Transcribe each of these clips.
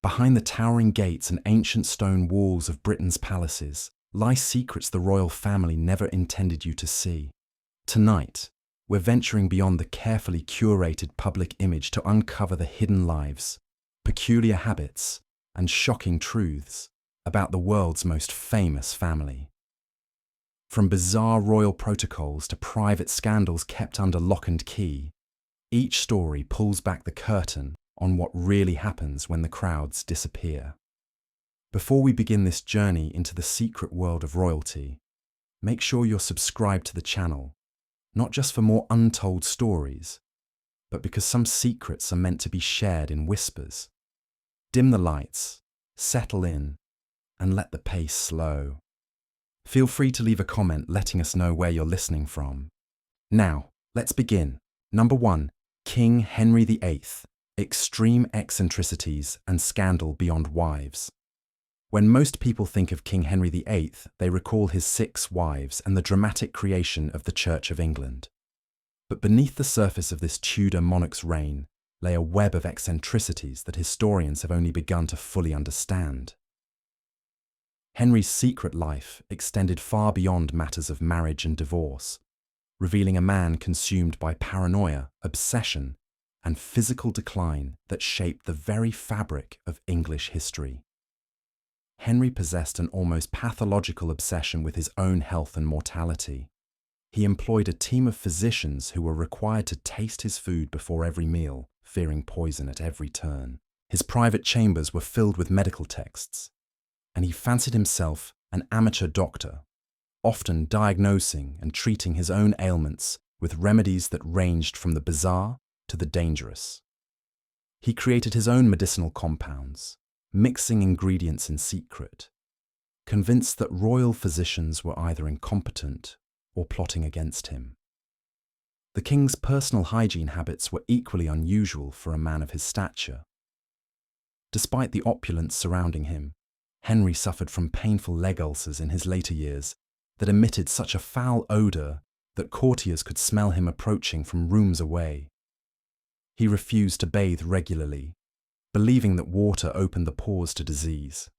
Behind the towering gates and ancient stone walls of Britain's palaces lie secrets the royal family never intended you to see. Tonight, we're venturing beyond the carefully curated public image to uncover the hidden lives, peculiar habits, and shocking truths about the world's most famous family. From bizarre royal protocols to private scandals kept under lock and key, each story pulls back the curtain on what really happens when the crowds disappear. Before we begin this journey into the secret world of royalty, make sure you're subscribed to the channel, not just for more untold stories, but because some secrets are meant to be shared in whispers. Dim the lights, settle in, and let the pace slow. Feel free to leave a comment letting us know where you're listening from. Now, let's begin. Number 1. King Henry VIII. Extreme eccentricities and scandal beyond wives. When most people think of King Henry VIII, they recall his 6 wives and the dramatic creation of the Church of England. But beneath the surface of this Tudor monarch's reign lay a web of eccentricities that historians have only begun to fully understand. Henry's secret life extended far beyond matters of marriage and divorce, revealing a man consumed by paranoia, obsession, and physical decline that shaped the very fabric of English history. Henry possessed an almost pathological obsession with his own health and mortality. He employed a team of physicians who were required to taste his food before every meal, fearing poison at every turn. His private chambers were filled with medical texts, and he fancied himself an amateur doctor, often diagnosing and treating his own ailments with remedies that ranged from the bizarre to the dangerous. He created his own medicinal compounds, mixing ingredients in secret, convinced that royal physicians were either incompetent or plotting against him. The king's personal hygiene habits were equally unusual for a man of his stature. Despite the opulence surrounding him, Henry suffered from painful leg ulcers in his later years that emitted such a foul odour that courtiers could smell him approaching from rooms away. He refused to bathe regularly, believing that water opened the pores to disease.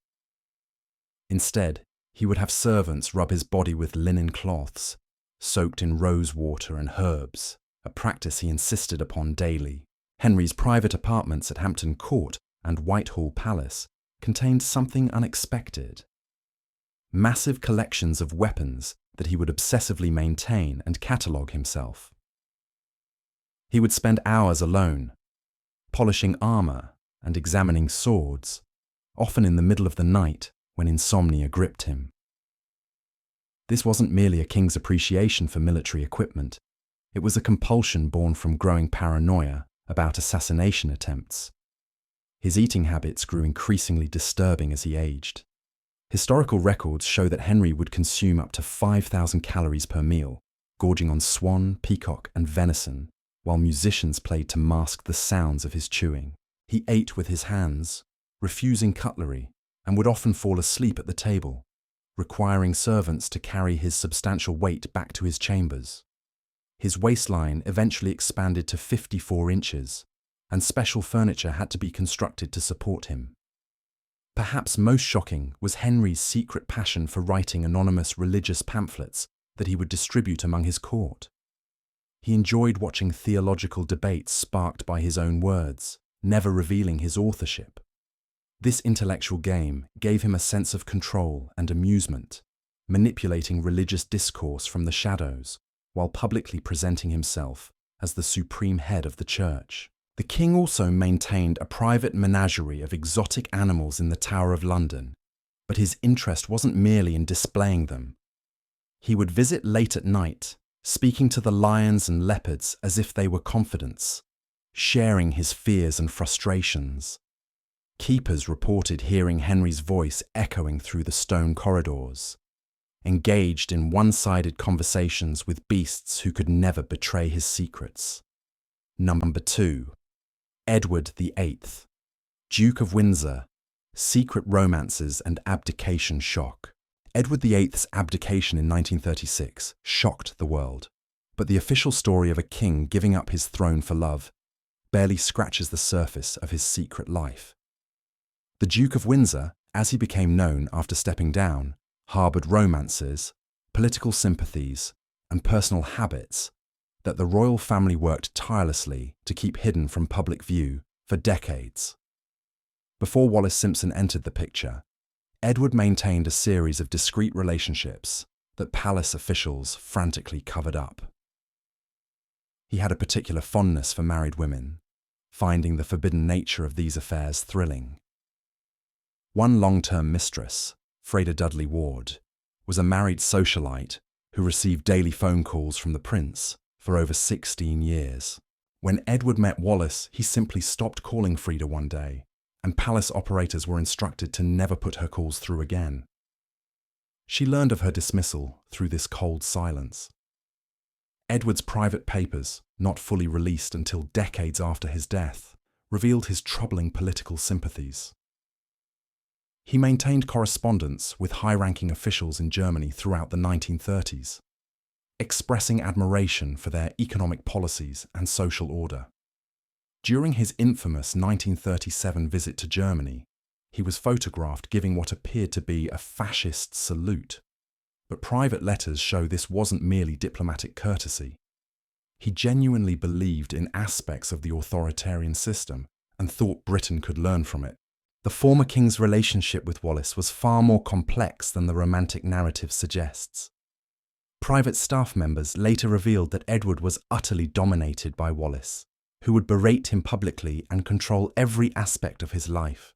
Instead, he would have servants rub his body with linen cloths, soaked in rose water and herbs, a practice he insisted upon daily. Henry's private apartments at Hampton Court and Whitehall Palace contained something unexpected. Massive collections of weapons that he would obsessively maintain and catalogue himself. He would spend hours alone, polishing armour and examining swords, often in the middle of the night when insomnia gripped him. This wasn't merely a king's appreciation for military equipment, it was a compulsion born from growing paranoia about assassination attempts. His eating habits grew increasingly disturbing as he aged. Historical records show that Henry would consume up to 5,000 calories per meal, gorging on swan, peacock, and venison, while musicians played to mask the sounds of his chewing. He ate with his hands, refusing cutlery, and would often fall asleep at the table, requiring servants to carry his substantial weight back to his chambers. His waistline eventually expanded to 54 inches, and special furniture had to be constructed to support him. Perhaps most shocking was Henry's secret passion for writing anonymous religious pamphlets that he would distribute among his court. He enjoyed watching theological debates sparked by his own words, never revealing his authorship. This intellectual game gave him a sense of control and amusement, manipulating religious discourse from the shadows, while publicly presenting himself as the supreme head of the church. The king also maintained a private menagerie of exotic animals in the Tower of London, but his interest wasn't merely in displaying them. He would visit late at night, speaking to the lions and leopards as if they were confidants, sharing his fears and frustrations. Keepers reported hearing Henry's voice echoing through the stone corridors, engaged in one-sided conversations with beasts who could never betray his secrets. Number 2. Edward VIII, Duke of Windsor, secret romances and abdication shock. Edward VIII's abdication in 1936 shocked the world, but the official story of a king giving up his throne for love barely scratches the surface of his secret life. The Duke of Windsor, as he became known after stepping down, harboured romances, political sympathies, and personal habits that the royal family worked tirelessly to keep hidden from public view for decades. Before Wallis Simpson entered the picture, Edward maintained a series of discreet relationships that palace officials frantically covered up. He had a particular fondness for married women, finding the forbidden nature of these affairs thrilling. One long-term mistress, Freda Dudley Ward, was a married socialite who received daily phone calls from the prince for over 16 years. When Edward met Wallis, he simply stopped calling Freda one day, and palace operators were instructed to never put her calls through again. She learned of her dismissal through this cold silence. Edward's private papers, not fully released until decades after his death, revealed his troubling political sympathies. He maintained correspondence with high-ranking officials in Germany throughout the 1930s, expressing admiration for their economic policies and social order. During his infamous 1937 visit to Germany, he was photographed giving what appeared to be a fascist salute. But private letters show this wasn't merely diplomatic courtesy. He genuinely believed in aspects of the authoritarian system and thought Britain could learn from it. The former king's relationship with Wallis was far more complex than the romantic narrative suggests. Private staff members later revealed that Edward was utterly dominated by Wallis, who would berate him publicly and control every aspect of his life.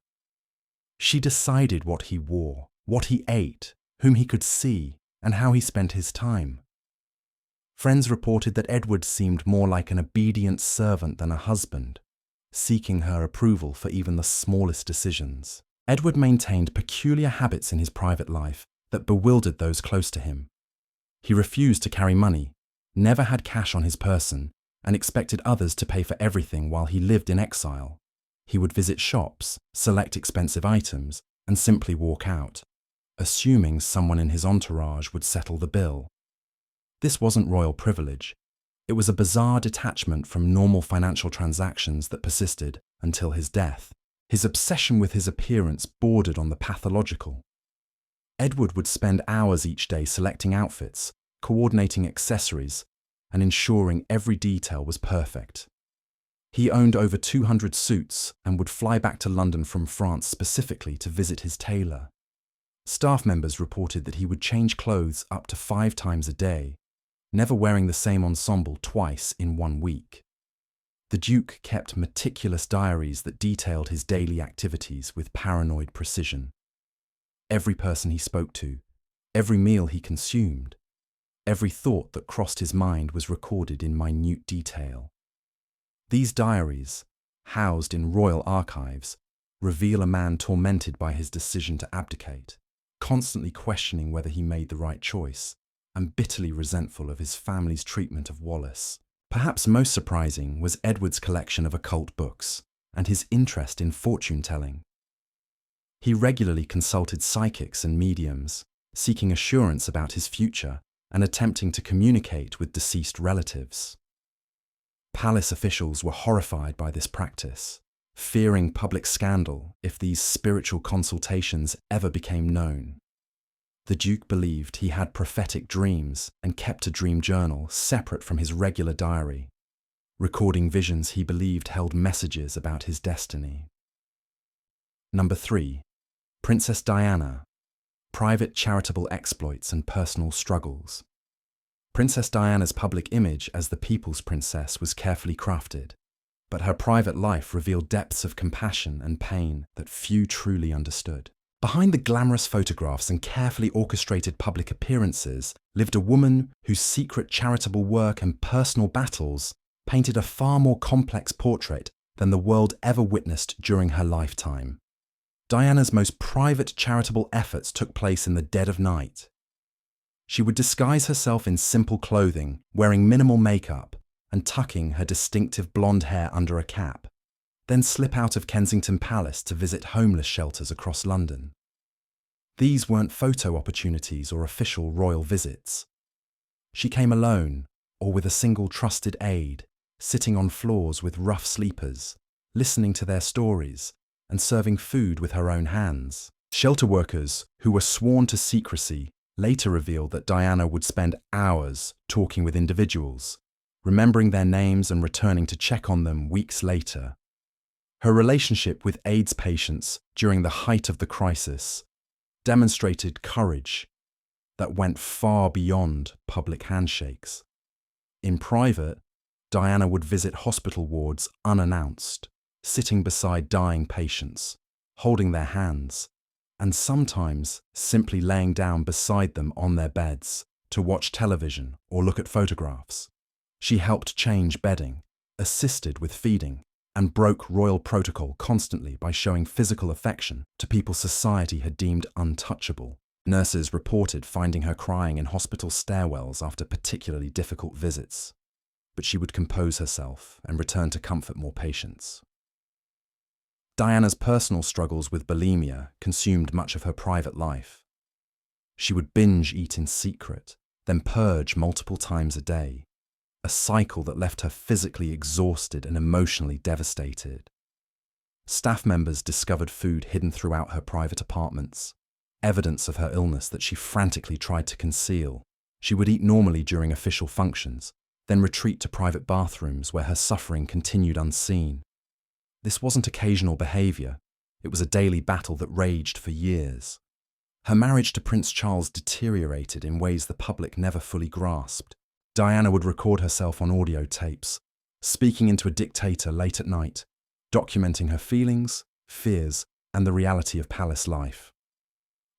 She decided what he wore, what he ate, whom he could see, and how he spent his time. Friends reported that Edward seemed more like an obedient servant than a husband, seeking her approval for even the smallest decisions. Edward maintained peculiar habits in his private life that bewildered those close to him. He refused to carry money, never had cash on his person, and expected others to pay for everything while he lived in exile. He would visit shops, select expensive items, and simply walk out, assuming someone in his entourage would settle the bill. This wasn't royal privilege. It was a bizarre detachment from normal financial transactions that persisted until his death. His obsession with his appearance bordered on the pathological. Edward would spend hours each day selecting outfits, coordinating accessories, and ensuring every detail was perfect. He owned over 200 suits and would fly back to London from France specifically to visit his tailor. Staff members reported that he would change clothes up to 5 times a day, never wearing the same ensemble twice in 1 week. The Duke kept meticulous diaries that detailed his daily activities with paranoid precision. Every person he spoke to, every meal he consumed, every thought that crossed his mind was recorded in minute detail. These diaries, housed in royal archives, reveal a man tormented by his decision to abdicate, constantly questioning whether he made the right choice, and bitterly resentful of his family's treatment of Wallis. Perhaps most surprising was Edward's collection of occult books and his interest in fortune-telling. He regularly consulted psychics and mediums, seeking assurance about his future and attempting to communicate with deceased relatives. Palace officials were horrified by this practice, fearing public scandal if these spiritual consultations ever became known. The Duke believed he had prophetic dreams and kept a dream journal separate from his regular diary, recording visions he believed held messages about his destiny. Number 3. Princess Diana. Private charitable exploits and personal struggles. Princess Diana's public image as the people's princess was carefully crafted, but her private life revealed depths of compassion and pain that few truly understood. Behind the glamorous photographs and carefully orchestrated public appearances lived a woman whose secret charitable work and personal battles painted a far more complex portrait than the world ever witnessed during her lifetime. Diana's most private charitable efforts took place in the dead of night. She would disguise herself in simple clothing, wearing minimal makeup, and tucking her distinctive blonde hair under a cap, then slip out of Kensington Palace to visit homeless shelters across London. These weren't photo opportunities or official royal visits. She came alone, or with a single trusted aide, sitting on floors with rough sleepers, listening to their stories, and serving food with her own hands. Shelter workers, who were sworn to secrecy, later revealed that Diana would spend hours talking with individuals, remembering their names and returning to check on them weeks later. Her relationship with AIDS patients during the height of the crisis demonstrated courage that went far beyond public handshakes. In private, Diana would visit hospital wards unannounced, sitting beside dying patients, holding their hands, and sometimes simply laying down beside them on their beds to watch television or look at photographs. She helped change bedding, assisted with feeding, and broke royal protocol constantly by showing physical affection to people society had deemed untouchable. Nurses reported finding her crying in hospital stairwells after particularly difficult visits, but she would compose herself and return to comfort more patients. Diana's personal struggles with bulimia consumed much of her private life. She would binge eat in secret, then purge multiple times a day, a cycle that left her physically exhausted and emotionally devastated. Staff members discovered food hidden throughout her private apartments, evidence of her illness that she frantically tried to conceal. She would eat normally during official functions, then retreat to private bathrooms where her suffering continued unseen. This wasn't occasional behaviour, it was a daily battle that raged for years. Her marriage to Prince Charles deteriorated in ways the public never fully grasped. Diana would record herself on audio tapes, speaking into a dictator late at night, documenting her feelings, fears, and the reality of palace life.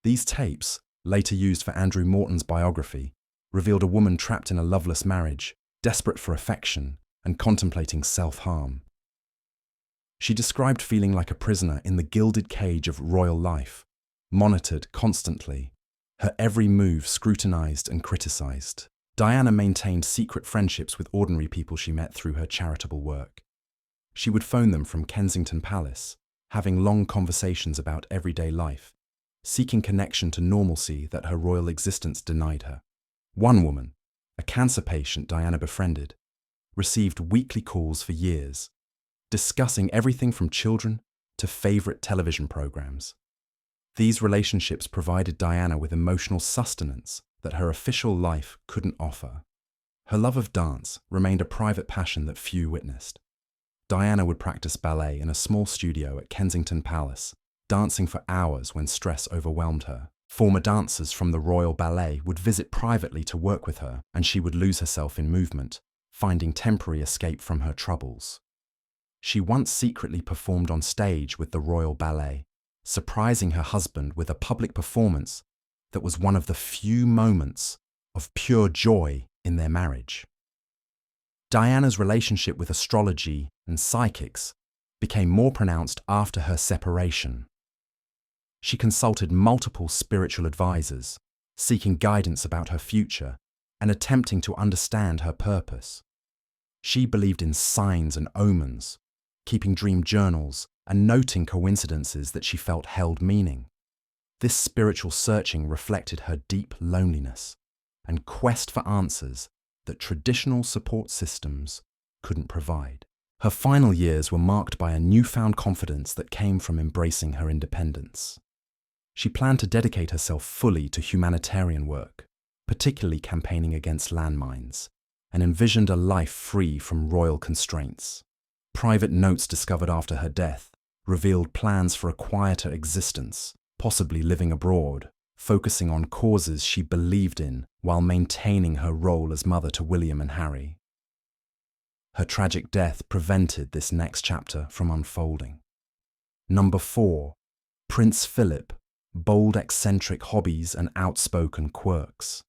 These tapes, later used for Andrew Morton's biography, revealed a woman trapped in a loveless marriage, desperate for affection, and contemplating self-harm. She described feeling like a prisoner in the gilded cage of royal life, monitored constantly, her every move scrutinized and criticized. Diana maintained secret friendships with ordinary people she met through her charitable work. She would phone them from Kensington Palace, having long conversations about everyday life, seeking connection to normalcy that her royal existence denied her. One woman, a cancer patient Diana befriended, received weekly calls for years, discussing everything from children to favorite television programs. These relationships provided Diana with emotional sustenance that her official life couldn't offer. Her love of dance remained a private passion that few witnessed. Diana would practice ballet in a small studio at Kensington Palace, dancing for hours when stress overwhelmed her. Former dancers from the Royal Ballet would visit privately to work with her, and she would lose herself in movement, finding temporary escape from her troubles. She once secretly performed on stage with the Royal Ballet, surprising her husband with a public performance that was one of the few moments of pure joy in their marriage. Diana's relationship with astrology and psychics became more pronounced after her separation. She consulted multiple spiritual advisors, seeking guidance about her future and attempting to understand her purpose. She believed in signs and omens, keeping dream journals and noting coincidences that she felt held meaning. This spiritual searching reflected her deep loneliness and quest for answers that traditional support systems couldn't provide. Her final years were marked by a newfound confidence that came from embracing her independence. She planned to dedicate herself fully to humanitarian work, particularly campaigning against landmines, and envisioned a life free from royal constraints. Private notes discovered after her death revealed plans for a quieter existence, possibly living abroad, focusing on causes she believed in while maintaining her role as mother to William and Harry. Her tragic death prevented this next chapter from unfolding. Number 4. Prince Philip, bold eccentric hobbies and outspoken quirks.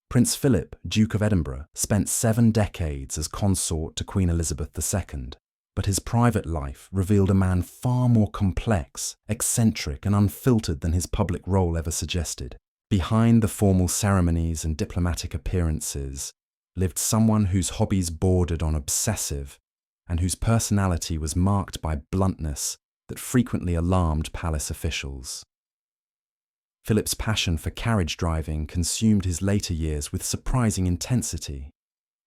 Prince Philip, Duke of Edinburgh, spent 7 decades as consort to Queen Elizabeth II, but his private life revealed a man far more complex, eccentric and unfiltered than his public role ever suggested. Behind the formal ceremonies and diplomatic appearances lived someone whose hobbies bordered on obsessive and whose personality was marked by bluntness that frequently alarmed palace officials. Philip's passion for carriage driving consumed his later years with surprising intensity.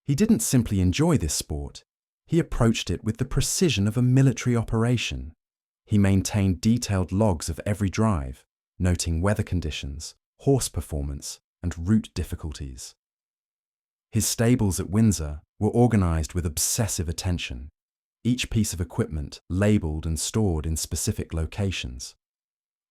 He didn't simply enjoy this sport, he approached it with the precision of a military operation. He maintained detailed logs of every drive, noting weather conditions, horse performance, and route difficulties. His stables at Windsor were organized with obsessive attention, each piece of equipment labeled and stored in specific locations.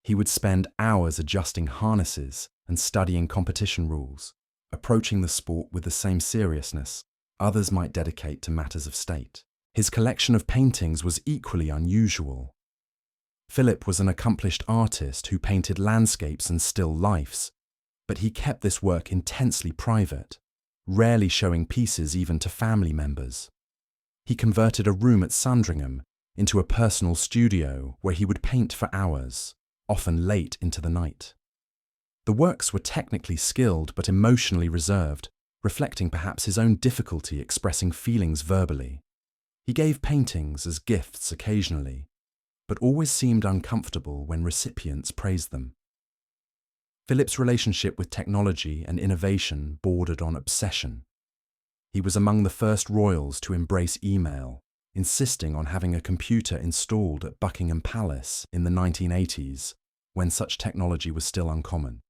He would spend hours adjusting harnesses and studying competition rules, approaching the sport with the same seriousness others might dedicate to matters of state. His collection of paintings was equally unusual. Philip was an accomplished artist who painted landscapes and still lifes, but he kept this work intensely private, rarely showing pieces even to family members. He converted a room at Sandringham into a personal studio where he would paint for hours, often late into the night. The works were technically skilled but emotionally reserved, reflecting perhaps his own difficulty expressing feelings verbally. He gave paintings as gifts occasionally, but always seemed uncomfortable when recipients praised them. Philip's relationship with technology and innovation bordered on obsession. He was among the first royals to embrace email, insisting on having a computer installed at Buckingham Palace in the 1980s, when such technology was still uncommon.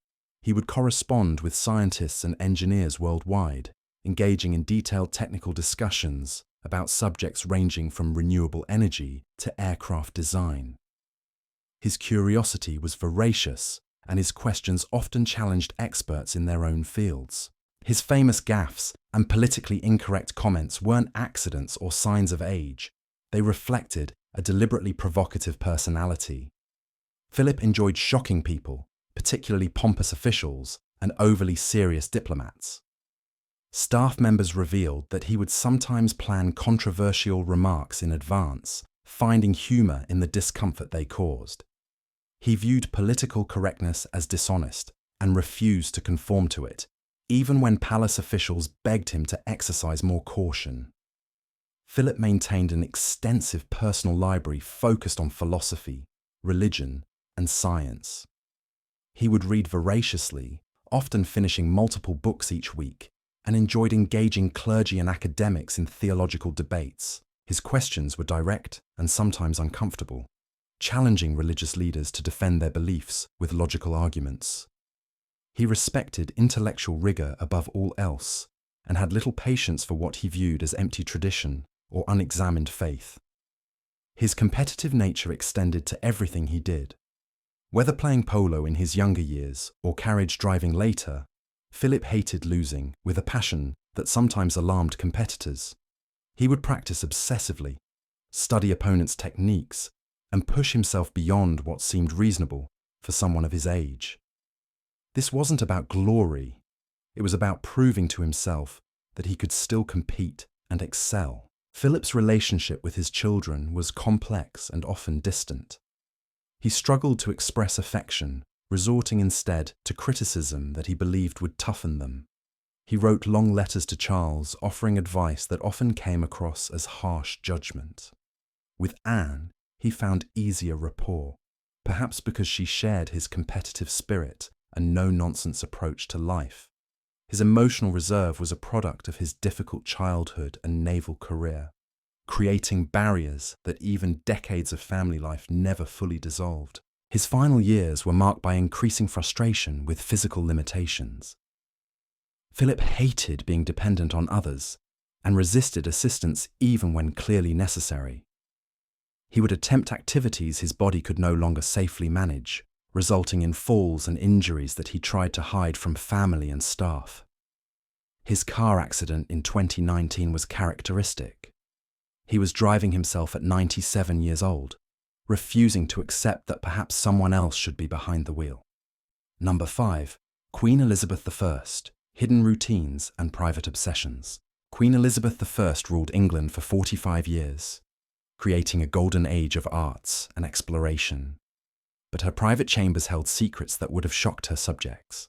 He would correspond with scientists and engineers worldwide, engaging in detailed technical discussions about subjects ranging from renewable energy to aircraft design. His curiosity was voracious, and his questions often challenged experts in their own fields. His famous gaffes and politically incorrect comments weren't accidents or signs of age. They reflected a deliberately provocative personality. Philip enjoyed shocking people, particularly pompous officials and overly serious diplomats. Staff members revealed that he would sometimes plan controversial remarks in advance, finding humor in the discomfort they caused. He viewed political correctness as dishonest and refused to conform to it, even when palace officials begged him to exercise more caution. Philip maintained an extensive personal library focused on philosophy, religion, and science. He would read voraciously, often finishing multiple books each week, and enjoyed engaging clergy and academics in theological debates. His questions were direct and sometimes uncomfortable, challenging religious leaders to defend their beliefs with logical arguments. He respected intellectual rigor above all else and had little patience for what he viewed as empty tradition or unexamined faith. His competitive nature extended to everything he did. Whether playing polo in his younger years or carriage driving later, Philip hated losing with a passion that sometimes alarmed competitors. He would practice obsessively, study opponents' techniques, and push himself beyond what seemed reasonable for someone of his age. This wasn't about glory. It was about proving to himself that he could still compete and excel. Philip's relationship with his children was complex and often distant. He struggled to express affection, resorting instead to criticism that he believed would toughen them. He wrote long letters to Charles, offering advice that often came across as harsh judgment. With Anne, he found easier rapport, perhaps because she shared his competitive spirit and no-nonsense approach to life. His emotional reserve was a product of his difficult childhood and naval career, creating barriers that even decades of family life never fully dissolved. His final years were marked by increasing frustration with physical limitations. Philip hated being dependent on others and resisted assistance even when clearly necessary. He would attempt activities his body could no longer safely manage, resulting in falls and injuries that he tried to hide from family and staff. His car accident in 2019 was characteristic. He was driving himself at 97 years old, refusing to accept that perhaps someone else should be behind the wheel. Number 5. Queen Elizabeth I, Hidden Routines and Private Obsessions. Queen Elizabeth I ruled England for 45 years, creating a golden age of arts and exploration. But her private chambers held secrets that would have shocked her subjects.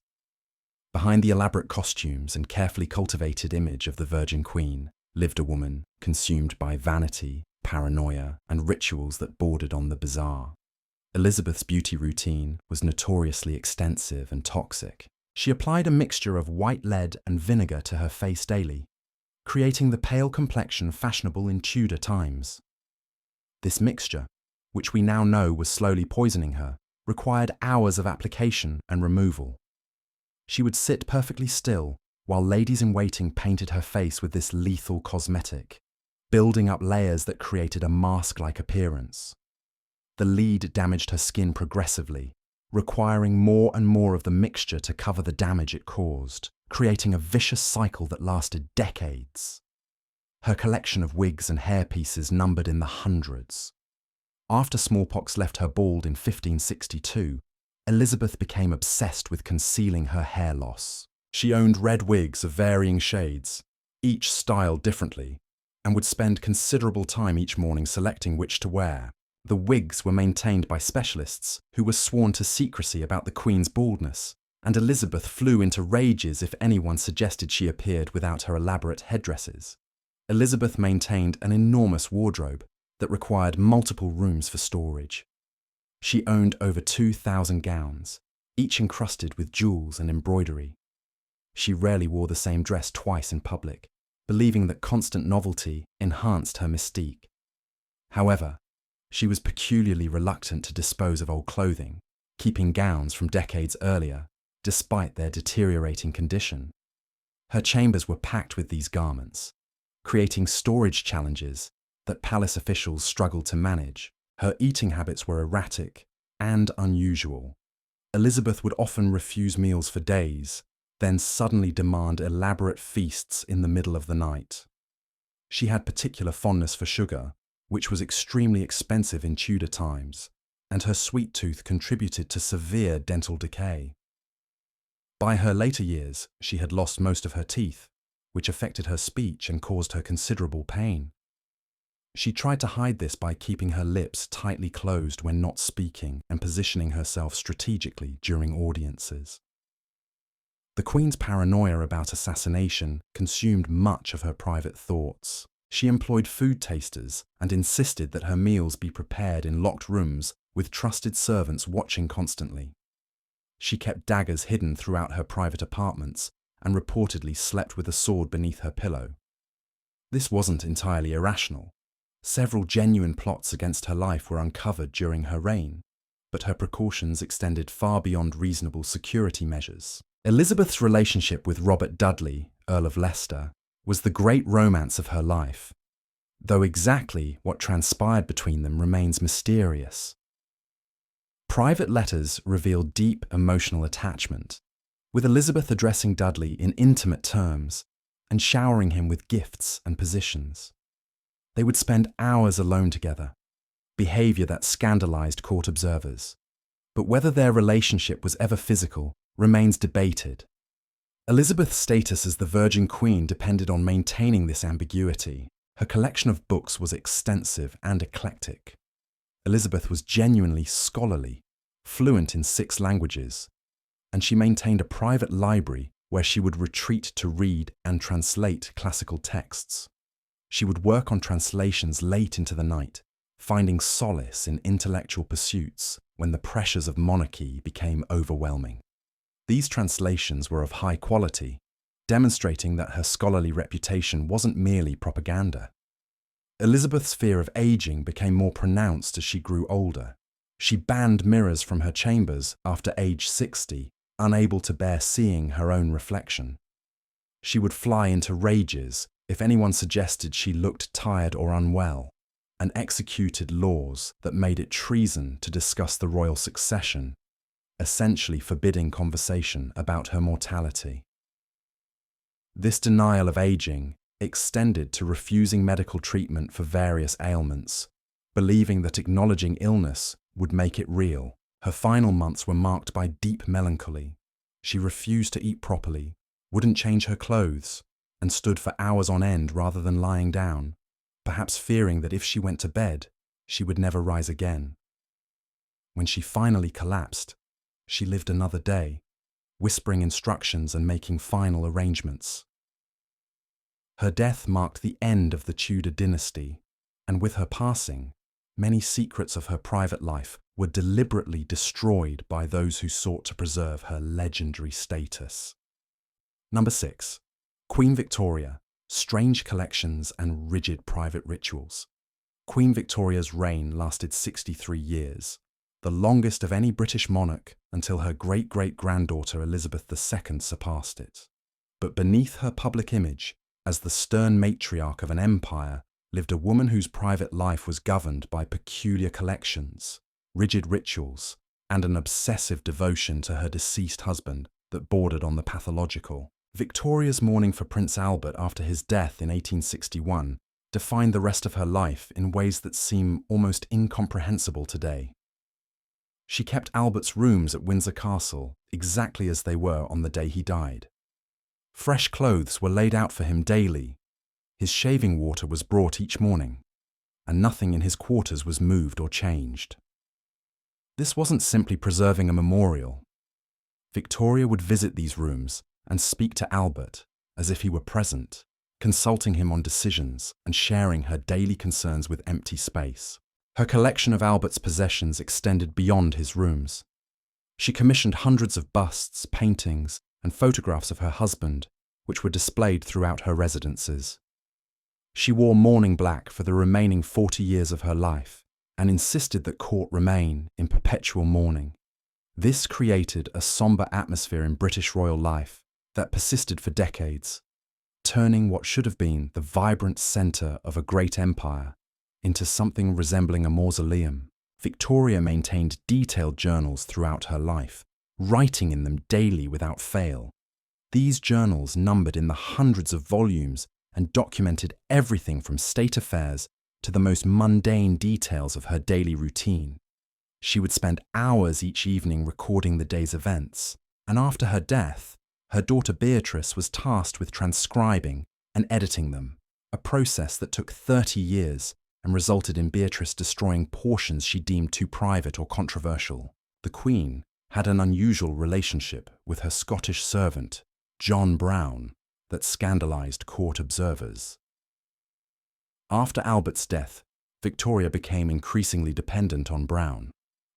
Behind the elaborate costumes and carefully cultivated image of the Virgin Queen lived a woman consumed by vanity, paranoia, and rituals that bordered on the bizarre. Elizabeth's beauty routine was notoriously extensive and toxic. She applied a mixture of white lead and vinegar to her face daily, creating the pale complexion fashionable in Tudor times. This mixture, which we now know was slowly poisoning her, required hours of application and removal. She would sit perfectly still while ladies-in-waiting painted her face with this lethal cosmetic, building up layers that created a mask-like appearance. The lead damaged her skin progressively, requiring more and more of the mixture to cover the damage it caused, creating a vicious cycle that lasted decades. Her collection of wigs and hairpieces numbered in the hundreds. After smallpox left her bald in 1562, Elizabeth became obsessed with concealing her hair loss. She owned red wigs of varying shades, each styled differently, and would spend considerable time each morning selecting which to wear. The wigs were maintained by specialists who were sworn to secrecy about the Queen's baldness, and Elizabeth flew into rages if anyone suggested she appeared without her elaborate headdresses. Elizabeth maintained an enormous wardrobe that required multiple rooms for storage. She owned over 2,000 gowns, each encrusted with jewels and embroidery. She rarely wore the same dress twice in public, believing that constant novelty enhanced her mystique. However, she was peculiarly reluctant to dispose of old clothing, keeping gowns from decades earlier, despite their deteriorating condition. Her chambers were packed with these garments, creating storage challenges that palace officials struggled to manage. Her eating habits were erratic and unusual. Elizabeth would often refuse meals for days, then suddenly demand elaborate feasts in the middle of the night. She had particular fondness for sugar, which was extremely expensive in Tudor times, and her sweet tooth contributed to severe dental decay. By her later years, she had lost most of her teeth, which affected her speech and caused her considerable pain. She tried to hide this by keeping her lips tightly closed when not speaking and positioning herself strategically during audiences. The Queen's paranoia about assassination consumed much of her private thoughts. She employed food tasters and insisted that her meals be prepared in locked rooms with trusted servants watching constantly. She kept daggers hidden throughout her private apartments and reportedly slept with a sword beneath her pillow. This wasn't entirely irrational. Several genuine plots against her life were uncovered during her reign, but her precautions extended far beyond reasonable security measures. Elizabeth's relationship with Robert Dudley, Earl of Leicester, was the great romance of her life, though exactly what transpired between them remains mysterious. Private letters reveal deep emotional attachment, with Elizabeth addressing Dudley in intimate terms and showering him with gifts and positions. They would spend hours alone together, behaviour that scandalised court observers. But whether their relationship was ever physical remains debated. Elizabeth's status as the Virgin Queen depended on maintaining this ambiguity. Her collection of books was extensive and eclectic. Elizabeth was genuinely scholarly, fluent in 6 languages, and she maintained a private library where she would retreat to read and translate classical texts. She would work on translations late into the night, finding solace in intellectual pursuits when the pressures of monarchy became overwhelming. These translations were of high quality, demonstrating that her scholarly reputation wasn't merely propaganda. Elizabeth's fear of aging became more pronounced as she grew older. She banned mirrors from her chambers after age 60, unable to bear seeing her own reflection. She would fly into rages if anyone suggested she looked tired or unwell, and executed laws that made it treason to discuss the royal succession, essentially forbidding conversation about her mortality. This denial of aging extended to refusing medical treatment for various ailments, believing that acknowledging illness would make it real. Her final months were marked by deep melancholy. She refused to eat properly, wouldn't change her clothes, and stood for hours on end rather than lying down, perhaps fearing that if she went to bed, she would never rise again. When she finally collapsed, she lived another day, whispering instructions and making final arrangements. Her death marked the end of the Tudor dynasty, and with her passing, many secrets of her private life were deliberately destroyed by those who sought to preserve her legendary status. Number 6. Queen Victoria, strange collections and rigid private rituals. Queen Victoria's reign lasted 63 years, the longest of any British monarch until her great-great-granddaughter Elizabeth II surpassed it. But beneath her public image, as the stern matriarch of an empire, lived a woman whose private life was governed by peculiar collections, rigid rituals, and an obsessive devotion to her deceased husband that bordered on the pathological. Victoria's mourning for Prince Albert after his death in 1861 defined the rest of her life in ways that seem almost incomprehensible today. She kept Albert's rooms at Windsor Castle exactly as they were on the day he died. Fresh clothes were laid out for him daily, his shaving water was brought each morning, and nothing in his quarters was moved or changed. This wasn't simply preserving a memorial. Victoria would visit these rooms and speak to Albert as if he were present, consulting him on decisions and sharing her daily concerns with empty space. Her collection of Albert's possessions extended beyond his rooms. She commissioned hundreds of busts, paintings, and photographs of her husband, which were displayed throughout her residences. She wore mourning black for the remaining 40 years of her life and insisted that court remain in perpetual mourning. This created a somber atmosphere in British royal life that persisted for decades, turning what should have been the vibrant centre of a great empire into something resembling a mausoleum. Victoria maintained detailed journals throughout her life, writing in them daily without fail. These journals numbered in the hundreds of volumes and documented everything from state affairs to the most mundane details of her daily routine. She would spend hours each evening recording the day's events, and after her death, her daughter Beatrice was tasked with transcribing and editing them, a process that took 30 years and resulted in Beatrice destroying portions she deemed too private or controversial. The Queen had an unusual relationship with her Scottish servant, John Brown, that scandalized court observers. After Albert's death, Victoria became increasingly dependent on Brown,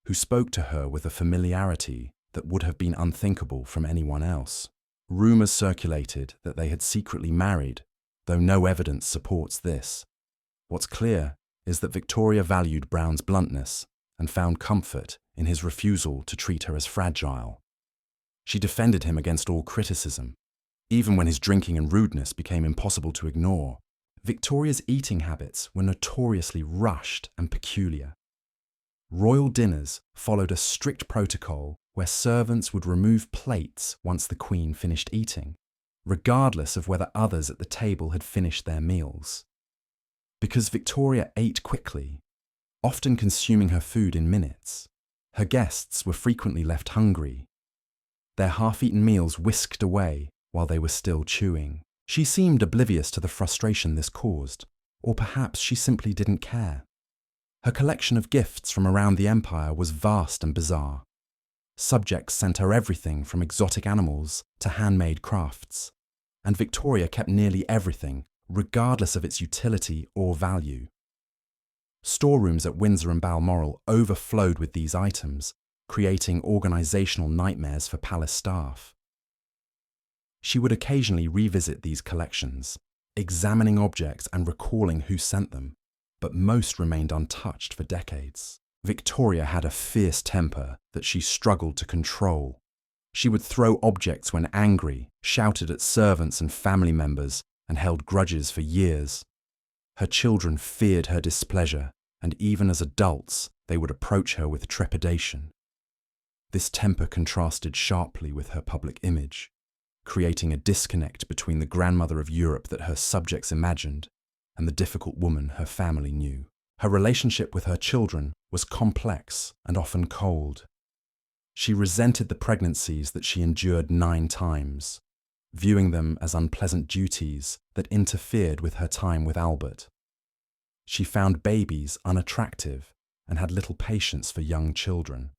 who spoke to her with a familiarity that would have been unthinkable from anyone else. Rumors circulated that they had secretly married, though no evidence supports this. What's clear is that Victoria valued Brown's bluntness and found comfort in his refusal to treat her as fragile. She defended him against all criticism, even when his drinking and rudeness became impossible to ignore. Victoria's eating habits were notoriously rushed and peculiar. Royal dinners followed a strict protocol where servants would remove plates once the Queen finished eating, regardless of whether others at the table had finished their meals. Because Victoria ate quickly, often consuming her food in minutes, her guests were frequently left hungry, their half-eaten meals whisked away while they were still chewing. She seemed oblivious to the frustration this caused, or perhaps she simply didn't care. Her collection of gifts from around the empire was vast and bizarre. Subjects sent her everything from exotic animals to handmade crafts, and Victoria kept nearly everything, regardless of its utility or value. Storerooms at Windsor and Balmoral overflowed with these items, creating organizational nightmares for palace staff. She would occasionally revisit these collections, examining objects and recalling who sent them, but most remained untouched for decades. Victoria had a fierce temper that she struggled to control. She would throw objects when angry, shouted at servants and family members, and held grudges for years. Her children feared her displeasure, and even as adults, they would approach her with trepidation. This temper contrasted sharply with her public image, creating a disconnect between the grandmother of Europe that her subjects imagined and the difficult woman her family knew. Her relationship with her children was complex and often cold. She resented the pregnancies that she endured 9 times, viewing them as unpleasant duties that interfered with her time with Albert. She found babies unattractive and had little patience for young children.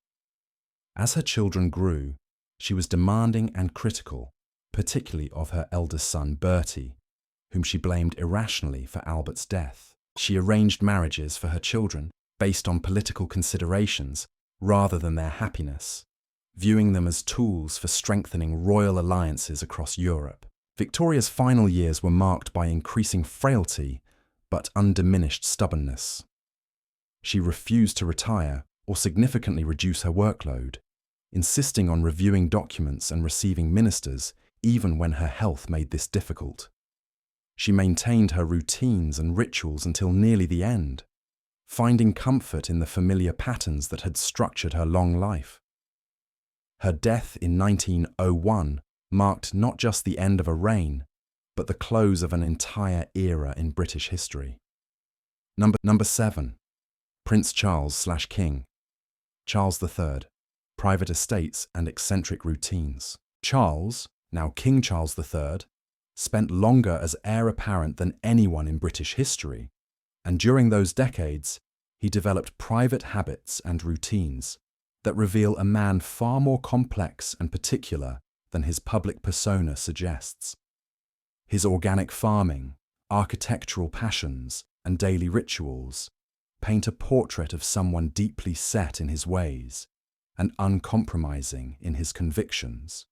As her children grew, she was demanding and critical, particularly of her eldest son Bertie, whom she blamed irrationally for Albert's death. She arranged marriages for her children based on political considerations rather than their happiness, viewing them as tools for strengthening royal alliances across Europe. Victoria's final years were marked by increasing frailty but undiminished stubbornness. She refused to retire or significantly reduce her workload, insisting on reviewing documents and receiving ministers even when her health made this difficult. She maintained her routines and rituals until nearly the end, finding comfort in the familiar patterns that had structured her long life. Her death in 1901 marked not just the end of a reign, but the close of an entire era in British history. Number 7. Prince Charles/King. Charles III. Private estates and eccentric routines. Charles, now King Charles III, spent longer as heir apparent than anyone in British history, and during those decades, he developed private habits and routines that reveal a man far more complex and particular than his public persona suggests. His organic farming, architectural passions, and daily rituals paint a portrait of someone deeply set in his ways and uncompromising in his convictions.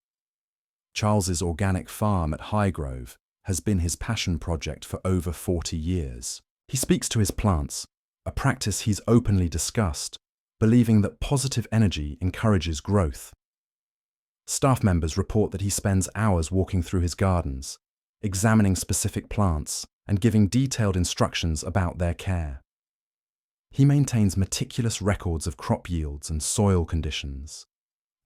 Charles's organic farm at Highgrove has been his passion project for over 40 years. He speaks to his plants, a practice he's openly discussed, believing that positive energy encourages growth. Staff members report that he spends hours walking through his gardens, examining specific plants and giving detailed instructions about their care. He maintains meticulous records of crop yields and soil conditions,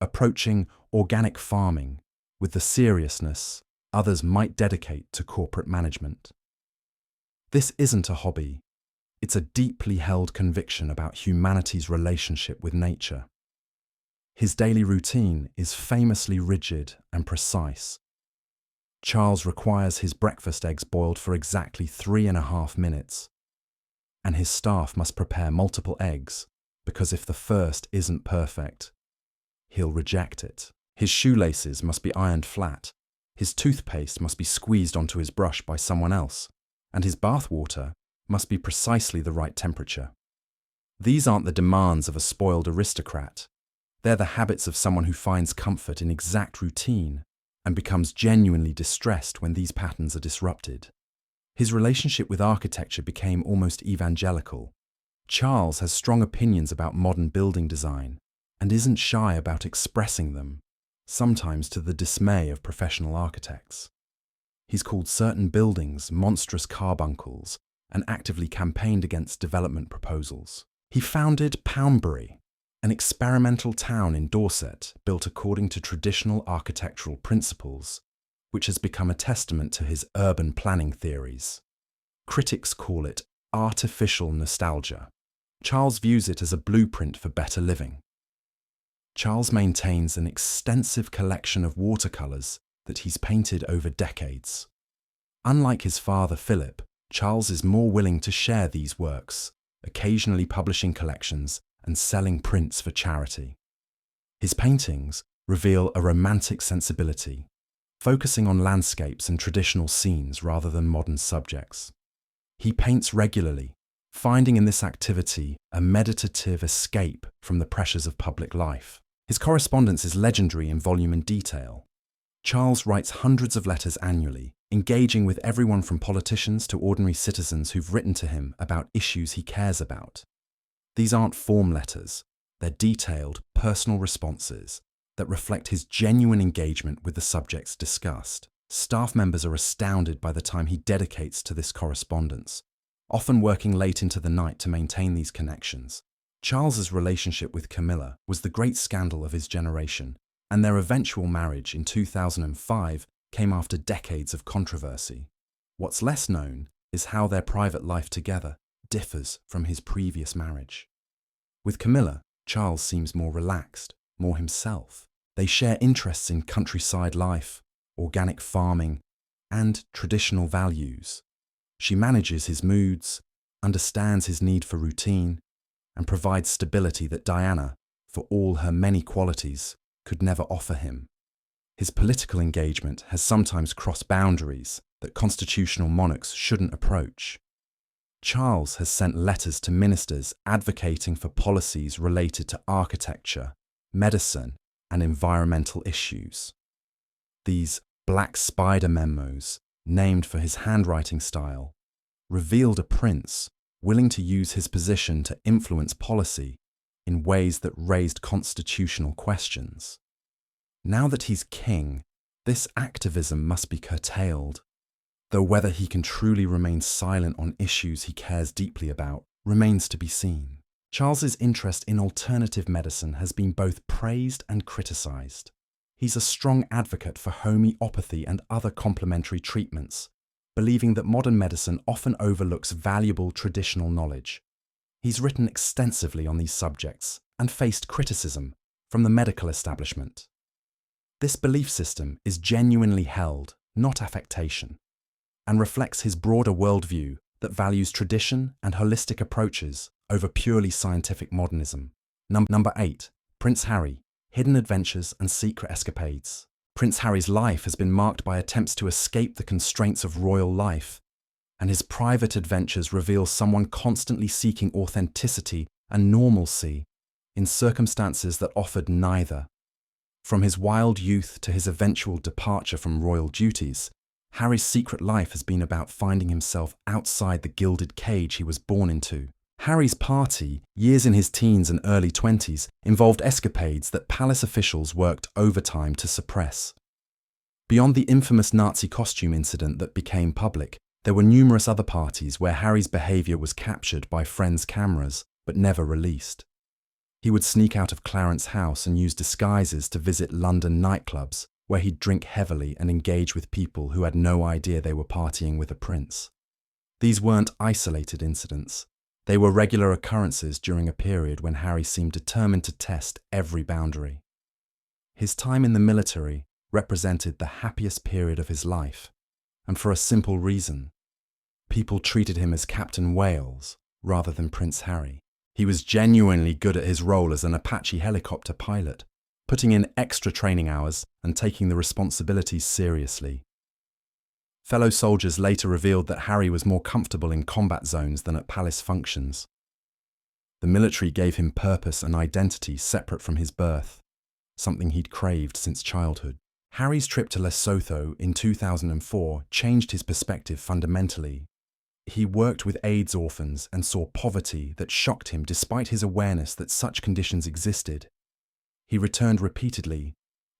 approaching organic farming with the seriousness others might dedicate to corporate management. This isn't a hobby. It's a deeply held conviction about humanity's relationship with nature. His daily routine is famously rigid and precise. Charles requires his breakfast eggs boiled for exactly 3.5 minutes, and his staff must prepare multiple eggs because if the first isn't perfect, he'll reject it. His shoelaces must be ironed flat, his toothpaste must be squeezed onto his brush by someone else, and his bath water must be precisely the right temperature. These aren't the demands of a spoiled aristocrat. They're the habits of someone who finds comfort in exact routine and becomes genuinely distressed when these patterns are disrupted. His relationship with architecture became almost evangelical. Charles has strong opinions about modern building design and isn't shy about expressing them, sometimes to the dismay of professional architects. He's called certain buildings monstrous carbuncles and actively campaigned against development proposals. He founded Poundbury, an experimental town in Dorset built according to traditional architectural principles, which has become a testament to his urban planning theories. Critics call it artificial nostalgia. Charles views it as a blueprint for better living. Charles maintains an extensive collection of watercolours that he's painted over decades. Unlike his father Philip, Charles is more willing to share these works, occasionally publishing collections and selling prints for charity. His paintings reveal a romantic sensibility, focusing on landscapes and traditional scenes rather than modern subjects. He paints regularly, finding in this activity a meditative escape from the pressures of public life. His correspondence is legendary in volume and detail. Charles writes hundreds of letters annually, engaging with everyone from politicians to ordinary citizens who've written to him about issues he cares about. These aren't form letters, they're detailed, personal responses that reflect his genuine engagement with the subjects discussed. Staff members are astounded by the time he dedicates to this correspondence, often working late into the night to maintain these connections. Charles's relationship with Camilla was the great scandal of his generation, and their eventual marriage in 2005 came after decades of controversy. What's less known is how their private life together differs from his previous marriage. With Camilla, Charles seems more relaxed, more himself. They share interests in countryside life, organic farming, and traditional values. She manages his moods, understands his need for routine, and provides stability that Diana, for all her many qualities, could never offer him. His political engagement has sometimes crossed boundaries that constitutional monarchs shouldn't approach. Charles has sent letters to ministers advocating for policies related to architecture, medicine, and environmental issues. These black spider memos, named for his handwriting style, revealed a prince willing to use his position to influence policy in ways that raised constitutional questions. Now that he's king, this activism must be curtailed, though whether he can truly remain silent on issues he cares deeply about remains to be seen. Charles's interest in alternative medicine has been both praised and criticized. He's a strong advocate for homeopathy and other complementary treatments, believing that modern medicine often overlooks valuable traditional knowledge. He's written extensively on these subjects and faced criticism from the medical establishment. This belief system is genuinely held, not affectation, and reflects his broader worldview that values tradition and holistic approaches over purely scientific modernism. Number 8. Prince Harry, hidden adventures and secret escapades. Prince Harry's life has been marked by attempts to escape the constraints of royal life, and his private adventures reveal someone constantly seeking authenticity and normalcy in circumstances that offered neither. From his wild youth to his eventual departure from royal duties, Harry's secret life has been about finding himself outside the gilded cage he was born into. Harry's party, years in his teens and early 20s, involved escapades that palace officials worked overtime to suppress. Beyond the infamous Nazi costume incident that became public, there were numerous other parties where Harry's behaviour was captured by friends' cameras, but never released. He would sneak out of Clarence's house and use disguises to visit London nightclubs, where he'd drink heavily and engage with people who had no idea they were partying with a prince. These weren't isolated incidents. They were regular occurrences during a period when Harry seemed determined to test every boundary. His time in the military represented the happiest period of his life, and for a simple reason. People treated him as Captain Wales rather than Prince Harry. He was genuinely good at his role as an Apache helicopter pilot, putting in extra training hours and taking the responsibilities seriously. Fellow soldiers later revealed that Harry was more comfortable in combat zones than at palace functions. The military gave him purpose and identity separate from his birth, something he'd craved since childhood. Harry's trip to Lesotho in 2004 changed his perspective fundamentally. He worked with AIDS orphans and saw poverty that shocked him despite his awareness that such conditions existed. He returned repeatedly,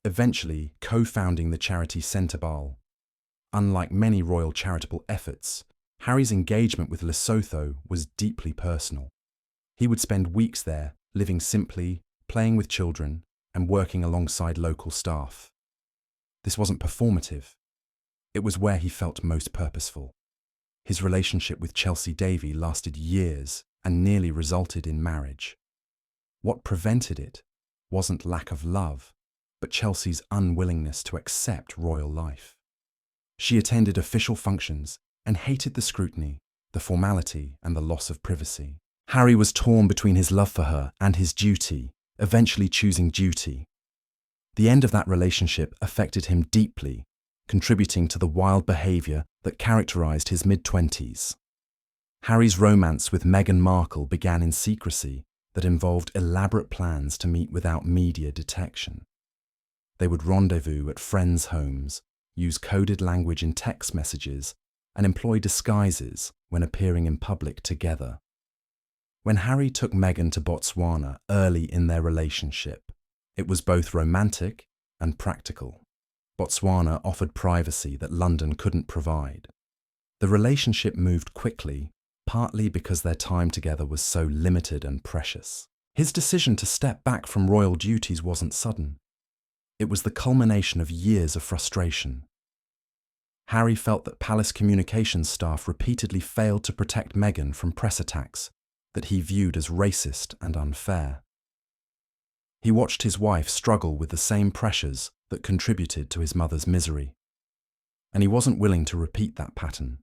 eventually co-founding the charity Centrebal. Unlike many royal charitable efforts, Harry's engagement with Lesotho was deeply personal. He would spend weeks there, living simply, playing with children, and working alongside local staff. This wasn't performative. It was where he felt most purposeful. His relationship with Chelsea Davy lasted years and nearly resulted in marriage. What prevented it wasn't lack of love, but Chelsea's unwillingness to accept royal life. She attended official functions and hated the scrutiny, the formality, and the loss of privacy. Harry was torn between his love for her and his duty, eventually choosing duty. The end of that relationship affected him deeply, contributing to the wild behaviour that characterised his mid-20s. Harry's romance with Meghan Markle began in secrecy that involved elaborate plans to meet without media detection. They would rendezvous at friends' homes, use coded language in text messages, and employ disguises when appearing in public together. When Harry took Meghan to Botswana early in their relationship, it was both romantic and practical. Botswana offered privacy that London couldn't provide. The relationship moved quickly, partly because their time together was so limited and precious. His decision to step back from royal duties wasn't sudden. It was the culmination of years of frustration. Harry felt that palace communications staff repeatedly failed to protect Meghan from press attacks that he viewed as racist and unfair. He watched his wife struggle with the same pressures that contributed to his mother's misery, and he wasn't willing to repeat that pattern.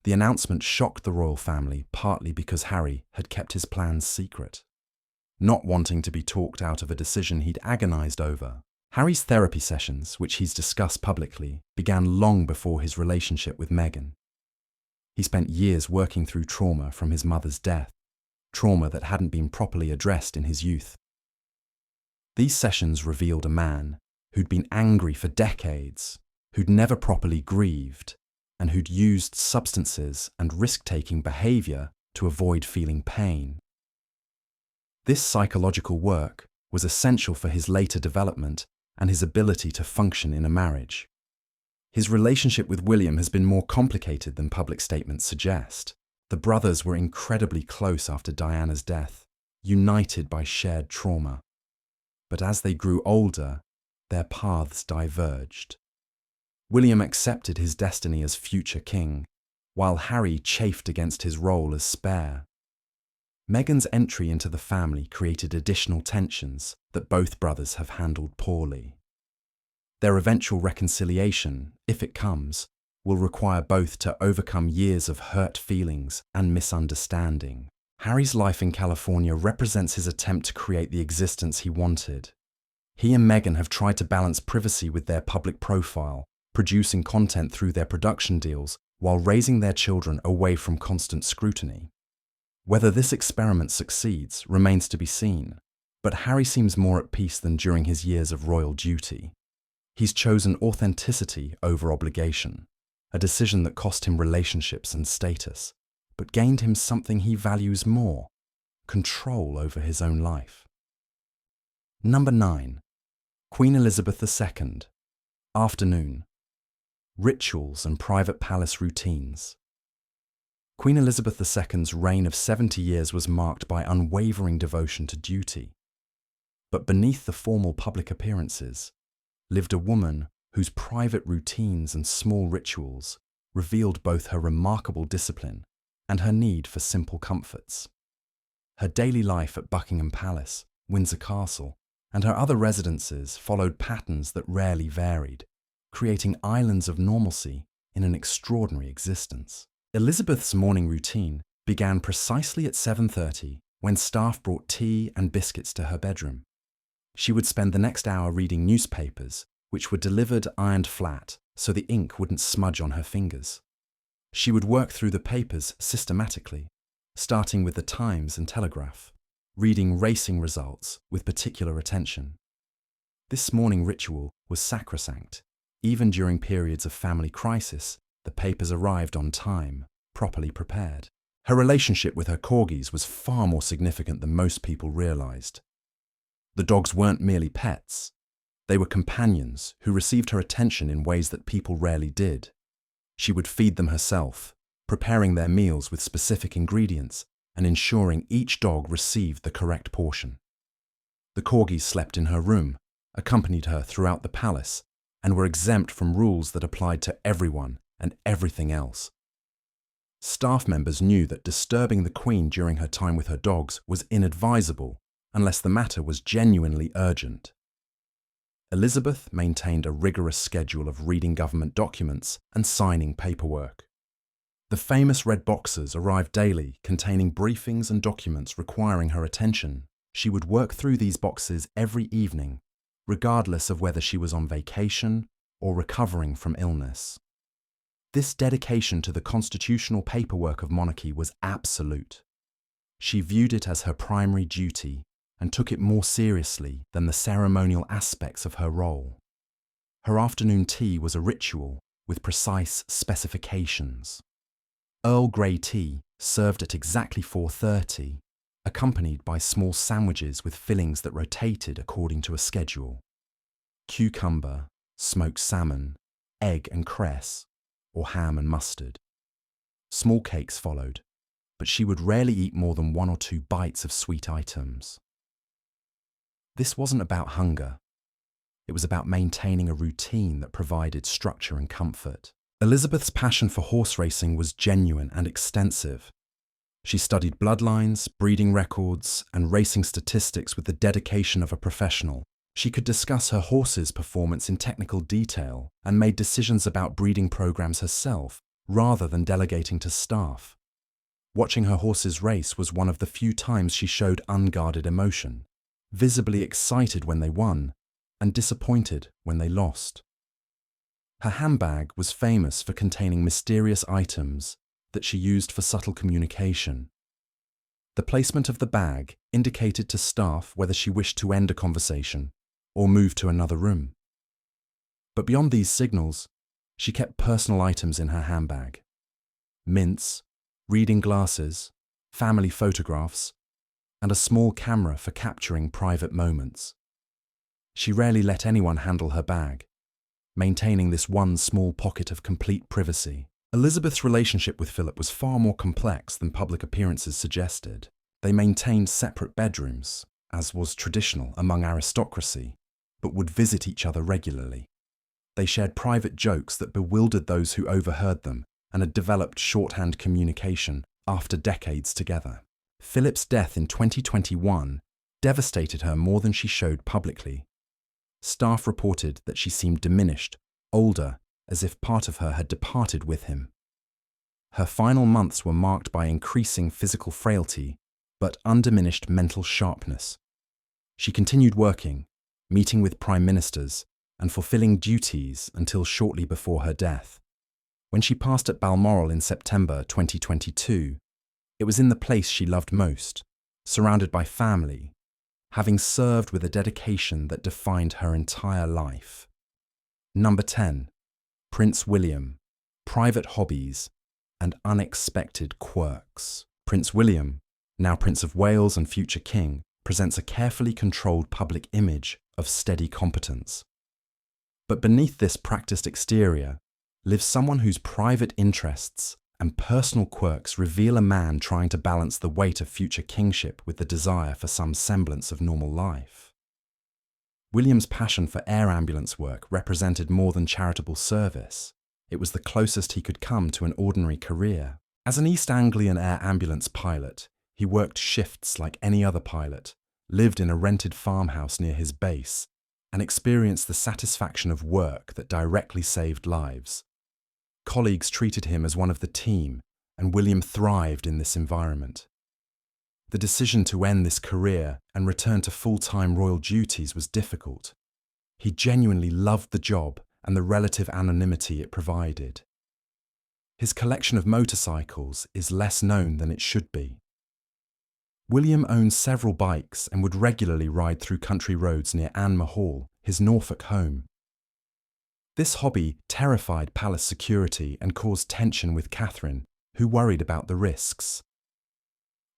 The announcement shocked the royal family partly because Harry had kept his plans secret. Not wanting to be talked out of a decision he'd agonised over, Harry's therapy sessions, which he's discussed publicly, began long before his relationship with Meghan. He spent years working through trauma from his mother's death, trauma that hadn't been properly addressed in his youth. These sessions revealed a man who'd been angry for decades, who'd never properly grieved, and who'd used substances and risk-taking behavior to avoid feeling pain. This psychological work was essential for his later development and his ability to function in a marriage. His relationship with William has been more complicated than public statements suggest. The brothers were incredibly close after Diana's death, united by shared trauma. But as they grew older, their paths diverged. William accepted his destiny as future king, while Harry chafed against his role as spare. Meghan's entry into the family created additional tensions that both brothers have handled poorly. Their eventual reconciliation, if it comes, will require both to overcome years of hurt feelings and misunderstanding. Harry's life in California represents his attempt to create the existence he wanted. He and Meghan have tried to balance privacy with their public profile, producing content through their production deals while raising their children away from constant scrutiny. Whether this experiment succeeds remains to be seen, but Harry seems more at peace than during his years of royal duty. He's chosen authenticity over obligation, a decision that cost him relationships and status, but gained him something he values more: control over his own life. Number 9. Queen Elizabeth II. Afternoon. Rituals and private palace routines. Queen Elizabeth II's reign of 70 years was marked by unwavering devotion to duty. But beneath the formal public appearances lived a woman whose private routines and small rituals revealed both her remarkable discipline and her need for simple comforts. Her daily life at Buckingham Palace, Windsor Castle, and her other residences followed patterns that rarely varied, creating islands of normalcy in an extraordinary existence. Elizabeth's morning routine began precisely at 7:30 when staff brought tea and biscuits to her bedroom. She would spend the next hour reading newspapers, which were delivered ironed flat so the ink wouldn't smudge on her fingers. She would work through the papers systematically, starting with the Times and Telegraph, reading racing results with particular attention. This morning ritual was sacrosanct. Even during periods of family crisis, the papers arrived on time, properly prepared. Her relationship with her corgis was far more significant than most people realized. The dogs weren't merely pets. They were companions who received her attention in ways that people rarely did. She would feed them herself, preparing their meals with specific ingredients and ensuring each dog received the correct portion. The corgis slept in her room, accompanied her throughout the palace, and were exempt from rules that applied to everyone and everything else. Staff members knew that disturbing the Queen during her time with her dogs was inadvisable unless the matter was genuinely urgent. Elizabeth maintained a rigorous schedule of reading government documents and signing paperwork. The famous red boxes arrived daily containing briefings and documents requiring her attention. She would work through these boxes every evening, regardless of whether she was on vacation or recovering from illness. This dedication to the constitutional paperwork of monarchy was absolute. She viewed it as her primary duty and took it more seriously than the ceremonial aspects of her role. Her afternoon tea was a ritual with precise specifications. Earl Grey tea served at exactly 4:30, accompanied by small sandwiches with fillings that rotated according to a schedule. Cucumber, smoked salmon, egg and cress, or ham and mustard. Small cakes followed, but she would rarely eat more than 1 or 2 bites of sweet items. This wasn't about hunger. It was about maintaining a routine that provided structure and comfort. Elizabeth's passion for horse racing was genuine and extensive. She studied bloodlines, breeding records, and racing statistics with the dedication of a professional. She could discuss her horse's performance in technical detail and made decisions about breeding programs herself, rather than delegating to staff. Watching her horses race was one of the few times she showed unguarded emotion, visibly excited when they won and disappointed when they lost. Her handbag was famous for containing mysterious items that she used for subtle communication. The placement of the bag indicated to staff whether she wished to end a conversation or move to another room. But beyond these signals, She kept personal items in her handbag: mints, reading glasses, family photographs, and a small camera for capturing private moments. She rarely let anyone handle her bag, maintaining this one small pocket of complete privacy. Elizabeth's relationship with Philip was far more complex than public appearances suggested. They maintained separate bedrooms, as was traditional among aristocracy, but would visit each other regularly. They shared private jokes that bewildered those who overheard them and had developed shorthand communication after decades together. Philip's death in 2021 devastated her more than she showed publicly. Staff reported that she seemed diminished, older, as if part of her had departed with him. Her final months were marked by increasing physical frailty, but undiminished mental sharpness. She continued working, meeting with prime ministers, and fulfilling duties until shortly before her death. When she passed at Balmoral in September 2022, it was in the place she loved most, surrounded by family, having served with a dedication that defined her entire life. Number 10. Prince William, private hobbies and unexpected quirks. Prince William, now Prince of Wales and future king, presents a carefully controlled public image of steady competence. But beneath this practiced exterior lives someone whose private interests and personal quirks reveal a man trying to balance the weight of future kingship with the desire for some semblance of normal life. William's passion for air ambulance work represented more than charitable service. It was the closest he could come to an ordinary career. As an East Anglian air ambulance pilot, he worked shifts like any other pilot, lived in a rented farmhouse near his base, and experienced the satisfaction of work that directly saved lives. Colleagues treated him as one of the team, and William thrived in this environment. The decision to end this career and return to full-time royal duties was difficult. He genuinely loved the job and the relative anonymity it provided. His collection of motorcycles is less known than it should be. William owned several bikes and would regularly ride through country roads near Anne Hall, his Norfolk home. This hobby terrified palace security and caused tension with Catherine, who worried about the risks.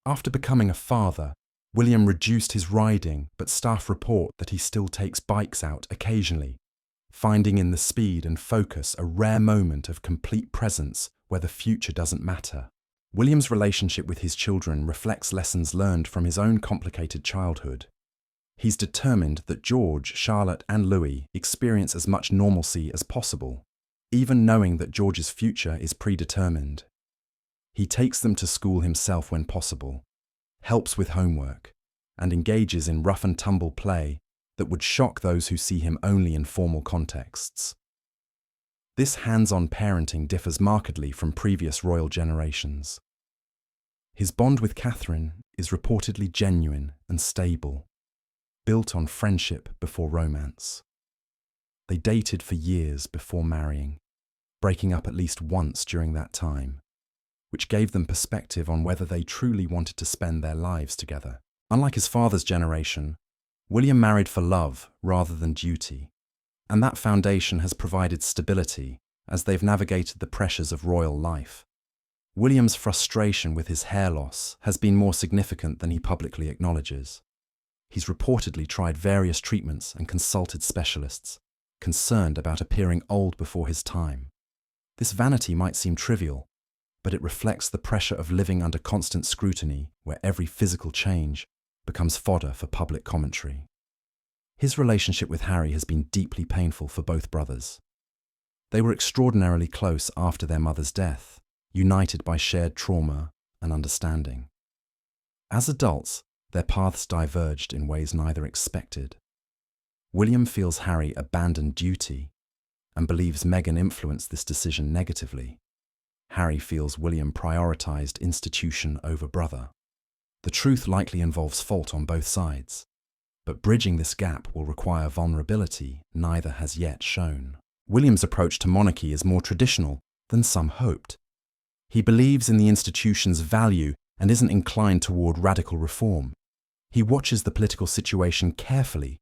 After becoming a father, William reduced his riding, but staff report that he still takes bikes out occasionally, finding in the speed and focus a rare moment of complete presence where the future doesn't matter. William's relationship with his children reflects lessons learned from his own complicated childhood. He's determined that George, Charlotte, and Louis experience as much normalcy as possible, even knowing that George's future is predetermined. He takes them to school himself when possible, helps with homework, and engages in rough-and-tumble play that would shock those who see him only in formal contexts. This hands-on parenting differs markedly from previous royal generations. His bond with Catherine is reportedly genuine and stable, built on friendship before romance. They dated for years before marrying, breaking up at least once during that time, which gave them perspective on whether they truly wanted to spend their lives together. Unlike his father's generation, William married for love rather than duty, and that foundation has provided stability as they've navigated the pressures of royal life. William's frustration with his hair loss has been more significant than he publicly acknowledges. He's reportedly tried various treatments and consulted specialists, concerned about appearing old before his time. This vanity might seem trivial, but it reflects the pressure of living under constant scrutiny where every physical change becomes fodder for public commentary. His relationship with Harry has been deeply painful for both brothers. They were extraordinarily close after their mother's death, united by shared trauma and understanding. As adults, their paths diverged in ways neither expected. William feels Harry abandoned duty and believes Meghan influenced this decision negatively. Harry feels William prioritized institution over brother. The truth likely involves fault on both sides, but bridging this gap will require vulnerability neither has yet shown. William's approach to monarchy is more traditional than some hoped. He believes in the institution's value and isn't inclined toward radical reform. He watches the political situation carefully,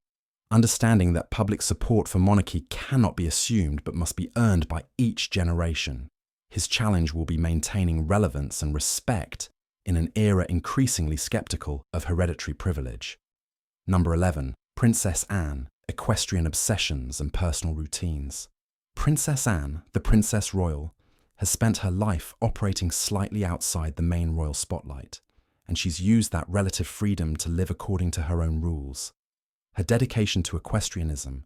understanding that public support for monarchy cannot be assumed but must be earned by each generation. His challenge will be maintaining relevance and respect in an era increasingly skeptical of hereditary privilege. Number 11. Princess Anne, Equestrian Obsessions and Personal Routines. Princess Anne, the Princess Royal, has spent her life operating slightly outside the main royal spotlight, and she's used that relative freedom to live according to her own rules. Her dedication to equestrianism,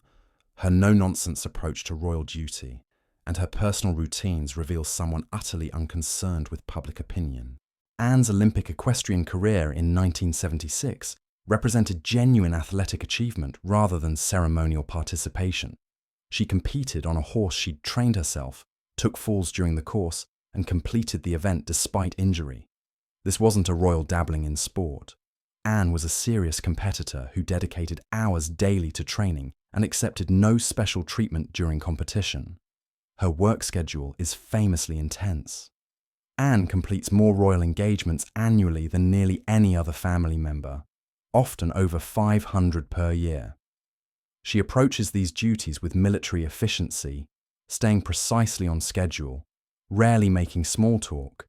her no-nonsense approach to royal duty, and her personal routines reveal someone utterly unconcerned with public opinion. Anne's Olympic equestrian career in 1976 represented genuine athletic achievement rather than ceremonial participation. She competed on a horse she'd trained herself, took falls during the course, and completed the event despite injury. This wasn't a royal dabbling in sport. Anne was a serious competitor who dedicated hours daily to training and accepted no special treatment during competition. Her work schedule is famously intense. Anne completes more royal engagements annually than nearly any other family member, often over 500 per year. She approaches these duties with military efficiency, staying precisely on schedule, rarely making small talk,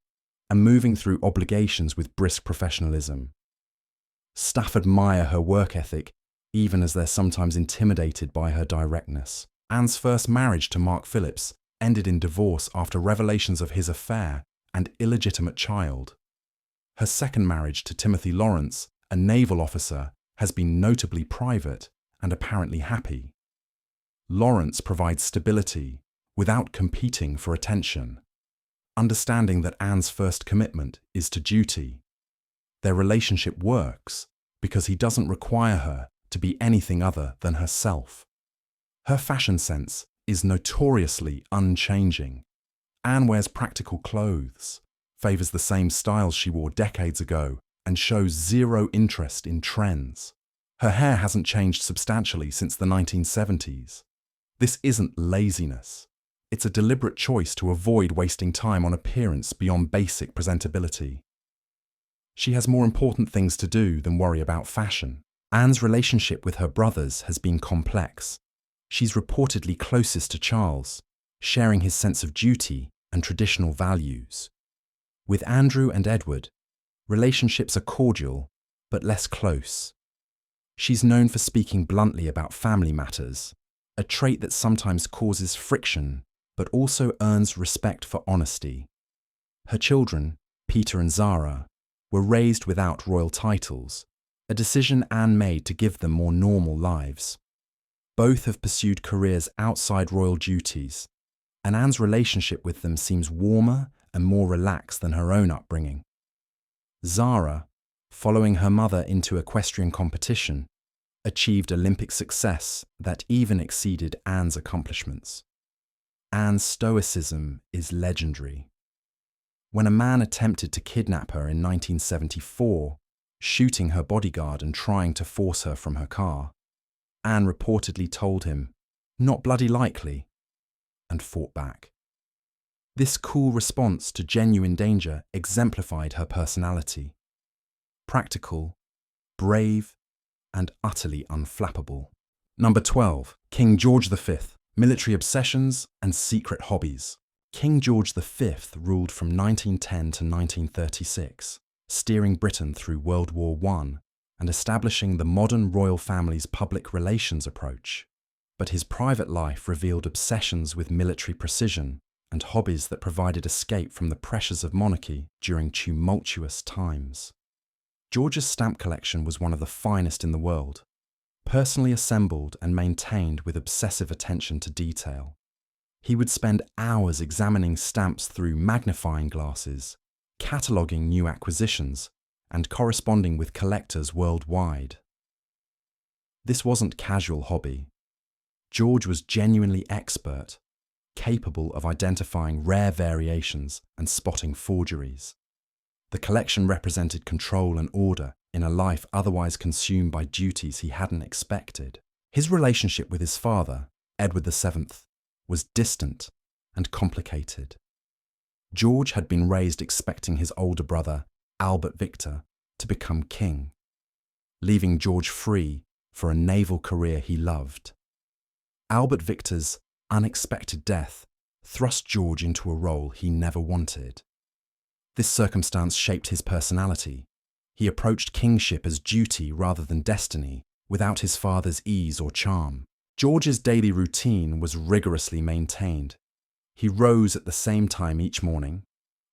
and moving through obligations with brisk professionalism. Staff admire her work ethic, even as they're sometimes intimidated by her directness. Anne's first marriage to Mark Phillips ended in divorce after revelations of his affair and illegitimate child. Her second marriage to Timothy Lawrence, a naval officer, has been notably private and apparently happy. Lawrence provides stability without competing for attention, understanding that Anne's first commitment is to duty. Their relationship works because he doesn't require her to be anything other than herself. Her fashion sense is notoriously unchanging. Anne wears practical clothes, favors the same styles she wore decades ago, and shows zero interest in trends. Her hair hasn't changed substantially since the 1970s. This isn't laziness. It's a deliberate choice to avoid wasting time on appearance beyond basic presentability. She has more important things to do than worry about fashion. Anne's relationship with her brothers has been complex. She's reportedly closest to Charles, sharing his sense of duty and traditional values. With Andrew and Edward, relationships are cordial, but less close. She's known for speaking bluntly about family matters, a trait that sometimes causes friction, but also earns respect for honesty. Her children, Peter and Zara, were raised without royal titles, a decision Anne made to give them more normal lives. Both have pursued careers outside royal duties, and Anne's relationship with them seems warmer and more relaxed than her own upbringing. Zara, following her mother into equestrian competition, achieved Olympic success that even exceeded Anne's accomplishments. Anne's stoicism is legendary. When a man attempted to kidnap her in 1974, shooting her bodyguard and trying to force her from her car, Anne reportedly told him, "Not bloody likely," and fought back. This cool response to genuine danger exemplified her personality. Practical, brave, and utterly unflappable. Number 12. King George V, Military Obsessions and Secret Hobbies. King George V ruled from 1910 to 1936, steering Britain through World War I and establishing the modern royal family's public relations approach. But his private life revealed obsessions with military precision and hobbies that provided escape from the pressures of monarchy during tumultuous times. George's stamp collection was one of the finest in the world, personally assembled and maintained with obsessive attention to detail. He would spend hours examining stamps through magnifying glasses, cataloguing new acquisitions, and corresponding with collectors worldwide. This wasn't casual hobby. George was genuinely expert, capable of identifying rare variations and spotting forgeries. The collection represented control and order in a life otherwise consumed by duties he hadn't expected. His relationship with his father, Edward VII, was distant and complicated. George had been raised expecting his older brother, Albert Victor, to become king. Leaving George free for a naval career he loved. Albert Victor's unexpected death thrust George into a role he never wanted. This circumstance shaped his personality. He approached kingship as duty rather than destiny, without his father's ease or charm. George's daily routine was rigorously maintained. He rose at the same time each morning,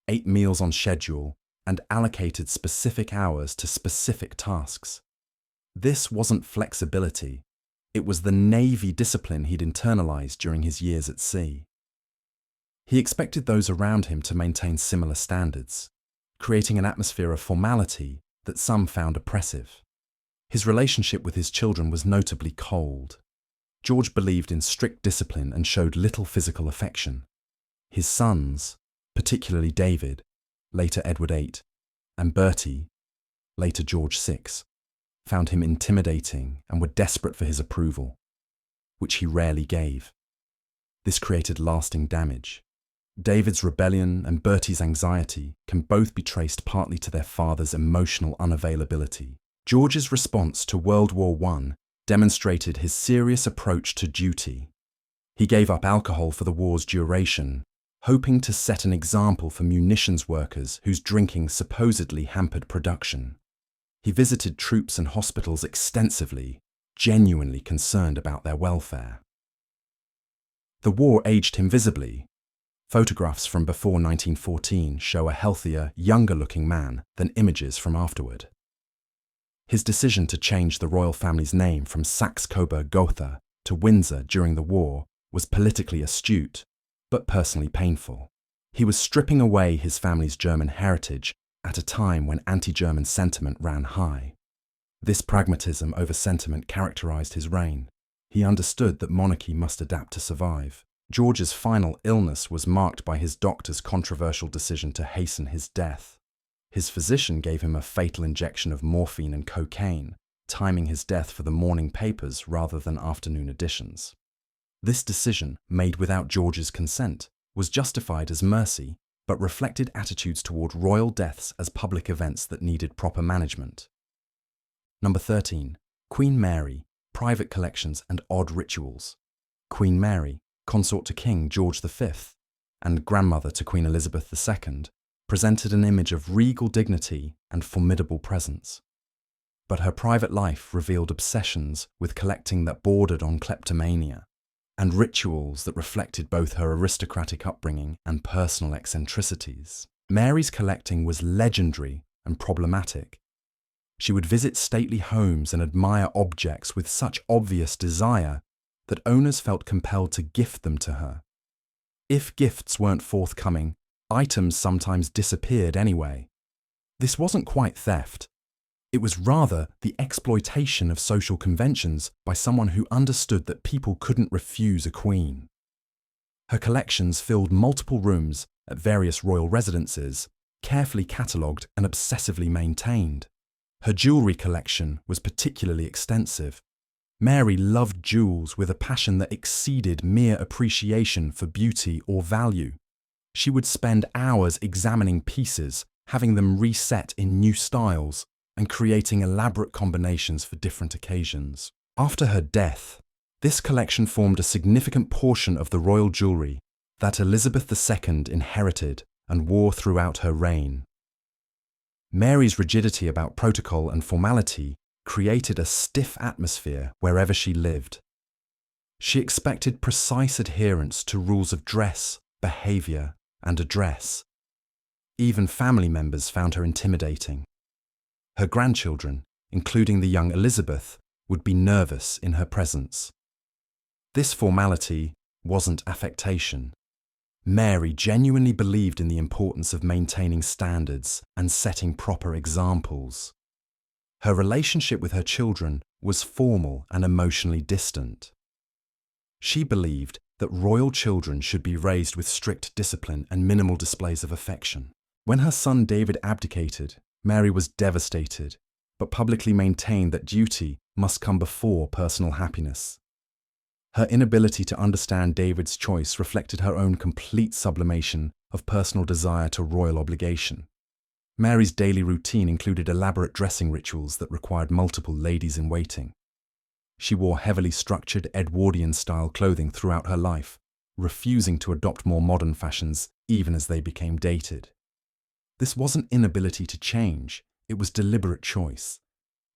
ate meals on schedule, and allocated specific hours to specific tasks. This wasn't flexibility. It was the Navy discipline he'd internalized during his years at sea. He expected those around him to maintain similar standards, creating an atmosphere of formality that some found oppressive. His relationship with his children was notably cold. George believed in strict discipline and showed little physical affection. His sons, particularly David, later Edward VIII, and Bertie, later George VI, found him intimidating and were desperate for his approval, which he rarely gave. This created lasting damage. David's rebellion and Bertie's anxiety can both be traced partly to their father's emotional unavailability. George's response to World War I demonstrated his serious approach to duty. He gave up alcohol for the war's duration, hoping to set an example for munitions workers whose drinking supposedly hampered production. He visited troops and hospitals extensively, genuinely concerned about their welfare. The war aged him visibly. Photographs from before 1914 show a healthier, younger-looking man than images from afterward. His decision to change the royal family's name from Saxe-Coburg-Gotha to Windsor during the war was politically astute, but personally painful. He was stripping away his family's German heritage at a time when anti-German sentiment ran high. This pragmatism over sentiment characterized his reign. He understood that monarchy must adapt to survive. George's final illness was marked by his doctor's controversial decision to hasten his death. His physician gave him a fatal injection of morphine and cocaine, timing his death for the morning papers rather than afternoon editions. This decision, made without George's consent, was justified as mercy, but reflected attitudes toward royal deaths as public events that needed proper management. Number 13. Queen Mary, private collections and odd rituals. Queen Mary, consort to King George V, and grandmother to Queen Elizabeth II, presented an image of regal dignity and formidable presence. But her private life revealed obsessions with collecting that bordered on kleptomania, and rituals that reflected both her aristocratic upbringing and personal eccentricities. Mary's collecting was legendary and problematic. She would visit stately homes and admire objects with such obvious desire that owners felt compelled to gift them to her. If gifts weren't forthcoming, items sometimes disappeared anyway. This wasn't quite theft. It was rather the exploitation of social conventions by someone who understood that people couldn't refuse a queen. Her collections filled multiple rooms at various royal residences, carefully catalogued and obsessively maintained. Her jewellery collection was particularly extensive. Mary loved jewels with a passion that exceeded mere appreciation for beauty or value. She would spend hours examining pieces, having them reset in new styles, and creating elaborate combinations for different occasions. After her death, this collection formed a significant portion of the royal jewellery that Elizabeth II inherited and wore throughout her reign. Mary's rigidity about protocol and formality created a stiff atmosphere wherever she lived. She expected precise adherence to rules of dress, behaviour, and address. Even family members found her intimidating. Her grandchildren, including the young Elizabeth, would be nervous in her presence. This formality wasn't affectation. Mary genuinely believed in the importance of maintaining standards and setting proper examples. Her relationship with her children was formal and emotionally distant. She believed that royal children should be raised with strict discipline and minimal displays of affection. When her son David abdicated, Mary was devastated, but publicly maintained that duty must come before personal happiness. Her inability to understand David's choice reflected her own complete sublimation of personal desire to royal obligation. Mary's daily routine included elaborate dressing rituals that required multiple ladies-in-waiting. She wore heavily structured Edwardian-style clothing throughout her life, refusing to adopt more modern fashions even as they became dated. This wasn't inability to change, it was deliberate choice.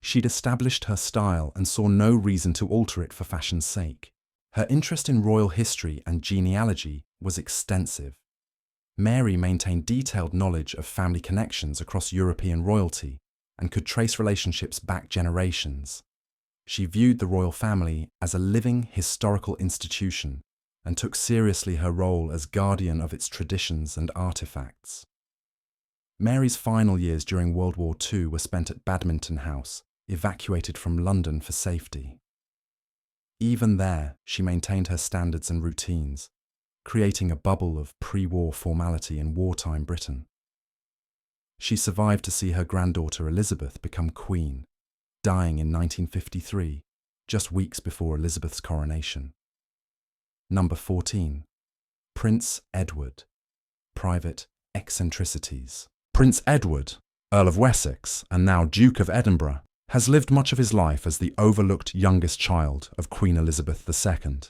She'd established her style and saw no reason to alter it for fashion's sake. Her interest in royal history and genealogy was extensive. Mary maintained detailed knowledge of family connections across European royalty and could trace relationships back generations. She viewed the royal family as a living historical institution and took seriously her role as guardian of its traditions and artifacts. Mary's final years during World War II were spent at Badminton House, evacuated from London for safety. Even there, she maintained her standards and routines, creating a bubble of pre-war formality in wartime Britain. She survived to see her granddaughter Elizabeth become queen, dying in 1953, just weeks before Elizabeth's coronation. Number 14. Prince Edward. Private eccentricities. Prince Edward, Earl of Wessex and now Duke of Edinburgh, has lived much of his life as the overlooked youngest child of Queen Elizabeth II.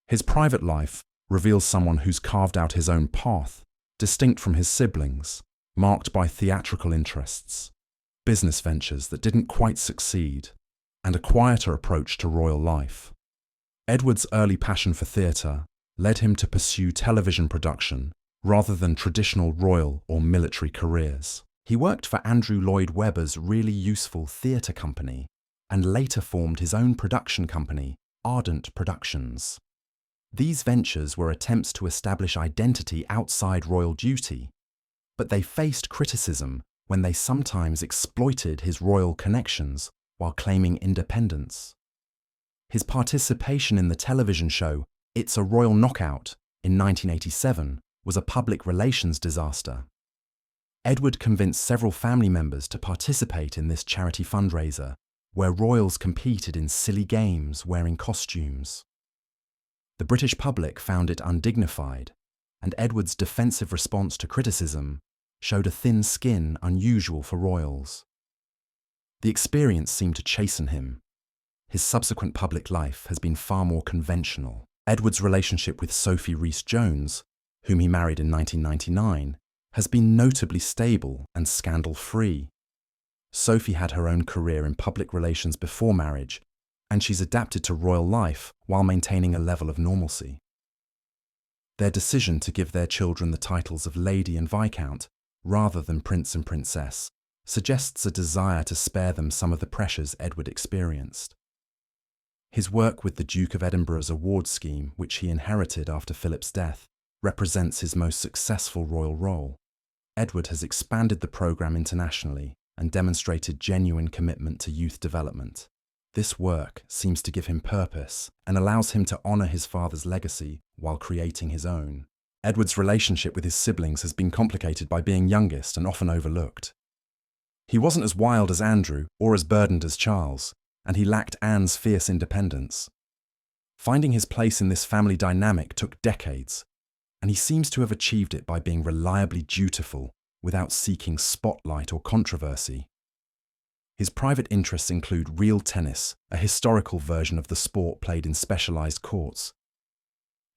His private life reveals someone who's carved out his own path, distinct from his siblings, marked by theatrical interests, business ventures that didn't quite succeed, and a quieter approach to royal life. Edward's early passion for theatre led him to pursue television production rather than traditional royal or military careers. He worked for Andrew Lloyd Webber's Really Useful Theatre Company and later formed his own production company, Ardent Productions. These ventures were attempts to establish identity outside royal duty, but they faced criticism when they sometimes exploited his royal connections while claiming independence. His participation in the television show It's a Royal Knockout in 1987 was a public relations disaster. Edward convinced several family members to participate in this charity fundraiser, where royals competed in silly games wearing costumes. The British public found it undignified, and Edward's defensive response to criticism showed a thin skin unusual for royals. The experience seemed to chasten him. His subsequent public life has been far more conventional. Edward's relationship with Sophie Rhys-Jones, whom he married in 1999, has been notably stable and scandal-free. Sophie had her own career in public relations before marriage, and she's adapted to royal life while maintaining a level of normalcy. Their decision to give their children the titles of Lady and Viscount rather than Prince and Princess suggests a desire to spare them some of the pressures Edward experienced. His work with the Duke of Edinburgh's award scheme, which he inherited after Philip's death, represents his most successful royal role. Edward has expanded the programme internationally and demonstrated genuine commitment to youth development. This work seems to give him purpose and allows him to honour his father's legacy while creating his own. Edward's relationship with his siblings has been complicated by being youngest and often overlooked. He wasn't as wild as Andrew or as burdened as Charles, and he lacked Anne's fierce independence. Finding his place in this family dynamic took decades, and he seems to have achieved it by being reliably dutiful without seeking spotlight or controversy. His private interests include real tennis, a historical version of the sport played in specialised courts.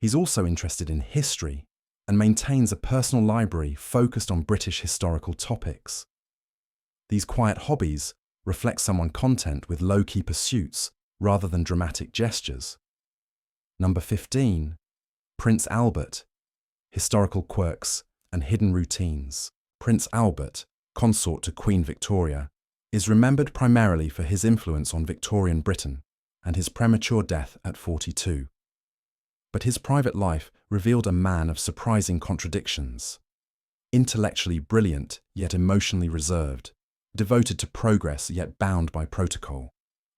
He's also interested in history and maintains a personal library focused on British historical topics. These quiet hobbies reflect someone content with low-key pursuits rather than dramatic gestures. Number 15. Prince Albert. Historical quirks and hidden routines. Prince Albert, consort to Queen Victoria, is remembered primarily for his influence on Victorian Britain and his premature death at 42. But his private life revealed a man of surprising contradictions. Intellectually brilliant, yet emotionally reserved. Devoted to progress, yet bound by protocol.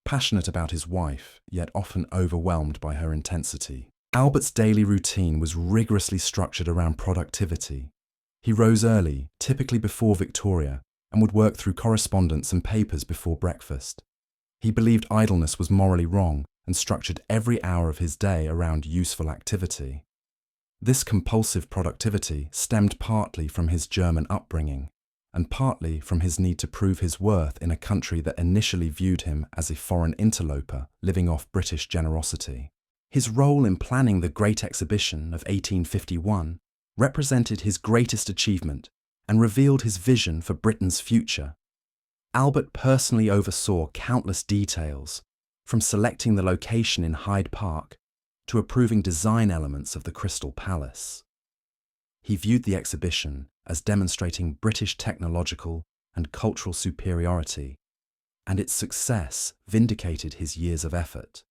Passionate about his wife, yet often overwhelmed by her intensity. Albert's daily routine was rigorously structured around productivity. He rose early, typically before Victoria, and would work through correspondence and papers before breakfast. He believed idleness was morally wrong and structured every hour of his day around useful activity. This compulsive productivity stemmed partly from his German upbringing and partly from his need to prove his worth in a country that initially viewed him as a foreign interloper living off British generosity. His role in planning the Great Exhibition of 1851 represented his greatest achievement and revealed his vision for Britain's future. Albert personally oversaw countless details, from selecting the location in Hyde Park to approving design elements of the Crystal Palace. He viewed the exhibition as demonstrating British technological and cultural superiority, and its success vindicated his years of effort.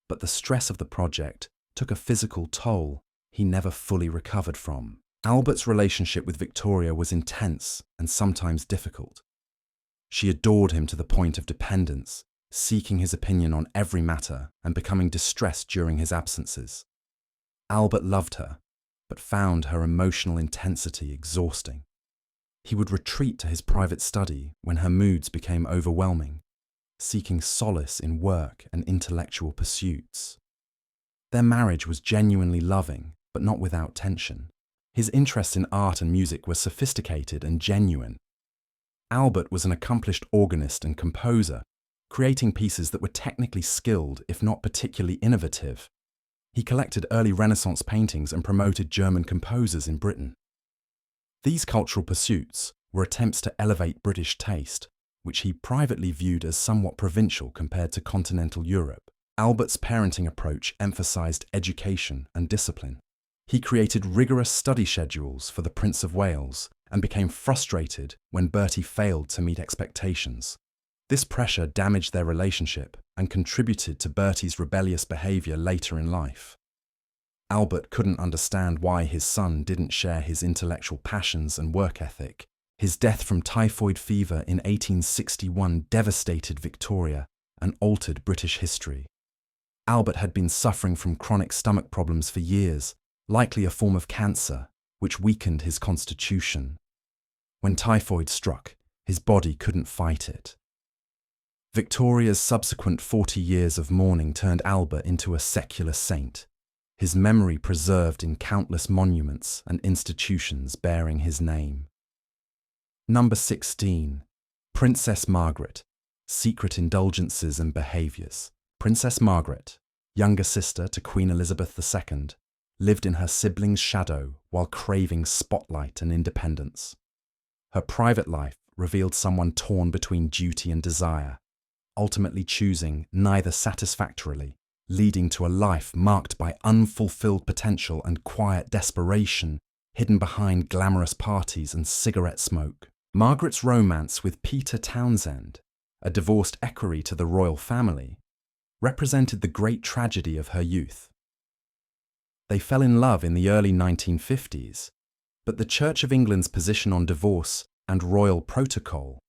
But the stress of the project took a physical toll he never fully recovered from. Albert's relationship with Victoria was intense and sometimes difficult. She adored him to the point of dependence, seeking his opinion on every matter and becoming distressed during his absences. Albert loved her, but found her emotional intensity exhausting. He would retreat to his private study when her moods became overwhelming, seeking solace in work and intellectual pursuits. Their marriage was genuinely loving, but not without tension. His interests in art and music were sophisticated and genuine. Albert was an accomplished organist and composer, creating pieces that were technically skilled if not particularly innovative. He collected early Renaissance paintings and promoted German composers in Britain. These cultural pursuits were attempts to elevate British taste, which he privately viewed as somewhat provincial compared to continental Europe. Albert's parenting approach emphasized education and discipline. He created rigorous study schedules for the Prince of Wales and became frustrated when Bertie failed to meet expectations. This pressure damaged their relationship and contributed to Bertie's rebellious behaviour later in life. Albert couldn't understand why his son didn't share his intellectual passions and work ethic. His death from typhoid fever in 1861 devastated Victoria and altered British history. Albert had been suffering from chronic stomach problems for years, likely a form of cancer, which weakened his constitution. When typhoid struck, his body couldn't fight it. Victoria's subsequent 40 years of mourning turned Albert into a secular saint, his memory preserved in countless monuments and institutions bearing his name. Number 16. Princess Margaret, Secret Indulgences and Behaviours. Princess Margaret, younger sister to Queen Elizabeth II, lived in her siblings' shadow while craving spotlight and independence. Her private life revealed someone torn between duty and desire, ultimately choosing neither satisfactorily, leading to a life marked by unfulfilled potential and quiet desperation hidden behind glamorous parties and cigarette smoke. Margaret's romance with Peter Townsend, a divorced equerry to the royal family, represented the great tragedy of her youth. They fell in love in the early 1950s, but the Church of England's position on divorce and royal protocol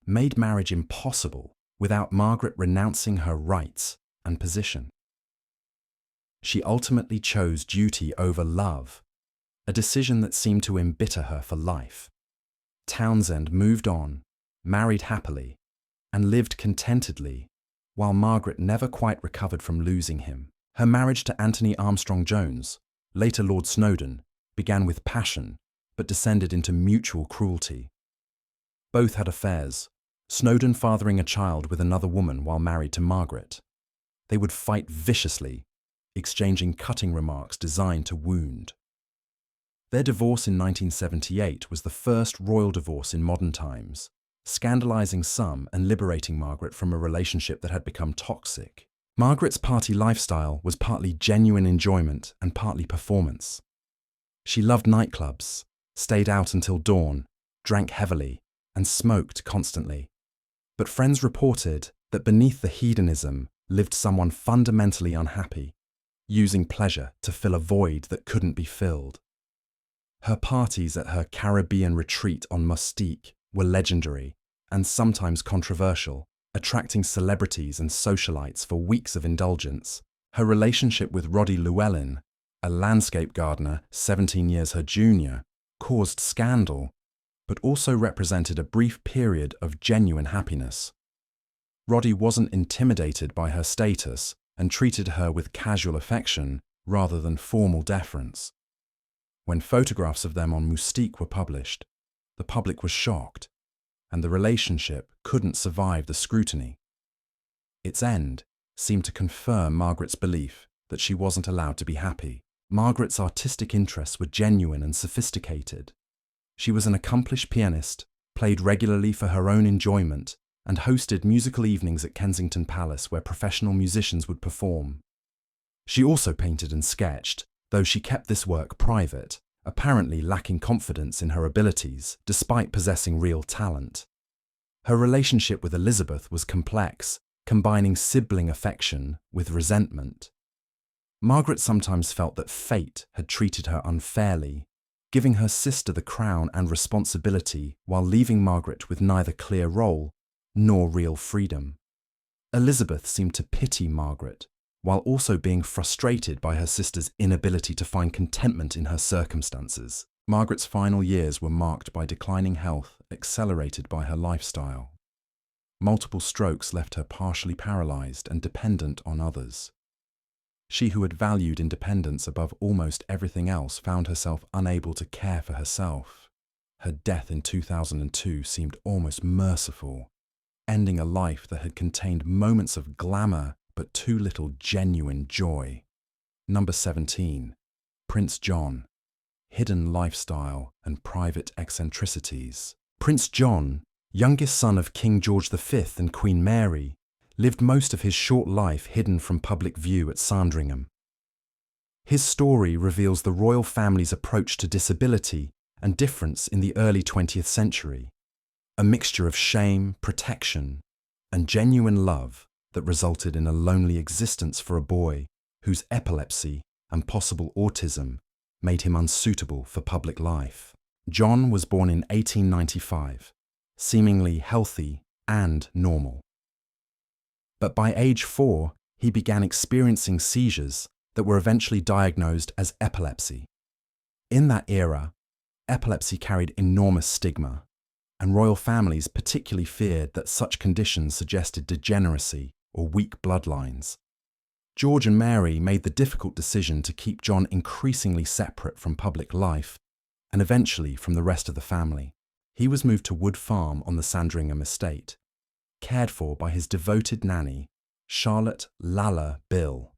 made marriage impossible without Margaret renouncing her rights and position. She ultimately chose duty over love, a decision that seemed to embitter her for life. Townsend moved on, married happily, and lived contentedly, while Margaret never quite recovered from losing him. Her marriage to Anthony Armstrong-Jones, later Lord Snowdon, began with passion, but descended into mutual cruelty. Both had affairs, Snowdon fathering a child with another woman while married to Margaret. They would fight viciously, exchanging cutting remarks designed to wound. Their divorce in 1978 was the first royal divorce in modern times, scandalizing some and liberating Margaret from a relationship that had become toxic. Margaret's party lifestyle was partly genuine enjoyment and partly performance. She loved nightclubs, stayed out until dawn, drank heavily, and smoked constantly. But friends reported that beneath the hedonism lived someone fundamentally unhappy, using pleasure to fill a void that couldn't be filled. Her parties at her Caribbean retreat on Mustique were legendary and sometimes controversial, attracting celebrities and socialites for weeks of indulgence. Her relationship with Roddy Llewellyn, a landscape gardener 17 years her junior, caused scandal, but also represented a brief period of genuine happiness. Roddy wasn't intimidated by her status and treated her with casual affection rather than formal deference. When photographs of them on Mustique were published, the public was shocked, and the relationship couldn't survive the scrutiny. Its end seemed to confirm Margaret's belief that she wasn't allowed to be happy. Margaret's artistic interests were genuine and sophisticated. She was an accomplished pianist, played regularly for her own enjoyment, and hosted musical evenings at Kensington Palace where professional musicians would perform. She also painted and sketched, though she kept this work private, apparently lacking confidence in her abilities despite possessing real talent. Her relationship with Elizabeth was complex, combining sibling affection with resentment. Margaret sometimes felt that fate had treated her unfairly, giving her sister the crown and responsibility while leaving Margaret with neither clear role nor real freedom. Elizabeth seemed to pity Margaret, while also being frustrated by her sister's inability to find contentment in her circumstances. Margaret's final years were marked by declining health, accelerated by her lifestyle. Multiple strokes left her partially paralysed and dependent on others. She who had valued independence above almost everything else found herself unable to care for herself. Her death in 2002 seemed almost merciful, ending a life that had contained moments of glamour but too little genuine joy. Number 17. Prince John. Hidden lifestyle and private eccentricities. Prince John, youngest son of King George V and Queen Mary, lived most of his short life hidden from public view at Sandringham. His story reveals the royal family's approach to disability and difference in the early 20th century, a mixture of shame, protection, and genuine love that resulted in a lonely existence for a boy whose epilepsy and possible autism made him unsuitable for public life. John was born in 1895, seemingly healthy and normal. But by age 4, he began experiencing seizures that were eventually diagnosed as epilepsy. In that era, epilepsy carried enormous stigma, and royal families particularly feared that such conditions suggested degeneracy or weak bloodlines. George and Mary made the difficult decision to keep John increasingly separate from public life and eventually from the rest of the family. He was moved to Wood Farm on the Sandringham estate, cared for by his devoted nanny, Charlotte Lalla Bill.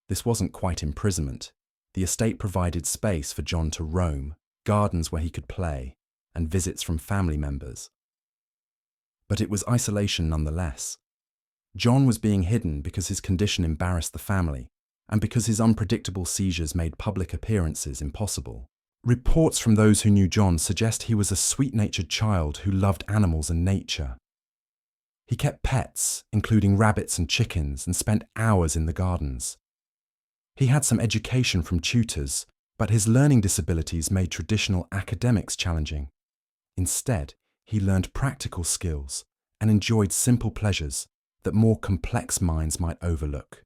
This wasn't quite imprisonment. The estate provided space for John to roam, gardens where he could play, and visits from family members. But it was isolation nonetheless. John was being hidden because his condition embarrassed the family, and because his unpredictable seizures made public appearances impossible. Reports from those who knew John suggest he was a sweet-natured child who loved animals and nature. He kept pets, including rabbits and chickens, and spent hours in the gardens. He had some education from tutors, but his learning disabilities made traditional academics challenging. Instead, he learned practical skills and enjoyed simple pleasures that more complex minds might overlook.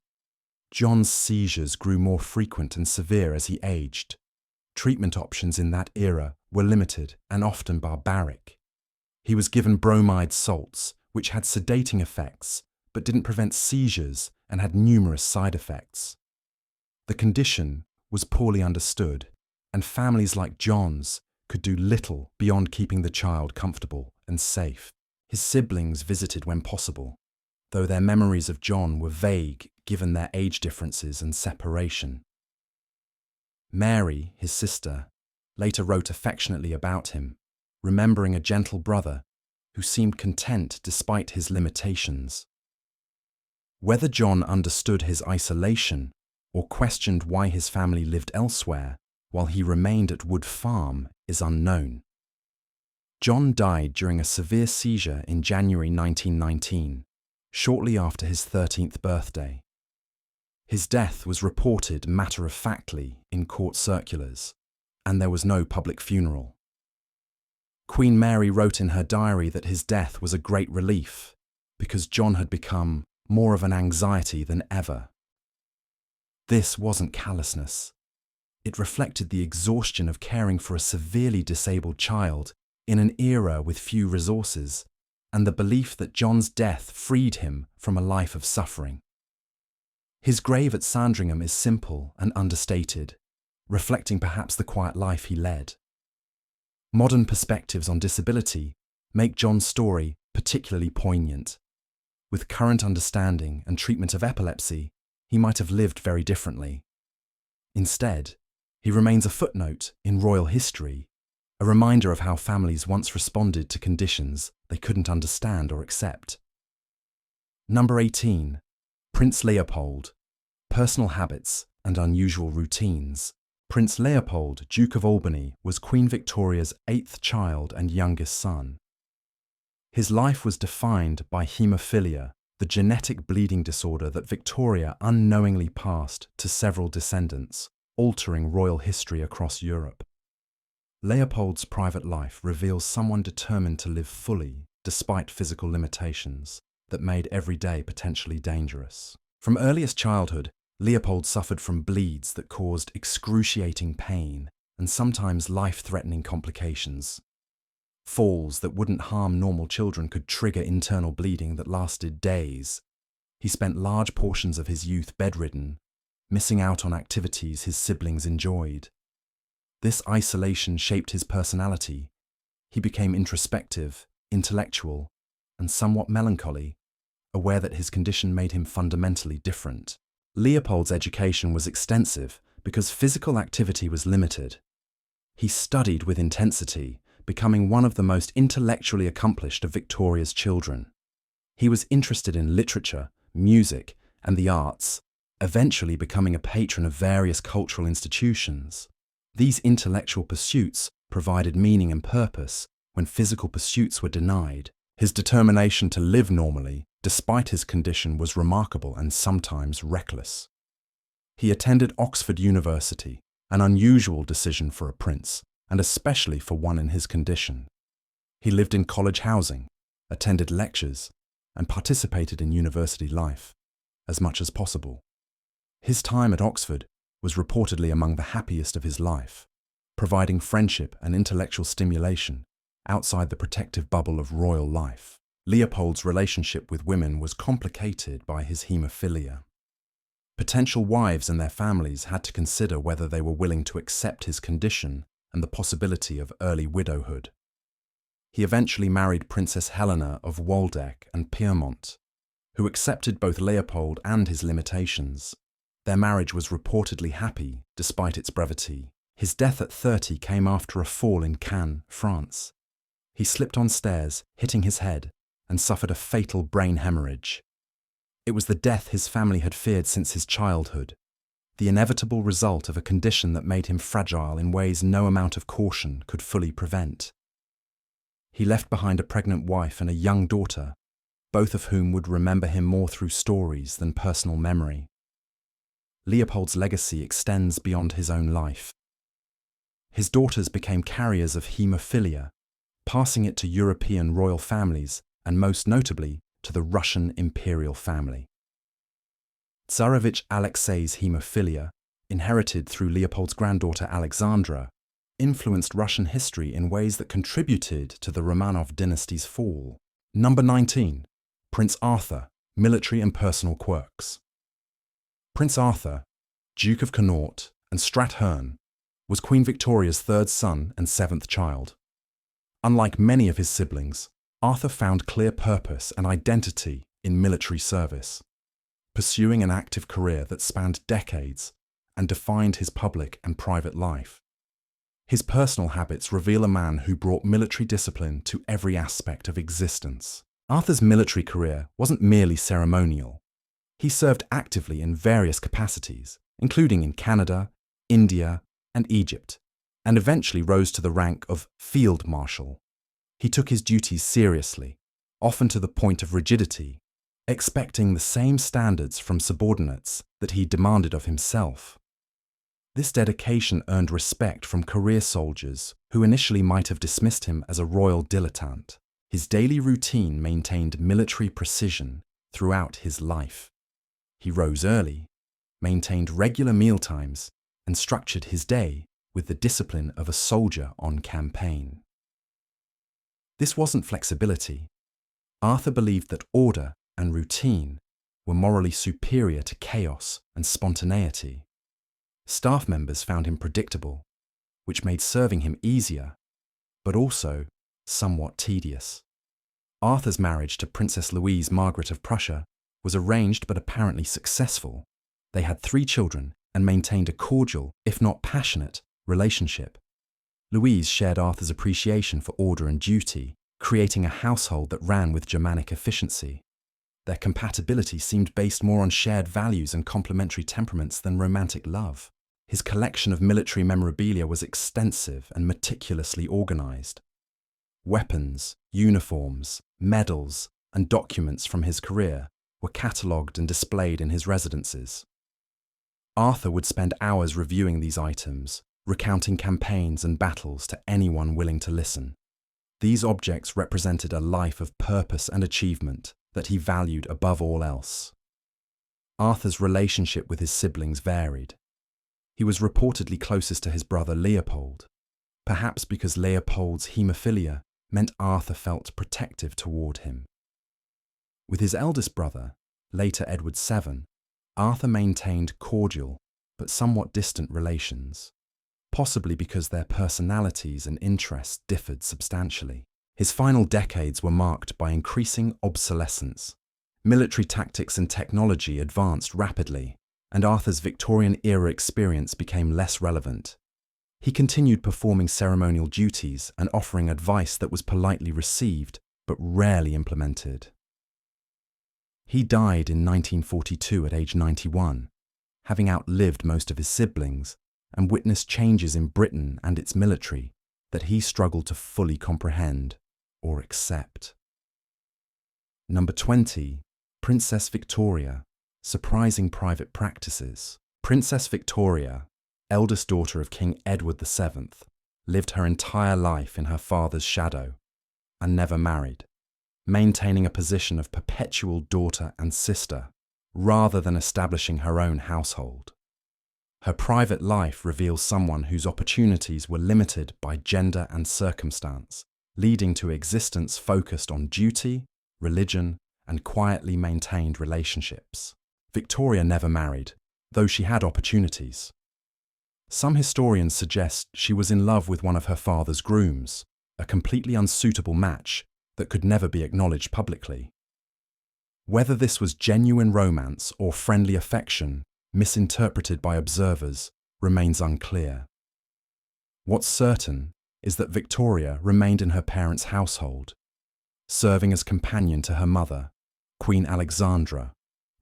John's seizures grew more frequent and severe as he aged. Treatment options in that era were limited and often barbaric. He was given bromide salts, which had sedating effects but didn't prevent seizures and had numerous side effects. The condition was poorly understood, and families like John's could do little beyond keeping the child comfortable and safe. His siblings visited when possible, though their memories of John were vague given their age differences and separation. Mary, his sister, later wrote affectionately about him, remembering a gentle brother who seemed content despite his limitations. Whether John understood his isolation or questioned why his family lived elsewhere while he remained at Wood Farm is unknown. John died during a severe seizure in January 1919, shortly after his 13th birthday. His death was reported matter-of-factly in court circulars, and there was no public funeral. Queen Mary wrote in her diary that his death was a great relief because John had become more of an anxiety than ever. This wasn't callousness. It reflected the exhaustion of caring for a severely disabled child in an era with few resources, and the belief that John's death freed him from a life of suffering. His grave at Sandringham is simple and understated, reflecting perhaps the quiet life he led. Modern perspectives on disability make John's story particularly poignant. With current understanding and treatment of epilepsy, he might have lived very differently. Instead, he remains a footnote in royal history, a reminder of how families once responded to conditions they couldn't understand or accept. Number 18. Prince Leopold. Personal habits and unusual routines. Prince Leopold, Duke of Albany, was Queen Victoria's 8th child and youngest son. His life was defined by haemophilia, the genetic bleeding disorder that Victoria unknowingly passed to several descendants, altering royal history across Europe. Leopold's private life reveals someone determined to live fully, despite physical limitations that made every day potentially dangerous. From earliest childhood, Leopold suffered from bleeds that caused excruciating pain and sometimes life-threatening complications. Falls that wouldn't harm normal children could trigger internal bleeding that lasted days. He spent large portions of his youth bedridden, missing out on activities his siblings enjoyed. This isolation shaped his personality. He became introspective, intellectual, and somewhat melancholy, aware that his condition made him fundamentally different. Leopold's education was extensive because physical activity was limited. He studied with intensity, becoming one of the most intellectually accomplished of Victoria's children. He was interested in literature, music, and the arts, eventually becoming a patron of various cultural institutions. These intellectual pursuits provided meaning and purpose when physical pursuits were denied. His determination to live normally, despite his condition, was remarkable and sometimes reckless. He attended Oxford University, an unusual decision for a prince, and especially for one in his condition. He lived in college housing, attended lectures, and participated in university life as much as possible. His time at Oxford was reportedly among the happiest of his life, providing friendship and intellectual stimulation outside the protective bubble of royal life. Leopold's relationship with women was complicated by his haemophilia. Potential wives and their families had to consider whether they were willing to accept his condition and the possibility of early widowhood. He eventually married Princess Helena of Waldeck and Pyrmont, who accepted both Leopold and his limitations. Their marriage was reportedly happy, despite its brevity. His death at 30 came after a fall in Cannes, France. He slipped on stairs, hitting his head, and suffered a fatal brain hemorrhage. It was the death his family had feared since his childhood, the inevitable result of a condition that made him fragile in ways no amount of caution could fully prevent. He left behind a pregnant wife and a young daughter, both of whom would remember him more through stories than personal memory. Leopold's legacy extends beyond his own life. His daughters became carriers of haemophilia, passing it to European royal families and most notably to the Russian imperial family. Tsarevich Alexei's haemophilia, inherited through Leopold's granddaughter Alexandra, influenced Russian history in ways that contributed to the Romanov dynasty's fall. Number 19. Prince Arthur, military and personal quirks. Prince Arthur, Duke of Connaught and Strathern, was Queen Victoria's 3rd son and 7th child. Unlike many of his siblings, Arthur found clear purpose and identity in military service, pursuing an active career that spanned decades and defined his public and private life. His personal habits reveal a man who brought military discipline to every aspect of existence. Arthur's military career wasn't merely ceremonial. He served actively in various capacities, including in Canada, India, and Egypt, and eventually rose to the rank of Field Marshal. He took his duties seriously, often to the point of rigidity, expecting the same standards from subordinates that he demanded of himself. This dedication earned respect from career soldiers who initially might have dismissed him as a royal dilettante. His daily routine maintained military precision throughout his life. He rose early, maintained regular mealtimes, and structured his day with the discipline of a soldier on campaign. This wasn't flexibility. Arthur believed that order and routine were morally superior to chaos and spontaneity. Staff members found him predictable, which made serving him easier, but also somewhat tedious. Arthur's marriage to Princess Louise Margaret of Prussia was arranged but apparently successful. They had 3 children and maintained a cordial, if not passionate, relationship. Louise shared Arthur's appreciation for order and duty, creating a household that ran with Germanic efficiency. Their compatibility seemed based more on shared values and complementary temperaments than romantic love. His collection of military memorabilia was extensive and meticulously organized. Weapons, uniforms, medals, and documents from his career were catalogued and displayed in his residences. Arthur would spend hours reviewing these items, recounting campaigns and battles to anyone willing to listen. These objects represented a life of purpose and achievement that he valued above all else. Arthur's relationship with his siblings varied. He was reportedly closest to his brother Leopold, perhaps because Leopold's haemophilia meant Arthur felt protective toward him. With his eldest brother, later Edward VII, Arthur maintained cordial but somewhat distant relations, possibly because their personalities and interests differed substantially. His final decades were marked by increasing obsolescence. Military tactics and technology advanced rapidly, and Arthur's Victorian-era experience became less relevant. He continued performing ceremonial duties and offering advice that was politely received but rarely implemented. He died in 1942 at age 91, having outlived most of his siblings and witnessed changes in Britain and its military that he struggled to fully comprehend or accept. Number 20. Princess Victoria, surprising private practices. Princess Victoria, eldest daughter of King Edward VII, lived her entire life in her father's shadow and never married, maintaining a position of perpetual daughter and sister rather than establishing her own household. Her private life reveals someone whose opportunities were limited by gender and circumstance, leading to existence focused on duty, religion, and quietly maintained relationships. Victoria never married, though she had opportunities. Some historians suggest she was in love with one of her father's grooms, a completely unsuitable match that could never be acknowledged publicly. Whether this was genuine romance or friendly affection, misinterpreted by observers, remains unclear. What's certain is that Victoria remained in her parents' household, serving as companion to her mother, Queen Alexandra,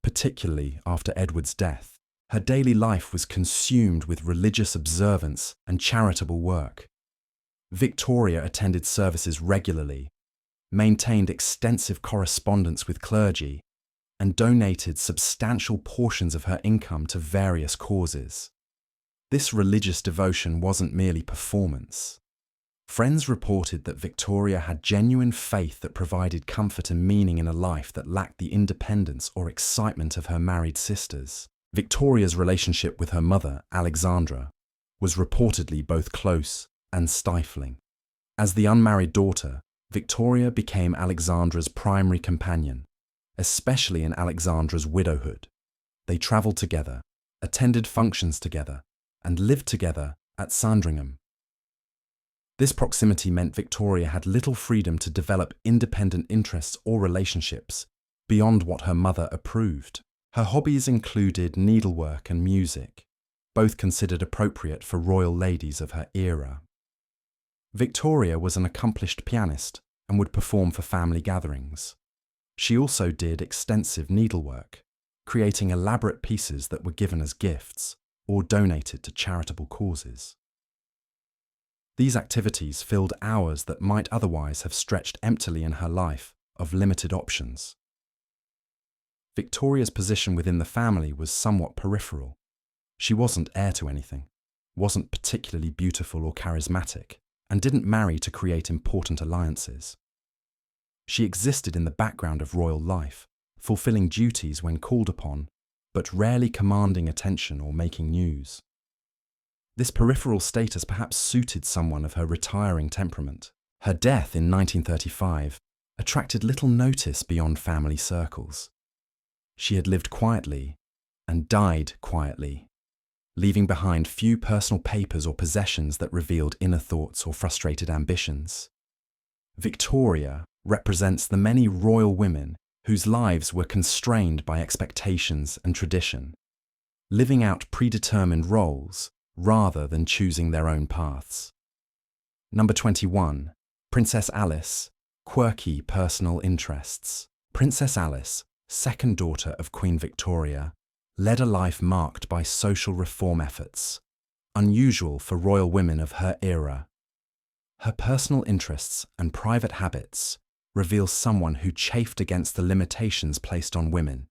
particularly after Edward's death. Her daily life was consumed with religious observance and charitable work. Victoria attended services regularly, maintained extensive correspondence with clergy, and donated substantial portions of her income to various causes. This religious devotion wasn't merely performance. Friends reported that Victoria had genuine faith that provided comfort and meaning in a life that lacked the independence or excitement of her married sisters. Victoria's relationship with her mother, Alexandra, was reportedly both close and stifling. As the unmarried daughter, Victoria became Alexandra's primary companion, especially in Alexandra's widowhood. They travelled together, attended functions together, and lived together at Sandringham. This proximity meant Victoria had little freedom to develop independent interests or relationships beyond what her mother approved. Her hobbies included needlework and music, both considered appropriate for royal ladies of her era. Victoria was an accomplished pianist and would perform for family gatherings. She also did extensive needlework, creating elaborate pieces that were given as gifts or donated to charitable causes. These activities filled hours that might otherwise have stretched emptily in her life of limited options. Victoria's position within the family was somewhat peripheral. She wasn't heir to anything, wasn't particularly beautiful or charismatic, and didn't marry to create important alliances. She existed in the background of royal life, fulfilling duties when called upon, but rarely commanding attention or making news. This peripheral status perhaps suited someone of her retiring temperament. Her death in 1935 attracted little notice beyond family circles. She had lived quietly and died quietly, leaving behind few personal papers or possessions that revealed inner thoughts or frustrated ambitions. Victoria represents the many royal women whose lives were constrained by expectations and tradition, living out predetermined roles rather than choosing their own paths. Number 21. Princess Alice, quirky personal interests. Princess Alice, second daughter of Queen Victoria, led a life marked by social reform efforts, unusual for royal women of her era. Her personal interests and private habits reveal someone who chafed against the limitations placed on women,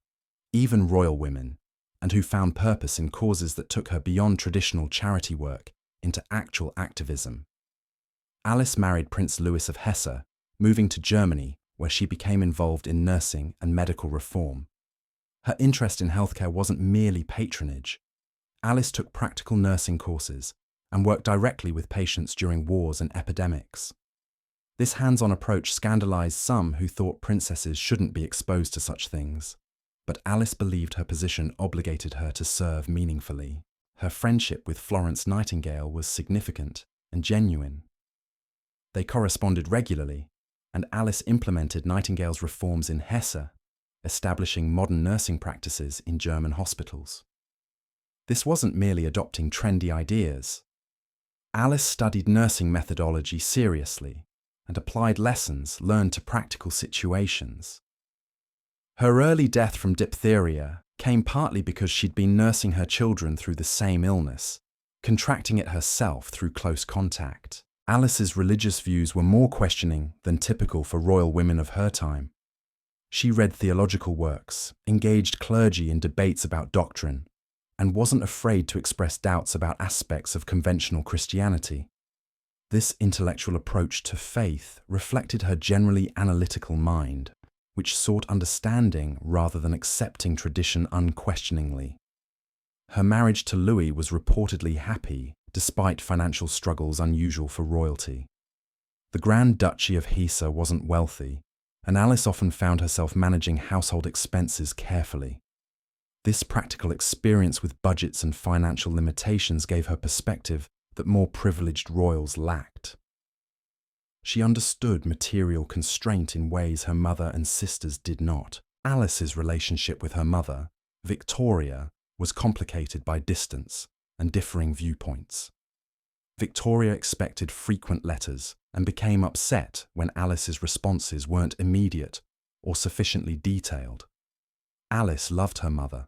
even royal women, and who found purpose in causes that took her beyond traditional charity work into actual activism. Alice married Prince Louis of Hesse, moving to Germany, where she became involved in nursing and medical reform. Her interest in healthcare wasn't merely patronage. Alice took practical nursing courses and worked directly with patients during wars and epidemics. This hands-on approach scandalized some who thought princesses shouldn't be exposed to such things, but Alice believed her position obligated her to serve meaningfully. Her friendship with Florence Nightingale was significant and genuine. They corresponded regularly, and Alice implemented Nightingale's reforms in Hesse, establishing modern nursing practices in German hospitals. This wasn't merely adopting trendy ideas. Alice studied nursing methodology seriously and applied lessons learned to practical situations. Her early death from diphtheria came partly because she'd been nursing her children through the same illness, contracting it herself through close contact. Alice's religious views were more questioning than typical for royal women of her time. She read theological works, engaged clergy in debates about doctrine, and wasn't afraid to express doubts about aspects of conventional Christianity. This intellectual approach to faith reflected her generally analytical mind, which sought understanding rather than accepting tradition unquestioningly. Her marriage to Louis was reportedly happy, despite financial struggles unusual for royalty. The Grand Duchy of Hesse wasn't wealthy, and Alice often found herself managing household expenses carefully. This practical experience with budgets and financial limitations gave her perspective that more privileged royals lacked. She understood material constraint in ways her mother and sisters did not. Alice's relationship with her mother, Victoria, was complicated by distance and differing viewpoints. Victoria expected frequent letters and became upset when Alice's responses weren't immediate or sufficiently detailed. Alice loved her mother,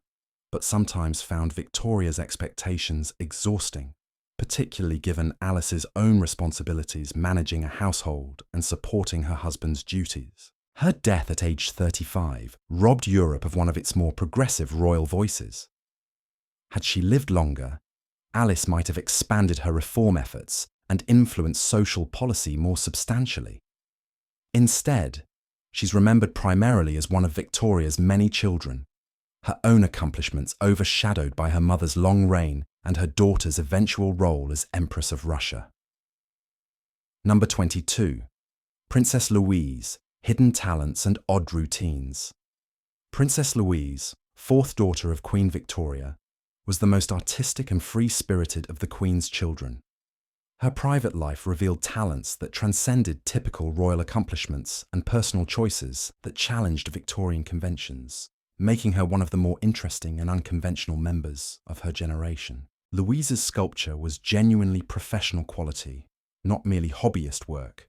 but sometimes found Victoria's expectations exhausting, particularly given Alice's own responsibilities managing a household and supporting her husband's duties. Her death at age 35 robbed Europe of one of its more progressive royal voices. Had she lived longer, Alice might have expanded her reform efforts and influenced social policy more substantially. Instead, she's remembered primarily as one of Victoria's many children, her own accomplishments overshadowed by her mother's long reign and her daughter's eventual role as Empress of Russia. Number 22. Princess Louise, hidden talents and odd routines. Princess Louise, fourth daughter of Queen Victoria, was the most artistic and free-spirited of the Queen's children. Her private life revealed talents that transcended typical royal accomplishments and personal choices that challenged Victorian conventions, making her one of the more interesting and unconventional members of her generation. Louise's sculpture was genuinely professional quality, not merely hobbyist work.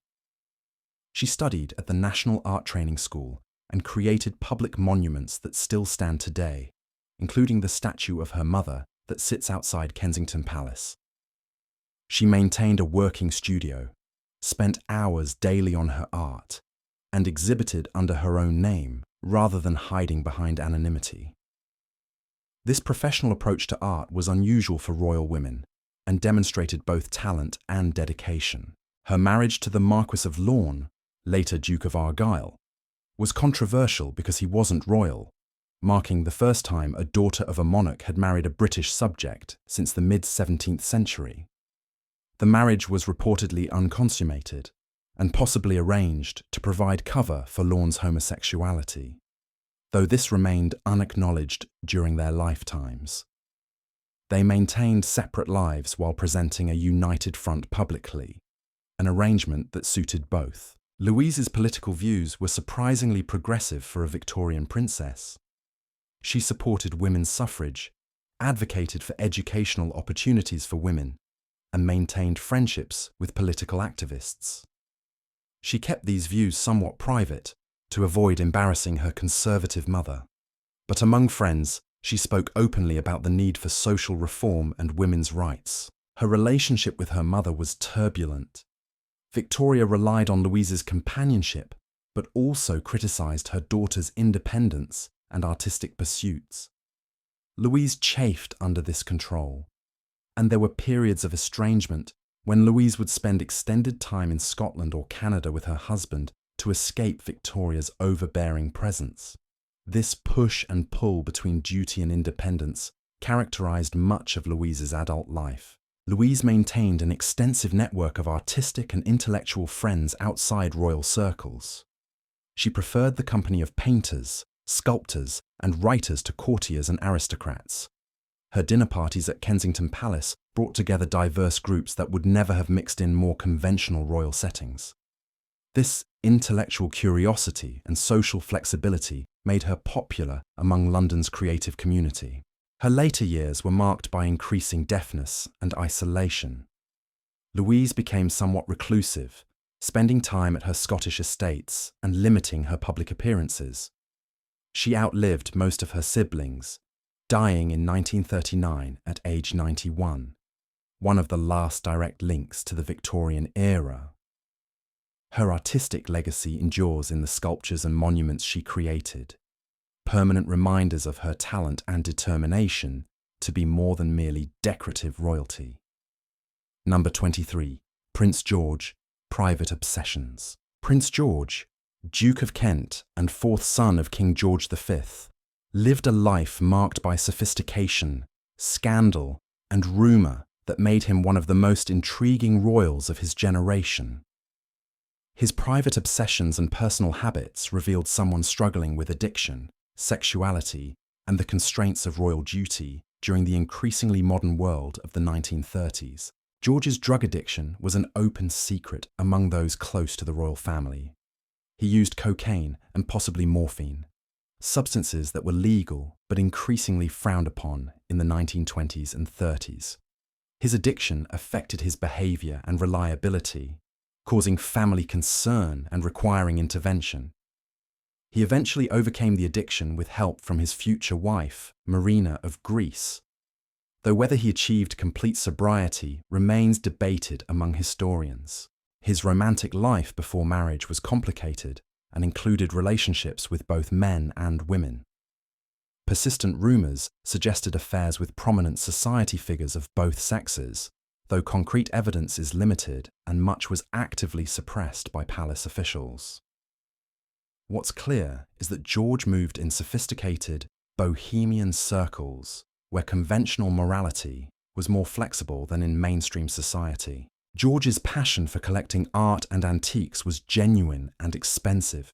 She studied at the National Art Training School and created public monuments that still stand today, including the statue of her mother that sits outside Kensington Palace. She maintained a working studio, spent hours daily on her art, and exhibited under her own name rather than hiding behind anonymity. This professional approach to art was unusual for royal women and demonstrated both talent and dedication. Her marriage to the Marquis of Lorne, later Duke of Argyll, was controversial because he wasn't royal, marking the first time a daughter of a monarch had married a British subject since the mid-17th century. The marriage was reportedly unconsummated and possibly arranged to provide cover for Lorne's homosexuality, though this remained unacknowledged during their lifetimes. They maintained separate lives while presenting a united front publicly, an arrangement that suited both. Louise's political views were surprisingly progressive for a Victorian princess. She supported women's suffrage, advocated for educational opportunities for women, and maintained friendships with political activists. She kept these views somewhat private to avoid embarrassing her conservative mother. But among friends, she spoke openly about the need for social reform and women's rights. Her relationship with her mother was turbulent. Victoria relied on Louise's companionship, but also criticised her daughter's independence and artistic pursuits. Louise chafed under this control, and there were periods of estrangement when Louise would spend extended time in Scotland or Canada with her husband to escape Victoria's overbearing presence. This push and pull between duty and independence characterised much of Louise's adult life. Louise maintained an extensive network of artistic and intellectual friends outside royal circles. She preferred the company of painters, sculptors, and writers to courtiers and aristocrats. Her dinner parties at Kensington Palace brought together diverse groups that would never have mixed in more conventional royal settings. This intellectual curiosity and social flexibility made her popular among London's creative community. Her later years were marked by increasing deafness and isolation. Louise became somewhat reclusive, spending time at her Scottish estates and limiting her public appearances. She outlived most of her siblings, dying in 1939 at age 91, one of the last direct links to the Victorian era. Her artistic legacy endures in the sculptures and monuments she created, permanent reminders of her talent and determination to be more than merely decorative royalty. Number 23. Prince George, Private Obsessions. Prince George, Duke of Kent and fourth son of King George V, lived a life marked by sophistication, scandal, and rumour that made him one of the most intriguing royals of his generation. His private obsessions and personal habits revealed someone struggling with addiction, sexuality, and the constraints of royal duty during the increasingly modern world of the 1930s. George's drug addiction was an open secret among those close to the royal family. He used cocaine and possibly morphine, substances that were legal but increasingly frowned upon in the 1920s and 30s. His addiction affected his behaviour and reliability, causing family concern and requiring intervention. He eventually overcame the addiction with help from his future wife, Marina of Greece, though whether he achieved complete sobriety remains debated among historians. His romantic life before marriage was complicated and included relationships with both men and women. Persistent rumours suggested affairs with prominent society figures of both sexes, though concrete evidence is limited and much was actively suppressed by palace officials. What's clear is that George moved in sophisticated, bohemian circles where conventional morality was more flexible than in mainstream society. George's passion for collecting art and antiques was genuine and expensive.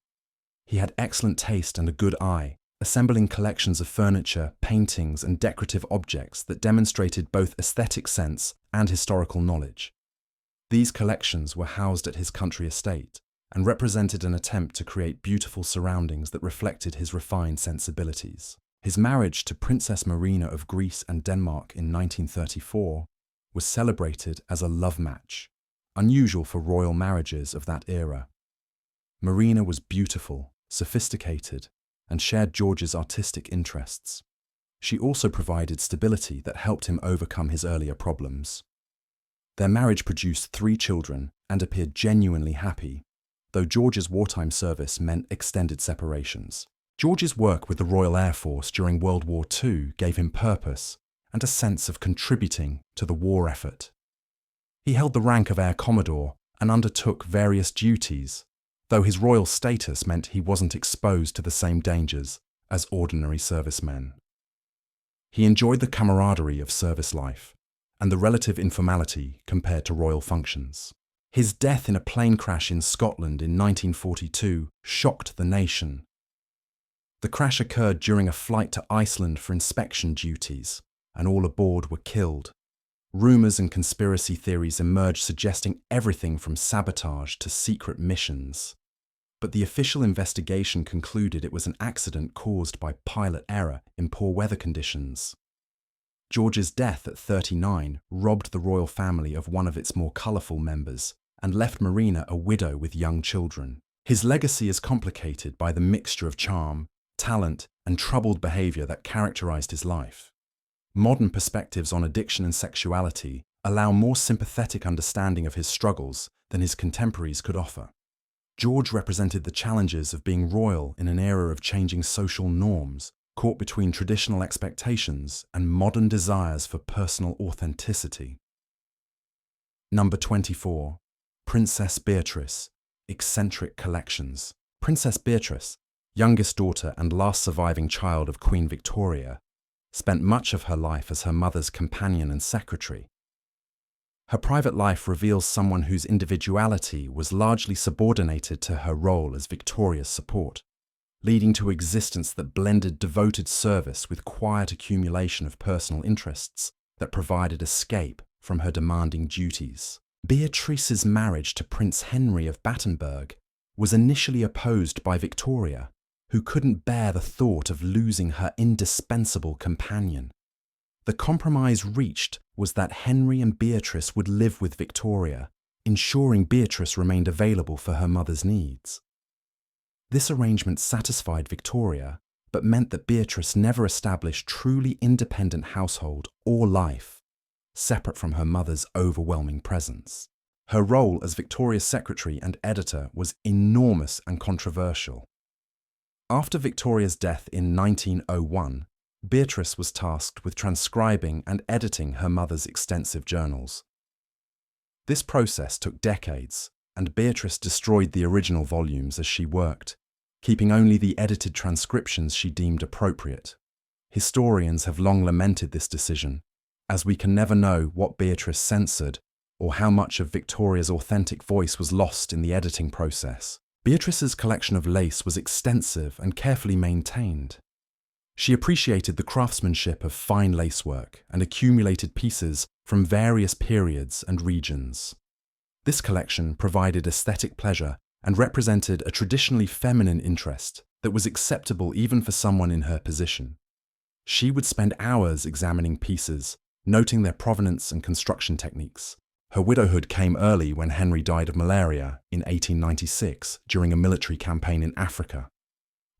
He had excellent taste and a good eye, assembling collections of furniture, paintings, and decorative objects that demonstrated both aesthetic sense and historical knowledge. These collections were housed at his country estate and represented an attempt to create beautiful surroundings that reflected his refined sensibilities. His marriage to Princess Marina of Greece and Denmark in 1934 was celebrated as a love match, unusual for royal marriages of that era. Marina was beautiful, sophisticated, and shared George's artistic interests. She also provided stability that helped him overcome his earlier problems. Their marriage produced 3 children and appeared genuinely happy, though George's wartime service meant extended separations. George's work with the Royal Air Force during World War II gave him purpose and a sense of contributing to the war effort. He held the rank of Air Commodore and undertook various duties, though his royal status meant he wasn't exposed to the same dangers as ordinary servicemen. He enjoyed the camaraderie of service life and the relative informality compared to royal functions. His death in a plane crash in Scotland in 1942 shocked the nation. The crash occurred during a flight to Iceland for inspection duties, and all aboard were killed. Rumors and conspiracy theories emerged suggesting everything from sabotage to secret missions. But the official investigation concluded it was an accident caused by pilot error in poor weather conditions. George's death at 39 robbed the royal family of one of its more colourful members and left Marina a widow with young children. His legacy is complicated by the mixture of charm, talent, and troubled behaviour that characterised his life. Modern perspectives on addiction and sexuality allow more sympathetic understanding of his struggles than his contemporaries could offer. George represented the challenges of being royal in an era of changing social norms, caught between traditional expectations and modern desires for personal authenticity. Number 24. Princess Beatrice, Eccentric Collections. Princess Beatrice, youngest daughter and last surviving child of Queen Victoria, spent much of her life as her mother's companion and secretary. Her private life reveals someone whose individuality was largely subordinated to her role as Victoria's support, leading to existence that blended devoted service with quiet accumulation of personal interests that provided escape from her demanding duties. Beatrice's marriage to Prince Henry of Battenberg was initially opposed by Victoria, who couldn't bear the thought of losing her indispensable companion. The compromise reached was that Henry and Beatrice would live with Victoria, ensuring Beatrice remained available for her mother's needs. This arrangement satisfied Victoria, but meant that Beatrice never established truly independent household or life, separate from her mother's overwhelming presence. Her role as Victoria's secretary and editor was enormous and controversial. After Victoria's death in 1901, Beatrice was tasked with transcribing and editing her mother's extensive journals. This process took decades, and Beatrice destroyed the original volumes as she worked, keeping only the edited transcriptions she deemed appropriate. Historians have long lamented this decision, as we can never know what Beatrice censored or how much of Victoria's authentic voice was lost in the editing process. Beatrice's collection of lace was extensive and carefully maintained. She appreciated the craftsmanship of fine lacework and accumulated pieces from various periods and regions. This collection provided aesthetic pleasure and represented a traditionally feminine interest that was acceptable even for someone in her position. She would spend hours examining pieces, noting their provenance and construction techniques. Her widowhood came early when Henry died of malaria in 1896 during a military campaign in Africa.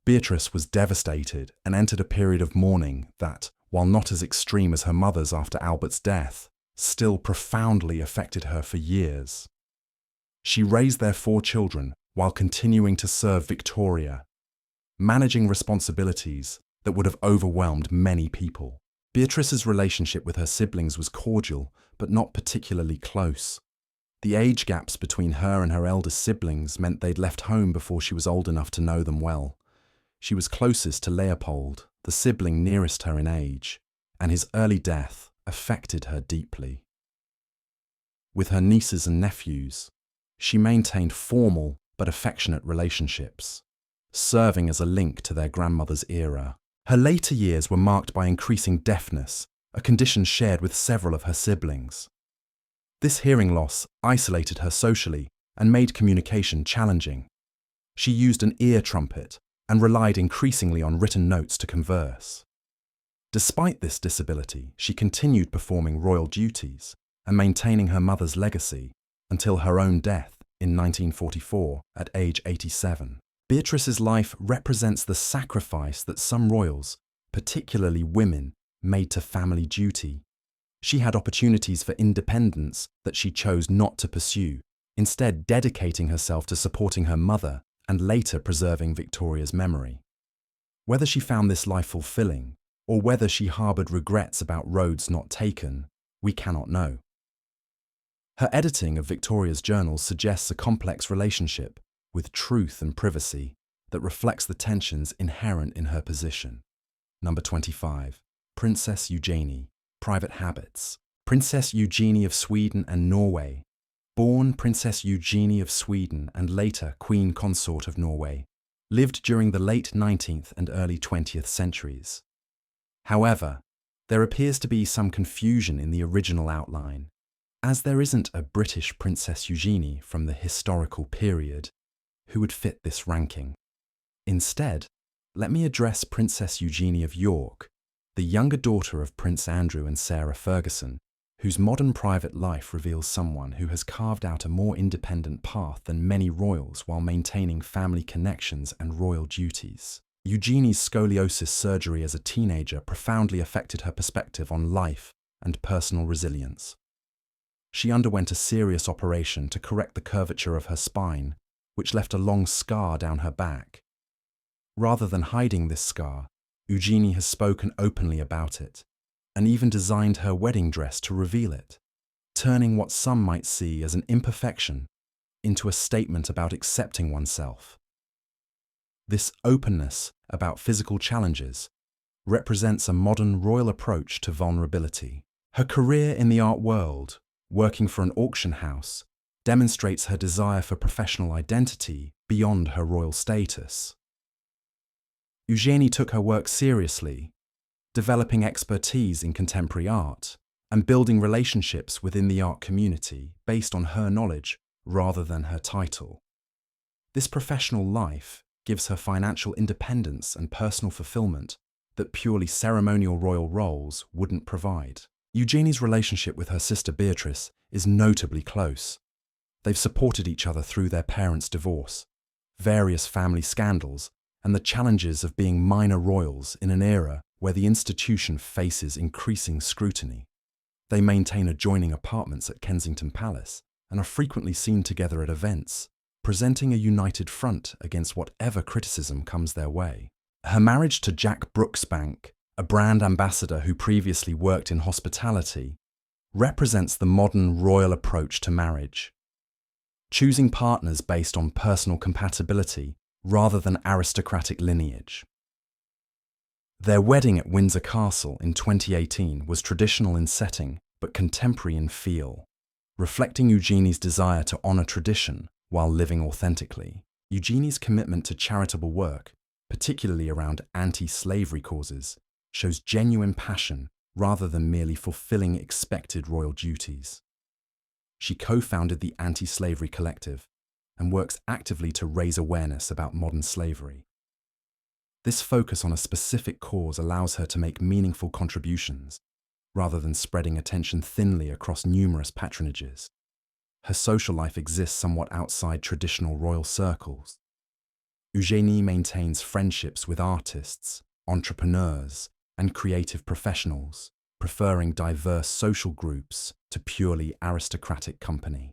Beatrice was devastated and entered a period of mourning that, while not as extreme as her mother's after Albert's death, still profoundly affected her for years. She raised their 4 children while continuing to serve Victoria, managing responsibilities that would have overwhelmed many people. Beatrice's relationship with her siblings was cordial, but not particularly close. The age gaps between her and her eldest siblings meant they'd left home before she was old enough to know them well. She was closest to Leopold, the sibling nearest her in age, and his early death affected her deeply. With her nieces and nephews, she maintained formal but affectionate relationships, serving as a link to their grandmother's era. Her later years were marked by increasing deafness, a condition shared with several of her siblings. This hearing loss isolated her socially and made communication challenging. She used an ear trumpet and relied increasingly on written notes to converse. Despite this disability, she continued performing royal duties and maintaining her mother's legacy until her own death in 1944 at age 87. Beatrice's life represents the sacrifice that some royals, particularly women, made to family duty. She had opportunities for independence that she chose not to pursue, instead dedicating herself to supporting her mother and later preserving Victoria's memory. Whether she found this life fulfilling, or whether she harboured regrets about roads not taken, we cannot know. Her editing of Victoria's journals suggests a complex relationship with truth and privacy that reflects the tensions inherent in her position. Number 25. Princess Eugenie, Private Habits. Princess Eugenie of Sweden and Norway, born Princess Eugenie of Sweden and later Queen Consort of Norway, lived during the late 19th and early 20th centuries. However, There appears to be some confusion in the original outline, as there isn't a British Princess Eugenie from the historical period who would fit this ranking. Instead, let me address Princess Eugenie of York, the younger daughter of Prince Andrew and Sarah Ferguson, whose modern private life reveals someone who has carved out a more independent path than many royals while maintaining family connections and royal duties. Eugenie's scoliosis surgery as a teenager profoundly affected her perspective on life and personal resilience. She underwent a serious operation to correct the curvature of her spine, which left a long scar down her back. Rather than hiding this scar, Eugenie has spoken openly about it, and even designed her wedding dress to reveal it, turning what some might see as an imperfection into a statement about accepting oneself. This openness about physical challenges represents a modern royal approach to vulnerability. Her career in the art world, working for an auction house, demonstrates her desire for professional identity beyond her royal status. Eugenie took her work seriously, developing expertise in contemporary art and building relationships within the art community based on her knowledge rather than her title. This professional life gives her financial independence and personal fulfillment that purely ceremonial royal roles wouldn't provide. Eugenie's relationship with her sister Beatrice is notably close. They've supported each other through their parents' divorce, various family scandals, and the challenges of being minor royals in an era where the institution faces increasing scrutiny. They maintain adjoining apartments at Kensington Palace and are frequently seen together at events, presenting a united front against whatever criticism comes their way. Her marriage to Jack Brooksbank, a brand ambassador who previously worked in hospitality, represents the modern royal approach to marriage, choosing partners based on personal compatibility rather than aristocratic lineage. Their wedding at Windsor Castle in 2018 was traditional in setting but contemporary in feel, reflecting Eugenie's desire to honour tradition while living authentically. Eugenie's commitment to charitable work, particularly around anti-slavery causes, shows genuine passion rather than merely fulfilling expected royal duties. She co-founded the Anti-Slavery Collective and works actively to raise awareness about modern slavery. This focus on a specific cause allows her to make meaningful contributions, rather than spreading attention thinly across numerous patronages. Her social life exists somewhat outside traditional royal circles. Eugenie maintains friendships with artists, entrepreneurs, and creative professionals, preferring diverse social groups to purely aristocratic company.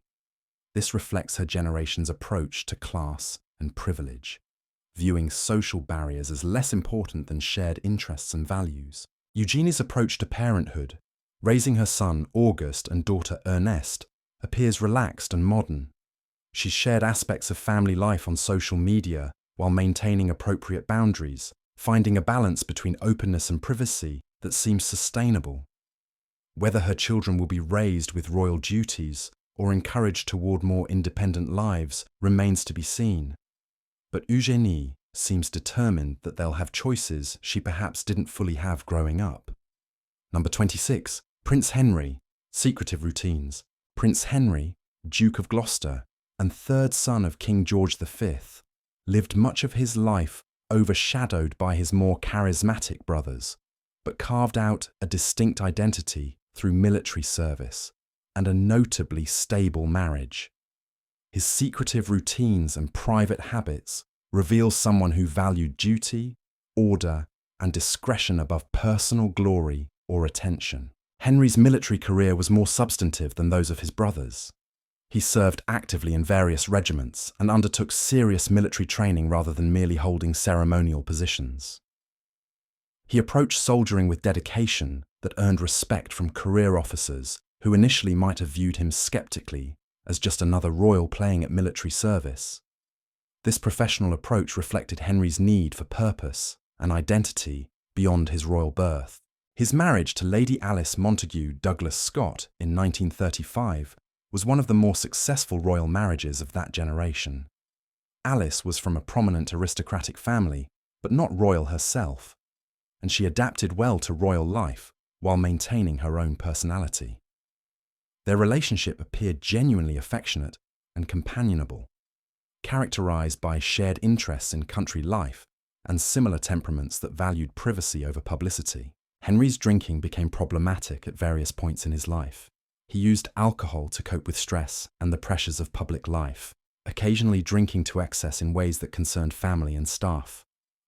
This reflects her generation's approach to class and privilege, viewing social barriers as less important than shared interests and values. Eugenie's approach to parenthood, raising her son August and daughter Ernest, appears relaxed and modern. She's shared aspects of family life on social media while maintaining appropriate boundaries, finding a balance between openness and privacy that seems sustainable. Whether her children will be raised with royal duties or encouraged toward more independent lives remains to be seen. But Eugenie seems determined that they'll have choices she perhaps didn't fully have growing up. Number 26. Prince Henry, secretive routines. Prince Henry, Duke of Gloucester, and third son of King George V, lived much of his life overshadowed by his more charismatic brothers, but carved out a distinct identity through military service and a notably stable marriage. His secretive routines and private habits reveal someone who valued duty, order, and discretion above personal glory or attention. Henry's military career was more substantive than those of his brothers. He served actively in various regiments and undertook serious military training rather than merely holding ceremonial positions. He approached soldiering with dedication that earned respect from career officers who initially might have viewed him skeptically as just another royal playing at military service. This professional approach reflected Henry's need for purpose and identity beyond his royal birth. His marriage to Lady Alice Montague Douglas Scott in 1935 was one of the more successful royal marriages of that generation. Alice was from a prominent aristocratic family, but not royal herself, and she adapted well to royal life while maintaining her own personality. Their relationship appeared genuinely affectionate and companionable, characterized by shared interests in country life and similar temperaments that valued privacy over publicity. Henry's drinking became problematic at various points in his life. He used alcohol to cope with stress and the pressures of public life, occasionally drinking to excess in ways that concerned family and staff.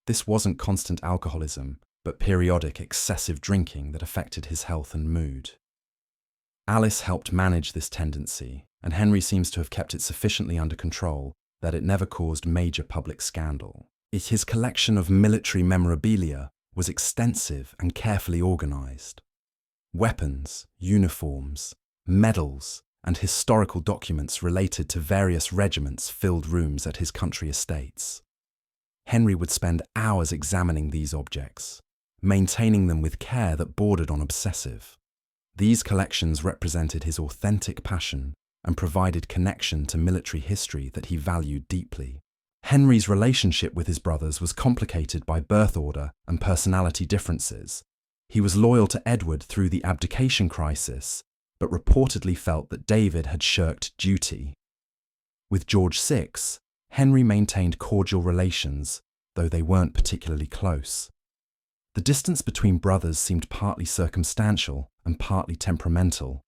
This wasn't constant alcoholism, but periodic excessive drinking that affected his health and mood. Alice helped manage this tendency, and Henry seems to have kept it sufficiently under control that it never caused major public scandal. His collection of military memorabilia was extensive and carefully organized. Weapons, uniforms, medals, and historical documents related to various regiments filled rooms at his country estates. Henry would spend hours examining these objects, maintaining them with care that bordered on obsessive. These collections represented his authentic passion and provided connection to military history that he valued deeply. Henry's relationship with his brothers was complicated by birth order and personality differences. He was loyal to Edward through the abdication crisis, but reportedly felt that David had shirked duty. With George VI, Henry maintained cordial relations, though they weren't particularly close. The distance between brothers seemed partly circumstantial and partly temperamental,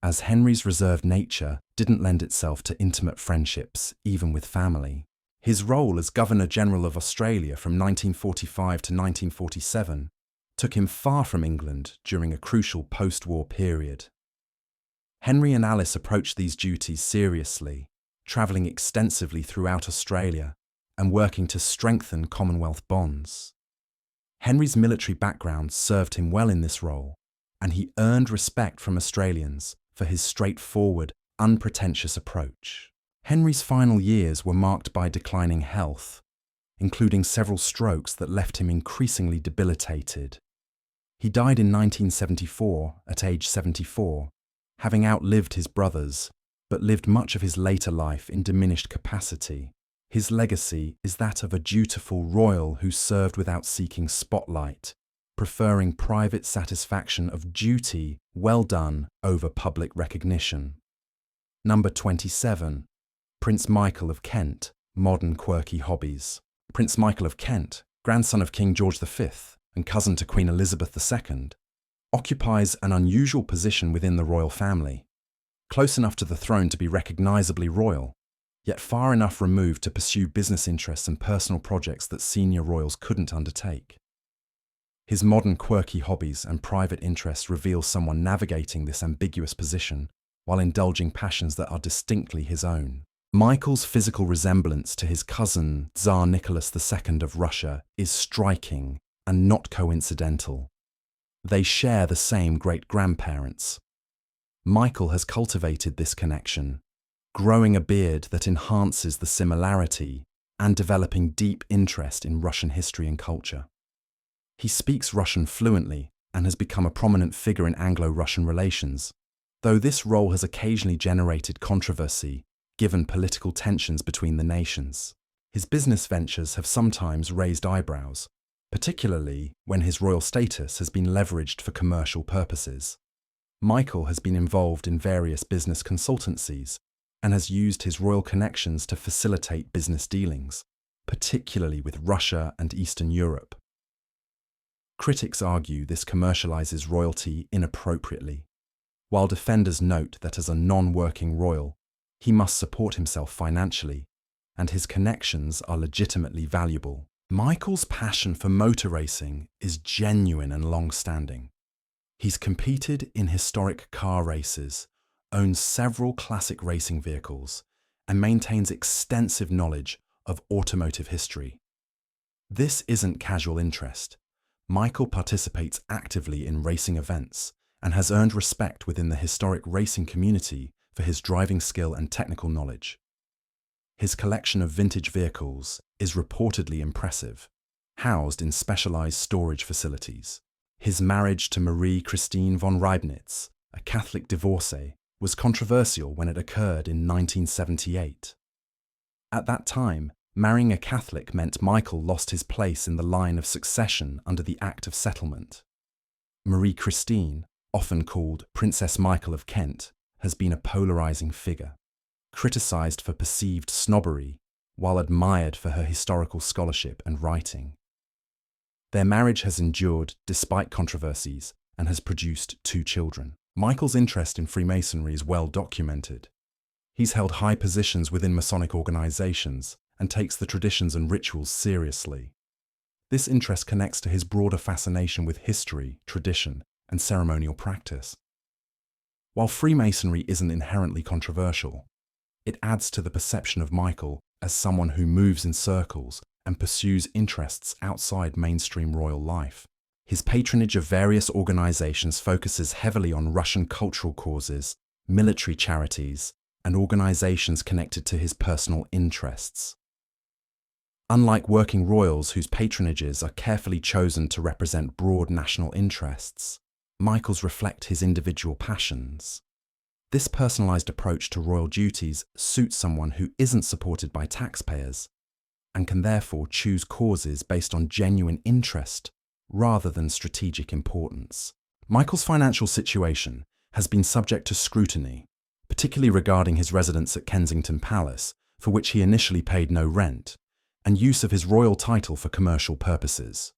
as Henry's reserved nature didn't lend itself to intimate friendships, even with family. His role as Governor-General of Australia from 1945 to 1947 took him far from England during a crucial post-war period. Henry and Alice approached these duties seriously, travelling extensively throughout Australia and working to strengthen Commonwealth bonds. Henry's military background served him well in this role, and he earned respect from Australians for his straightforward, unpretentious approach. Henry's final years were marked by declining health, including several strokes that left him increasingly debilitated. He died in 1974 at age 74, having outlived his brothers, but lived much of his later life in diminished capacity. His legacy is that of a dutiful royal who served without seeking spotlight, preferring private satisfaction of duty well done over public recognition. Number 27. Prince Michael of Kent, modern quirky hobbies. Prince Michael of Kent, grandson of King George V and cousin to Queen Elizabeth II, occupies an unusual position within the royal family, close enough to the throne to be recognisably royal, yet far enough removed to pursue business interests and personal projects that senior royals couldn't undertake. His modern quirky hobbies and private interests reveal someone navigating this ambiguous position while indulging passions that are distinctly his own. Michael's physical resemblance to his cousin, Tsar Nicholas II of Russia, is striking and not coincidental. They share the same great-grandparents. Michael has cultivated this connection, growing a beard that enhances the similarity and developing deep interest in Russian history and culture. He speaks Russian fluently and has become a prominent figure in Anglo-Russian relations, though this role has occasionally generated controversy given political tensions between the nations. His business ventures have sometimes raised eyebrows, particularly when his royal status has been leveraged for commercial purposes. Michael has been involved in various business consultancies and has used his royal connections to facilitate business dealings, particularly with Russia and Eastern Europe. Critics argue this commercializes royalty inappropriately, while defenders note that as a non-working royal, he must support himself financially, and his connections are legitimately valuable. Michael's passion for motor racing is genuine and long-standing. He's competed in historic car races, owns several classic racing vehicles, and maintains extensive knowledge of automotive history. This isn't casual interest. Michael participates actively in racing events and has earned respect within the historic racing community for his driving skill and technical knowledge. His collection of vintage vehicles is reportedly impressive, housed in specialized storage facilities. His marriage to Marie Christine von Reibnitz, a Catholic divorcee, was controversial when it occurred in 1978. At that time, marrying a Catholic meant Michael lost his place in the line of succession under the Act of Settlement. Marie Christine, often called Princess Michael of Kent, has been a polarizing figure, criticized for perceived snobbery, while admired for her historical scholarship and writing. Their marriage has endured despite controversies and has produced 2 children. Michael's interest in Freemasonry is well documented. He's held high positions within Masonic organizations and takes the traditions and rituals seriously. This interest connects to his broader fascination with history, tradition, and ceremonial practice. While Freemasonry isn't inherently controversial, it adds to the perception of Michael as someone who moves in circles and pursues interests outside mainstream royal life. His patronage of various organizations focuses heavily on Russian cultural causes, military charities, and organizations connected to his personal interests. Unlike working royals whose patronages are carefully chosen to represent broad national interests, Michael's reflect his individual passions. This personalized approach to royal duties suits someone who isn't supported by taxpayers and can therefore choose causes based on genuine interest rather than strategic importance. Michael's financial situation has been subject to scrutiny, particularly regarding his residence at Kensington Palace, for which he initially paid no rent, and use of his royal title for commercial purposes.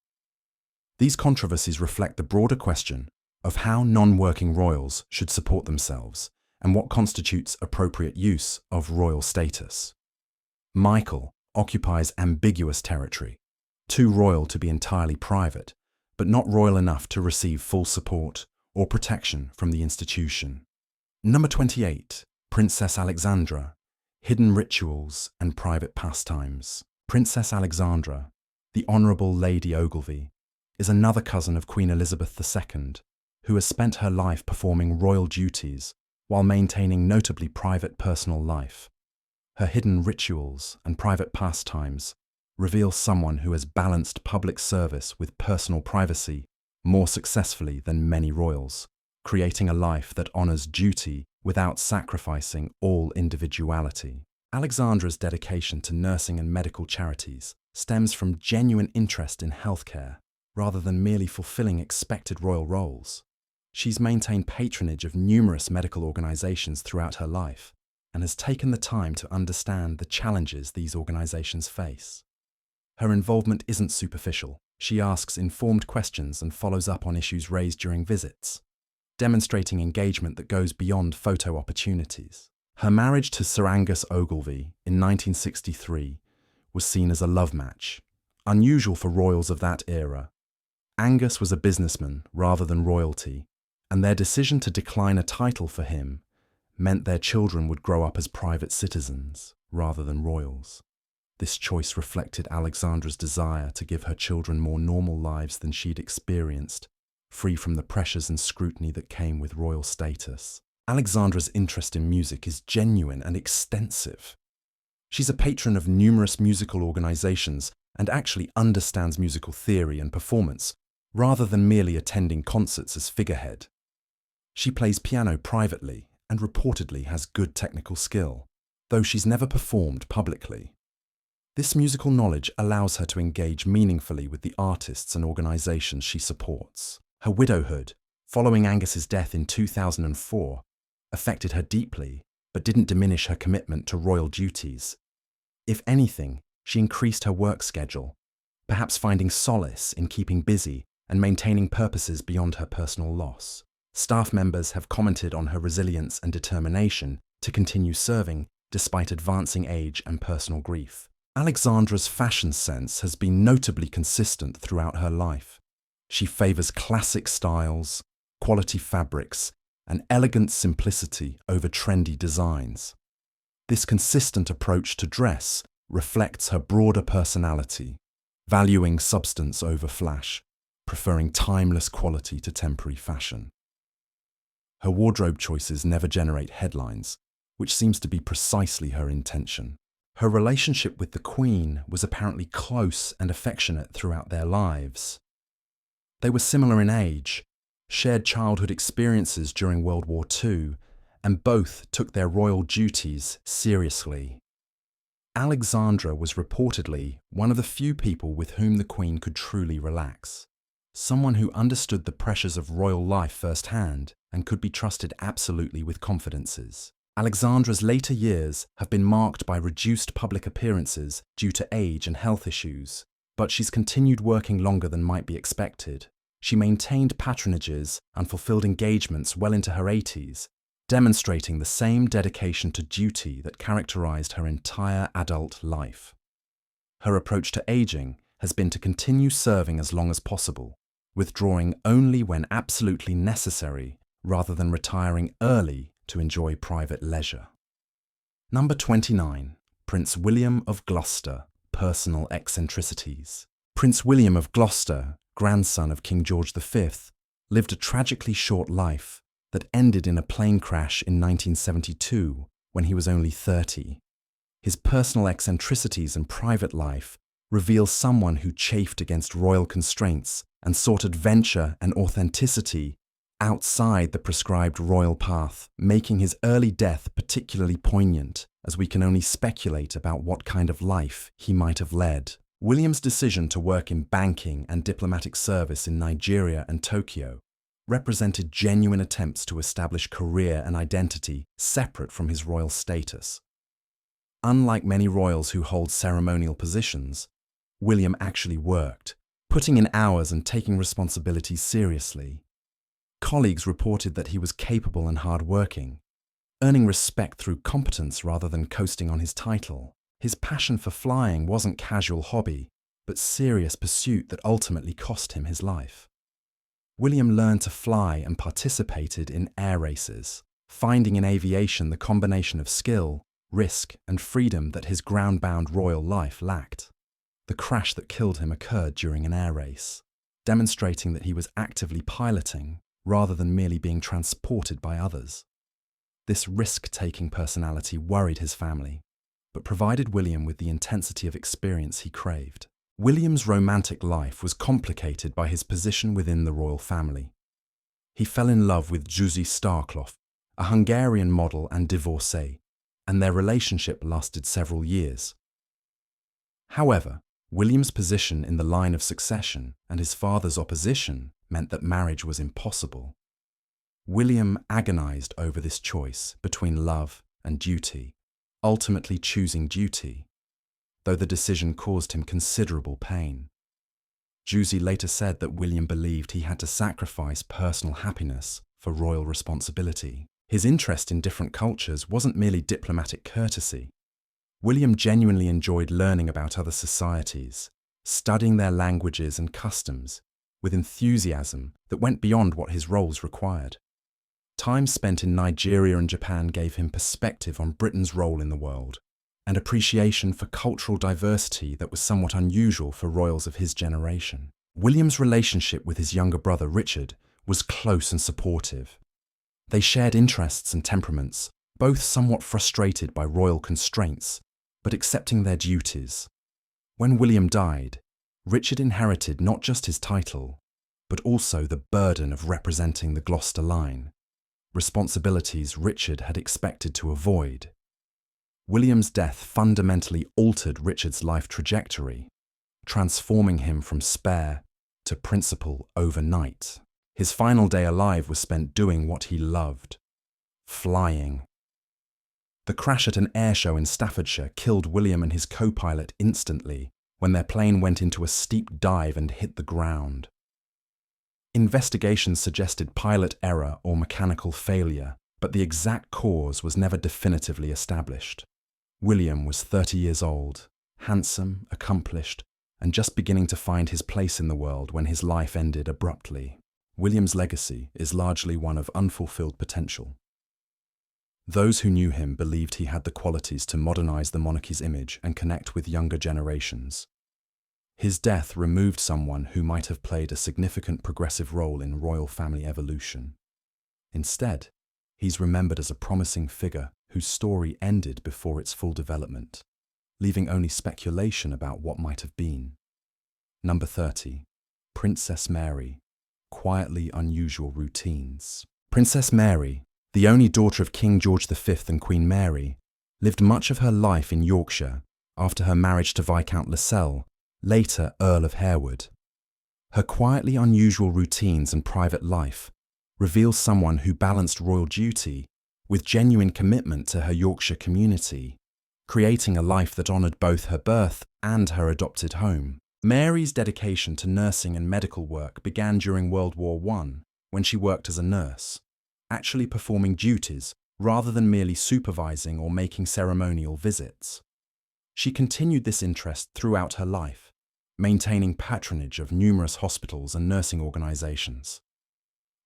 These controversies reflect the broader question of how non-working royals should support themselves and what constitutes appropriate use of royal status. Michael occupies ambiguous territory, too royal to be entirely private, but not royal enough to receive full support or protection from the institution. Number 28. Princess Alexandra, Hidden Rituals and Private Pastimes. Princess Alexandra, the Honourable Lady Ogilvy, is another cousin of Queen Elizabeth II, who has spent her life performing royal duties while maintaining notably private personal life. Her hidden rituals and private pastimes reveal someone who has balanced public service with personal privacy more successfully than many royals, creating a life that honours duty without sacrificing all individuality. Alexandra's dedication to nursing and medical charities stems from genuine interest in healthcare rather than merely fulfilling expected royal roles. She's maintained patronage of numerous medical organizations throughout her life and has taken the time to understand the challenges these organizations face. Her involvement isn't superficial. She asks informed questions and follows up on issues raised during visits, demonstrating engagement that goes beyond photo opportunities. Her marriage to Sir Angus Ogilvy in 1963 was seen as a love match, unusual for royals of that era. Angus was a businessman rather than royalty, and their decision to decline a title for him meant their children would grow up as private citizens rather than royals. This choice reflected Alexandra's desire to give her children more normal lives than she'd experienced, free from the pressures and scrutiny that came with royal status. Alexandra's interest in music is genuine and extensive. She's a patron of numerous musical organizations and actually understands musical theory and performance, rather than merely attending concerts as figurehead. She plays piano privately and reportedly has good technical skill, though she's never performed publicly. This musical knowledge allows her to engage meaningfully with the artists and organizations she supports. Her widowhood, following Angus's death in 2004, affected her deeply, but didn't diminish her commitment to royal duties. If anything, she increased her work schedule, perhaps finding solace in keeping busy and maintaining purposes beyond her personal loss. Staff members have commented on her resilience and determination to continue serving despite advancing age and personal grief. Alexandra's fashion sense has been notably consistent throughout her life. She favours classic styles, quality fabrics, and elegant simplicity over trendy designs. This consistent approach to dress reflects her broader personality, valuing substance over flash, preferring timeless quality to temporary fashion. Her wardrobe choices never generate headlines, which seems to be precisely her intention. Her relationship with the Queen was apparently close and affectionate throughout their lives. They were similar in age, shared childhood experiences during World War II, and both took their royal duties seriously. Alexandra was reportedly one of the few people with whom the Queen could truly relax. someone who understood the pressures of royal life firsthand and could be trusted absolutely with confidences. Alexandra's later years have been marked by reduced public appearances due to age and health issues, but she's continued working longer than might be expected. She maintained patronages and fulfilled engagements well into her 80s, demonstrating the same dedication to duty that characterized her entire adult life. Her approach to aging has been to continue serving as long as possible, withdrawing only when absolutely necessary rather than retiring early to enjoy private leisure. Number 29. Prince William of Gloucester, personal eccentricities. Prince William of Gloucester, grandson of King George V, lived a tragically short life that ended in a plane crash in 1972 when he was only 30. His personal eccentricities and private life reveal someone who chafed against royal constraints and sought adventure and authenticity outside the prescribed royal path, making his early death particularly poignant, as we can only speculate about what kind of life he might have led. William's decision to work in banking and diplomatic service in Nigeria and Tokyo represented genuine attempts to establish career and identity separate from his royal status. Unlike many royals who hold ceremonial positions, William actually worked, putting in hours and taking responsibilities seriously. Colleagues reported that he was capable and hard-working, earning respect through competence rather than coasting on his title. His passion for flying wasn't casual hobby, but serious pursuit that ultimately cost him his life. William learned to fly and participated in air races, finding in aviation the combination of skill, risk, and freedom that his ground-bound royal life lacked. The crash that killed him occurred during an air race, demonstrating that he was actively piloting rather than merely being transported by others. This risk-taking personality worried his family, but provided William with the intensity of experience he craved. William's romantic life was complicated by his position within the royal family. He fell in love with József Starkloff, a Hungarian model and divorcee, and their relationship lasted several years. However, William's position in the line of succession and his father's opposition meant that marriage was impossible. William agonized over this choice between love and duty, ultimately choosing duty, though the decision caused him considerable pain. József later said that William believed he had to sacrifice personal happiness for royal responsibility. His interest in different cultures wasn't merely diplomatic courtesy. William genuinely enjoyed learning about other societies, studying their languages and customs with enthusiasm that went beyond what his roles required. Time spent in Nigeria and Japan gave him perspective on Britain's role in the world, and appreciation for cultural diversity that was somewhat unusual for royals of his generation. William's relationship with his younger brother Richard was close and supportive. They shared interests and temperaments, both somewhat frustrated by royal constraints, but accepting their duties. When William died, Richard inherited not just his title, but also the burden of representing the Gloucester line, responsibilities Richard had expected to avoid. William's death fundamentally altered Richard's life trajectory, transforming him from spare to principal overnight. His final day alive was spent doing what he loved: flying. The crash at an air show in Staffordshire killed William and his co-pilot instantly when their plane went into a steep dive and hit the ground. Investigations suggested pilot error or mechanical failure, but the exact cause was never definitively established. William was 30 years old, handsome, accomplished, and just beginning to find his place in the world when his life ended abruptly. William's legacy is largely one of unfulfilled potential. Those who knew him believed he had the qualities to modernize the monarchy's image and connect with younger generations. His death removed someone who might have played a significant progressive role in royal family evolution. Instead, he's remembered as a promising figure whose story ended before its full development, leaving only speculation about what might have been. Number 30. Princess Mary. Quietly unusual routines. Princess Mary, the only daughter of King George V and Queen Mary, lived much of her life in Yorkshire after her marriage to Viscount Lascelles, later Earl of Harewood. Her quietly unusual routines and private life reveal someone who balanced royal duty with genuine commitment to her Yorkshire community, creating a life that honoured both her birth and her adopted home. Mary's dedication to nursing and medical work began during World War I, when she worked as a nurse, actually performing duties rather than merely supervising or making ceremonial visits. She continued this interest throughout her life, maintaining patronage of numerous hospitals and nursing organisations.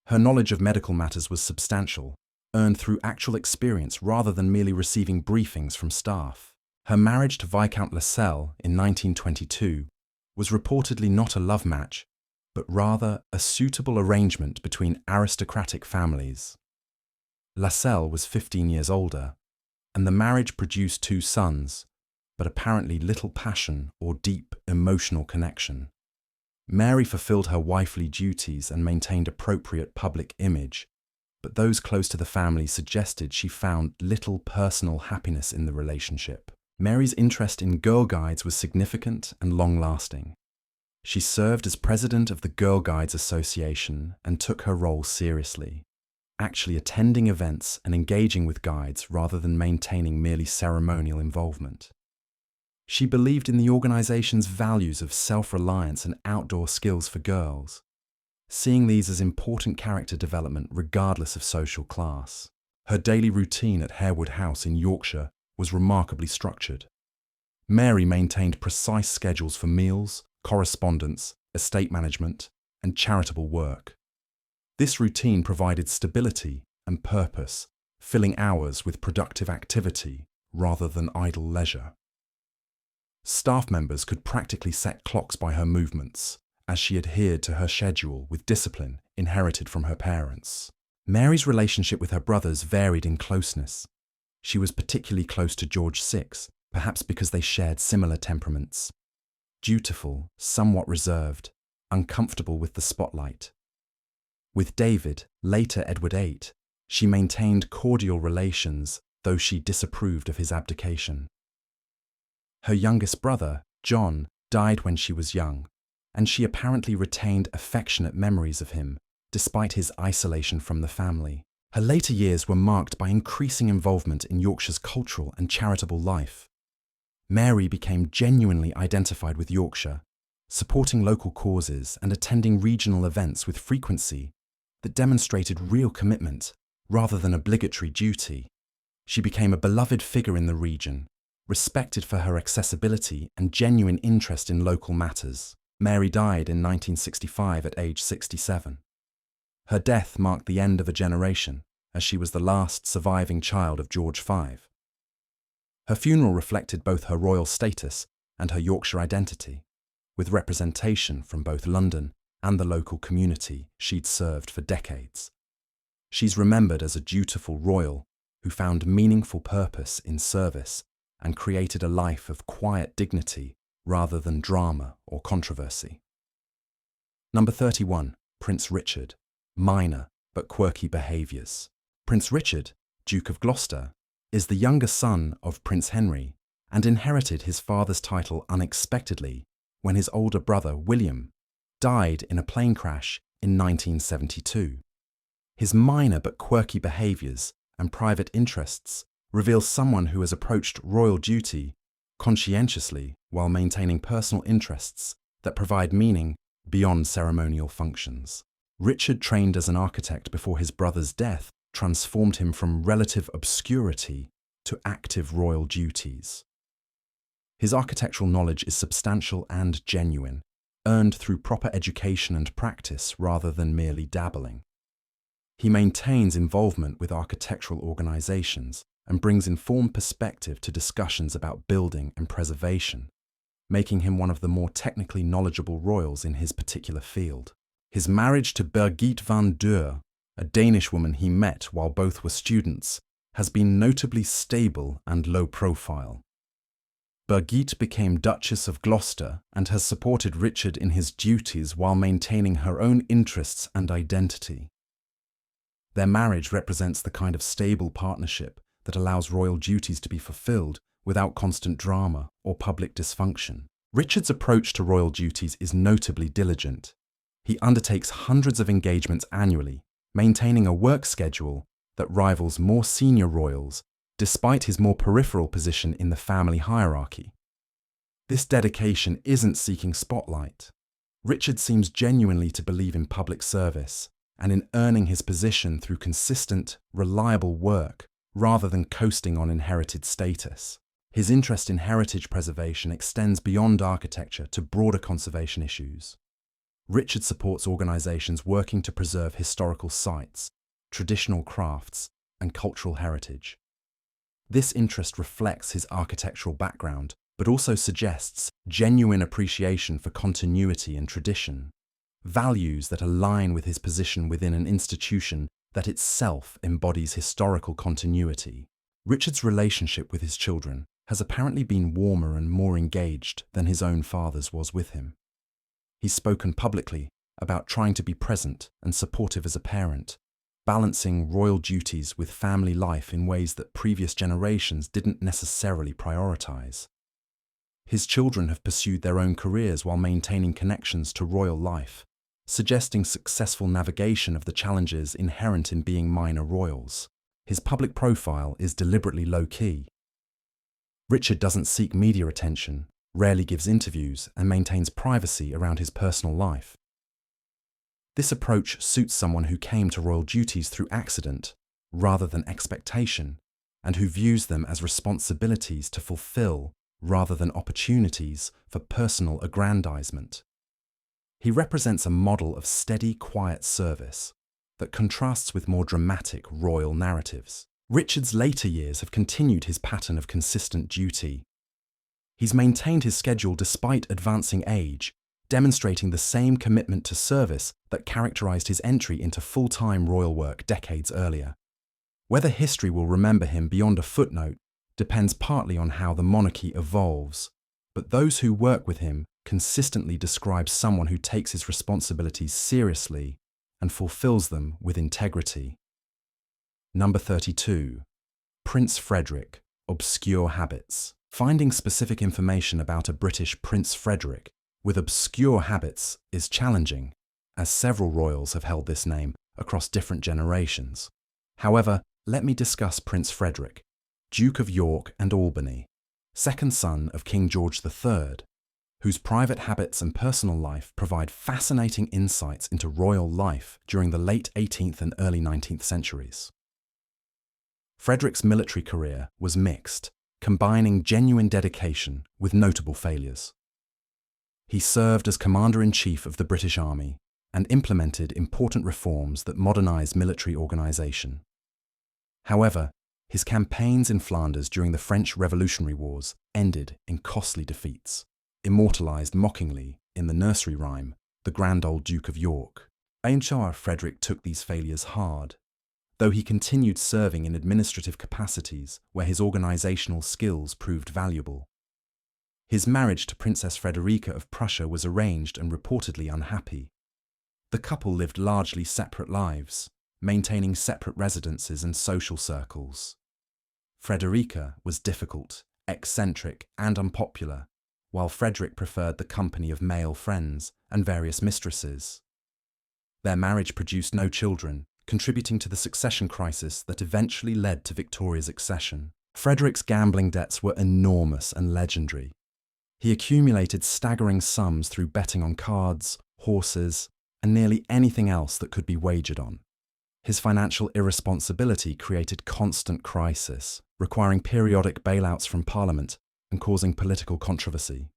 Her knowledge of medical matters was substantial, earned through actual experience rather than merely receiving briefings from staff. Her marriage to Viscount Lascelles in 1922 was reportedly not a love match, but rather a suitable arrangement between aristocratic families. Lascelles was 15 years older, and the marriage produced 2 sons, but apparently little passion or deep emotional connection. Mary fulfilled her wifely duties and maintained appropriate public image, but those close to the family suggested she found little personal happiness in the relationship. Mary's interest in Girl Guides was significant and long-lasting. She served as president of the Girl Guides Association and took her role seriously, actually attending events and engaging with guides rather than maintaining merely ceremonial involvement. She believed in the organization's values of self-reliance and outdoor skills for girls, seeing these as important character development regardless of social class. Her daily routine at Harewood House in Yorkshire was remarkably structured. Mary maintained precise schedules for meals, correspondence, estate management, and charitable work. This routine provided stability and purpose, filling hours with productive activity rather than idle leisure. Staff members could practically set clocks by her movements, as she adhered to her schedule with discipline inherited from her parents. Mary's relationship with her brothers varied in closeness. She was particularly close to George VI, perhaps because they shared similar temperaments. Dutiful, somewhat reserved, uncomfortable with the spotlight. With David, later Edward VIII, she maintained cordial relations, though she disapproved of his abdication. Her youngest brother, John, died when she was young, and she apparently retained affectionate memories of him, despite his isolation from the family. Her later years were marked by increasing involvement in Yorkshire's cultural and charitable life. Mary became genuinely identified with Yorkshire, supporting local causes and attending regional events with frequency that demonstrated real commitment rather than obligatory duty. She became a beloved figure in the region, respected for her accessibility and genuine interest in local matters. Mary died in 1965 at age 67. Her death marked the end of a generation, as she was the last surviving child of George V. Her funeral reflected both her royal status and her Yorkshire identity, with representation from both London and the local community she'd served for decades. She's remembered as a dutiful royal who found meaningful purpose in service and created a life of quiet dignity rather than drama or controversy. Number 31, Prince Richard. Minor but quirky behaviours. Prince Richard, Duke of Gloucester, is the younger son of Prince Henry and inherited his father's title unexpectedly when his older brother, William, died in a plane crash in 1972. His minor but quirky behaviours and private interests reveal someone who has approached royal duty conscientiously while maintaining personal interests that provide meaning beyond ceremonial functions. Richard trained as an architect before his brother's death transformed him from relative obscurity to active royal duties. His architectural knowledge is substantial and genuine, earned through proper education and practice rather than merely dabbling. He maintains involvement with architectural organisations and brings informed perspective to discussions about building and preservation, making him one of the more technically knowledgeable royals in his particular field. His marriage to Birgitte vanEur, a Danish woman he met while both were students, has been notably stable and low profile. Birgitte became Duchess of Gloucester and has supported Richard in his duties while maintaining her own interests and identity. Their marriage represents the kind of stable partnership that allows royal duties to be fulfilled without constant drama or public dysfunction. Richard's approach to royal duties is notably diligent. He undertakes hundreds of engagements annually, maintaining a work schedule that rivals more senior royals, despite his more peripheral position in the family hierarchy. This dedication isn't seeking spotlight. Richard seems genuinely to believe in public service and in earning his position through consistent, reliable work rather than coasting on inherited status. His interest in heritage preservation extends beyond architecture to broader conservation issues. Richard supports organisations working to preserve historical sites, traditional crafts, and cultural heritage. This interest reflects his architectural background, but also suggests genuine appreciation for continuity and tradition, values that align with his position within an institution that itself embodies historical continuity. Richard's relationship with his children has apparently been warmer and more engaged than his own father's was with him. He's spoken publicly about trying to be present and supportive as a parent, balancing royal duties with family life in ways that previous generations didn't necessarily prioritize. His children have pursued their own careers while maintaining connections to royal life, suggesting successful navigation of the challenges inherent in being minor royals. His public profile is deliberately low-key. Richard doesn't seek media attention, rarely gives interviews, and maintains privacy around his personal life. This approach suits someone who came to royal duties through accident, rather than expectation, and who views them as responsibilities to fulfill rather than opportunities for personal aggrandizement. He represents a model of steady, quiet service that contrasts with more dramatic royal narratives. Richard's later years have continued his pattern of consistent duty. He's maintained his schedule despite advancing age, demonstrating the same commitment to service that characterized his entry into full-time royal work decades earlier. Whether history will remember him beyond a footnote depends partly on how the monarchy evolves, but those who work with him consistently describe someone who takes his responsibilities seriously and fulfills them with integrity. Number 32. Prince Frederick, Obscure Habits. Finding specific information about a British Prince Frederick with obscure habits is challenging, as several royals have held this name across different generations. However, let me discuss Prince Frederick, Duke of York and Albany, second son of King George III, whose private habits and personal life provide fascinating insights into royal life during the late 18th and early 19th centuries. Frederick's military career was mixed, combining genuine dedication with notable failures. He served as Commander-in-Chief of the British Army and implemented important reforms that modernized military organization. However, his campaigns in Flanders during the French Revolutionary Wars ended in costly defeats, immortalized mockingly in the nursery rhyme, The Grand Old Duke of York. Frederick took these failures hard, though he continued serving in administrative capacities where his organizational skills proved valuable. His marriage to Princess Frederica of Prussia was arranged and reportedly unhappy. The couple lived largely separate lives, maintaining separate residences and social circles. Frederica was difficult, eccentric, and unpopular, while Frederick preferred the company of male friends and various mistresses. Their marriage produced no children, contributing to the succession crisis that eventually led to Victoria's accession. Frederick's gambling debts were enormous and legendary. He accumulated staggering sums through betting on cards, horses, and nearly anything else that could be wagered on. His financial irresponsibility created constant crisis, requiring periodic bailouts from Parliament and causing political controversy.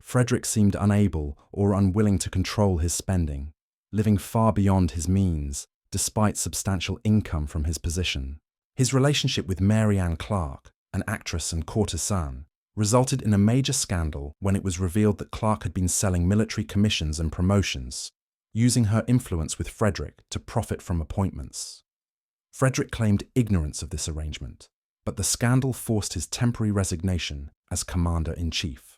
Frederick seemed unable or unwilling to control his spending, living far beyond his means, despite substantial income from his position. His relationship with Mary Ann Clark, an actress and courtesan, resulted in a major scandal when it was revealed that Clark had been selling military commissions and promotions, using her influence with Frederick to profit from appointments. Frederick claimed ignorance of this arrangement, but the scandal forced his temporary resignation as Commander-in-Chief.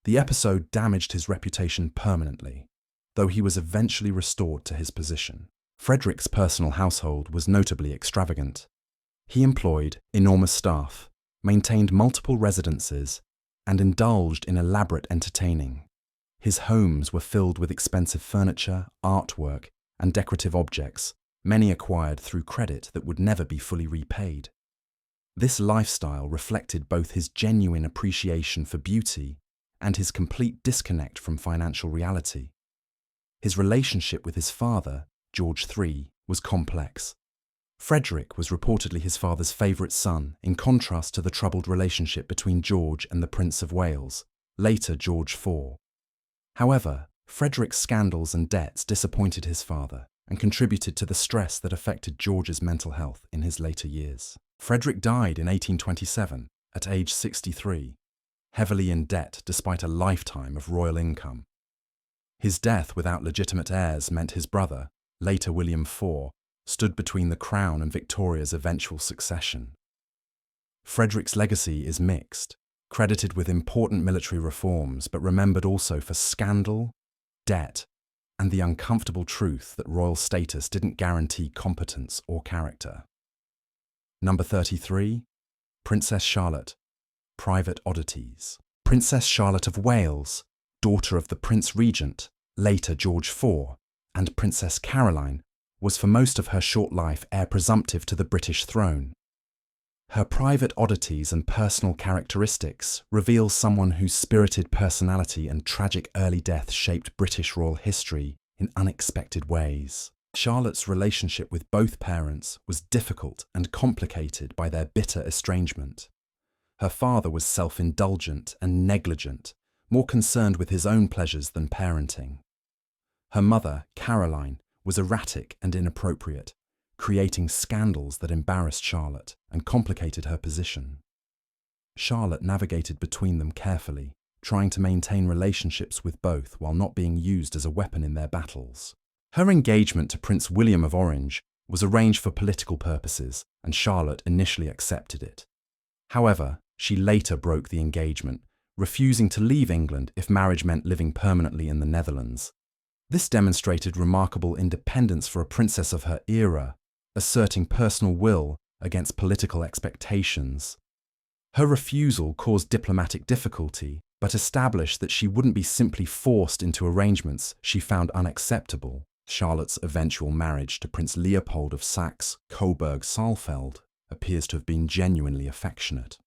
The episode damaged his reputation permanently, though he was eventually restored to his position. Frederick's personal household was notably extravagant. He employed enormous staff, maintained multiple residences, and indulged in elaborate entertaining. His homes were filled with expensive furniture, artwork, and decorative objects, many acquired through credit that would never be fully repaid. This lifestyle reflected both his genuine appreciation for beauty and his complete disconnect from financial reality. His relationship with his father, George III, was complex. Frederick was reportedly his father's favourite son, in contrast to the troubled relationship between George and the Prince of Wales, later George IV. However, Frederick's scandals and debts disappointed his father and contributed to the stress that affected George's mental health in his later years. Frederick died in 1827, at age 63, heavily in debt despite a lifetime of royal income. His death without legitimate heirs meant his brother, later William IV, stood between the crown and Victoria's eventual succession. Frederick's legacy is mixed, credited with important military reforms but remembered also for scandal, debt, and the uncomfortable truth that royal status didn't guarantee competence or character. Number 33. Princess Charlotte. Private oddities. Princess Charlotte of Wales, daughter of the Prince Regent, later George IV, and Princess Caroline, was for most of her short life heir presumptive to the British throne. Her private oddities and personal characteristics reveal someone whose spirited personality and tragic early death shaped British royal history in unexpected ways. Charlotte's relationship with both parents was difficult and complicated by their bitter estrangement. Her father was self-indulgent and negligent, more concerned with his own pleasures than parenting. Her mother, Caroline, was erratic and inappropriate, creating scandals that embarrassed Charlotte and complicated her position. Charlotte navigated between them carefully, trying to maintain relationships with both while not being used as a weapon in their battles. Her engagement to Prince William of Orange was arranged for political purposes, and Charlotte initially accepted it. However, she later broke the engagement, refusing to leave England if marriage meant living permanently in the Netherlands. This demonstrated remarkable independence for a princess of her era, asserting personal will against political expectations. Her refusal caused diplomatic difficulty, but established that she wouldn't be simply forced into arrangements she found unacceptable. Charlotte's eventual marriage to Prince Leopold of Saxe-Coburg-Saalfeld appears to have been genuinely affectionate.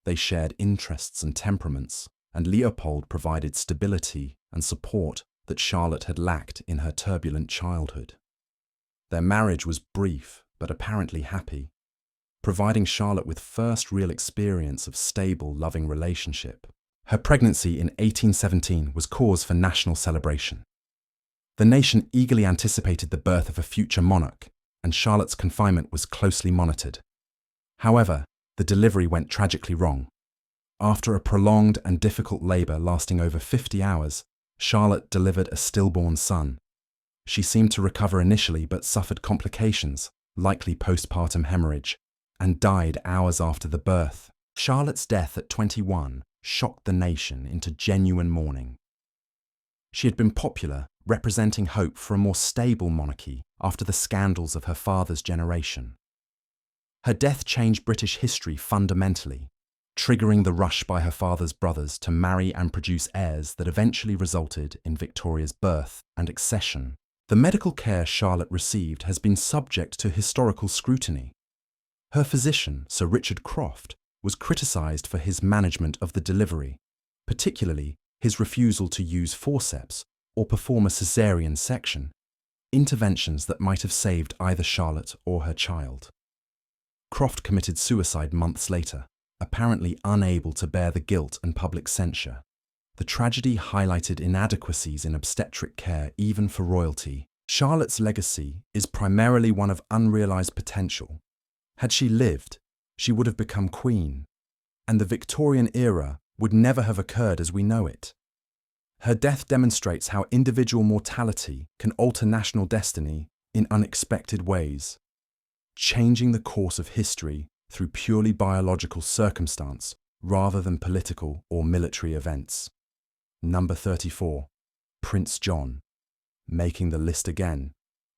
They shared interests and temperaments, and Leopold provided stability and support that Charlotte had lacked in her turbulent childhood. Their marriage was brief but apparently happy, providing Charlotte with first real experience of stable, loving relationship. Her pregnancy in 1817 was cause for national celebration. The nation eagerly anticipated the birth of a future monarch, and Charlotte's confinement was closely monitored. However, the delivery went tragically wrong. After a prolonged and difficult labour lasting over 50 hours, Charlotte delivered a stillborn son. She seemed to recover initially but suffered complications, likely postpartum hemorrhage, and died hours after the birth. Charlotte's death at 21 shocked the nation into genuine mourning. She had been popular, representing hope for a more stable monarchy after the scandals of her father's generation. Her death changed British history fundamentally, triggering the rush by her father's brothers to marry and produce heirs that eventually resulted in Victoria's birth and accession. The medical care Charlotte received has been subject to historical scrutiny. Her physician, Sir Richard Croft, was criticised for his management of the delivery, particularly his refusal to use forceps or perform a caesarean section, interventions that might have saved either Charlotte or her child. Croft committed suicide months later, apparently unable to bear the guilt and public censure. The tragedy highlighted inadequacies in obstetric care even for royalty. Charlotte's legacy is primarily one of unrealised potential. Had she lived, she would have become queen, and the Victorian era would never have occurred as we know it. Her death demonstrates how individual mortality can alter national destiny in unexpected ways, changing the course of history through purely biological circumstance rather than political or military events. Number 34. Prince John, making the list again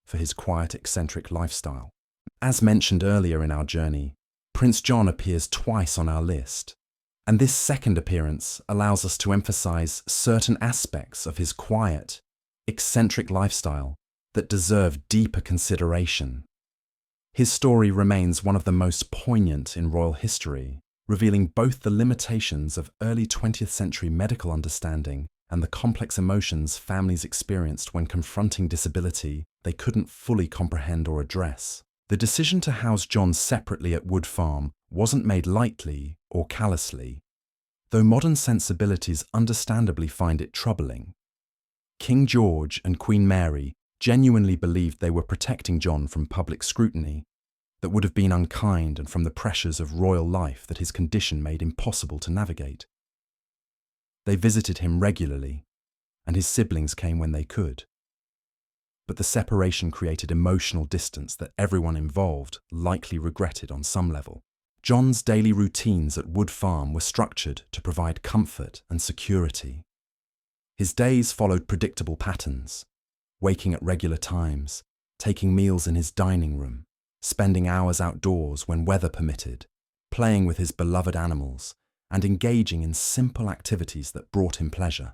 for his quiet, eccentric lifestyle. As mentioned earlier in our journey, Prince John appears twice on our list. And this second appearance allows us to emphasize certain aspects of his quiet, eccentric lifestyle that deserve deeper consideration. His story remains one of the most poignant in royal history, revealing both the limitations of early 20th century medical understanding and the complex emotions families experienced when confronting disability they couldn't fully comprehend or address. The decision to house John separately at Wood Farm wasn't made lightly or callously, though modern sensibilities understandably find it troubling. King George and Queen Mary genuinely believed they were protecting John from public scrutiny that would have been unkind and from the pressures of royal life that his condition made impossible to navigate. They visited him regularly, and his siblings came when they could. But the separation created emotional distance that everyone involved likely regretted on some level. John's daily routines at Wood Farm were structured to provide comfort and security. His days followed predictable patterns, waking at regular times, taking meals in his dining room, spending hours outdoors when weather permitted, playing with his beloved animals, and engaging in simple activities that brought him pleasure.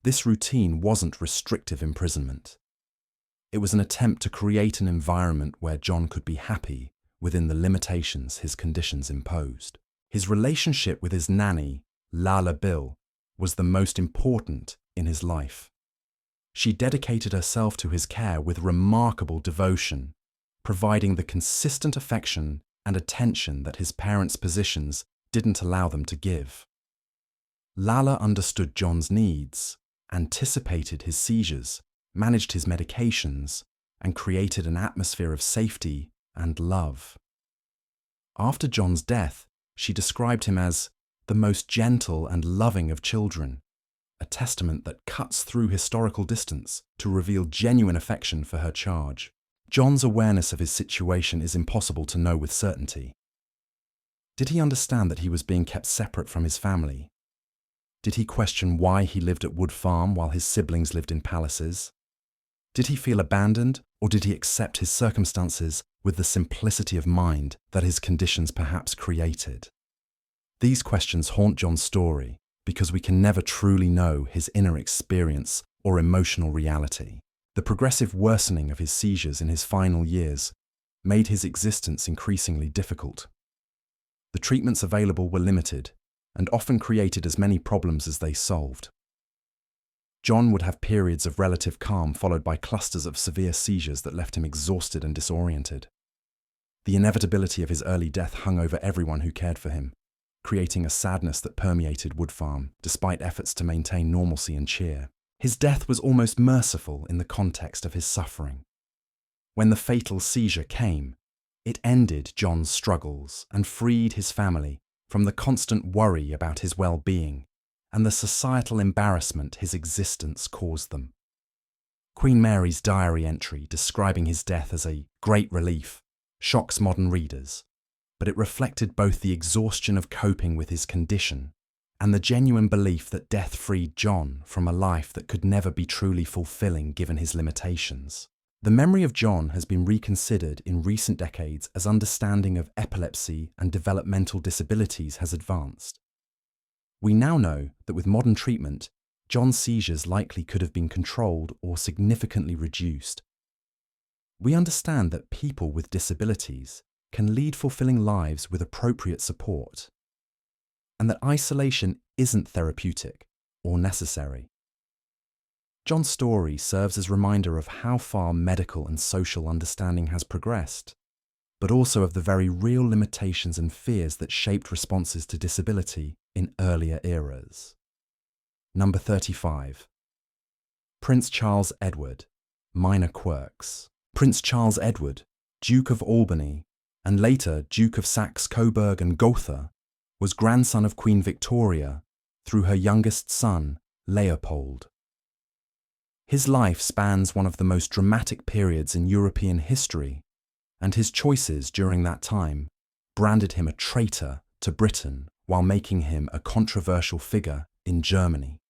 This routine wasn't restrictive imprisonment. It was an attempt to create an environment where John could be happy within the limitations his conditions imposed. His relationship with his nanny, Lala Bill, was the most important in his life. She dedicated herself to his care with remarkable devotion, providing the consistent affection and attention that his parents' positions didn't allow them to give. Lala understood John's needs, anticipated his seizures, managed his medications, and created an atmosphere of safety and love. After John's death, she described him as the most gentle and loving of children, a testament that cuts through historical distance to reveal genuine affection for her charge. John's awareness of his situation is impossible to know with certainty. Did he understand that he was being kept separate from his family? Did he question why he lived at Wood Farm while his siblings lived in palaces? Did he feel abandoned, or did he accept his circumstances with the simplicity of mind that his conditions perhaps created? These questions haunt John's story because we can never truly know his inner experience or emotional reality. The progressive worsening of his seizures in his final years made his existence increasingly difficult. The treatments available were limited and often created as many problems as they solved. John would have periods of relative calm followed by clusters of severe seizures that left him exhausted and disoriented. The inevitability of his early death hung over everyone who cared for him, creating a sadness that permeated Wood Farm, despite efforts to maintain normalcy and cheer. His death was almost merciful in the context of his suffering. When the fatal seizure came, it ended John's struggles and freed his family from the constant worry about his well-being and the societal embarrassment his existence caused them. Queen Mary's diary entry describing his death as a great relief shocks modern readers, but it reflected both the exhaustion of coping with his condition and the genuine belief that death freed John from a life that could never be truly fulfilling given his limitations. The memory of John has been reconsidered in recent decades as understanding of epilepsy and developmental disabilities has advanced. We now know that with modern treatment, John's seizures likely could have been controlled or significantly reduced. We understand that people with disabilities can lead fulfilling lives with appropriate support, and that isolation isn't therapeutic or necessary. John's story serves as a reminder of how far medical and social understanding has progressed, but also of the very real limitations and fears that shaped responses to disability in earlier eras. Number 35. Prince Charles Edward, Minor Quirks. Prince Charles Edward, Duke of Albany, and later Duke of Saxe-Coburg and Gotha, was grandson of Queen Victoria through her youngest son, Leopold. His life spans one of the most dramatic periods in European history, and his choices during that time branded him a traitor to Britain while making him a controversial figure in Germany.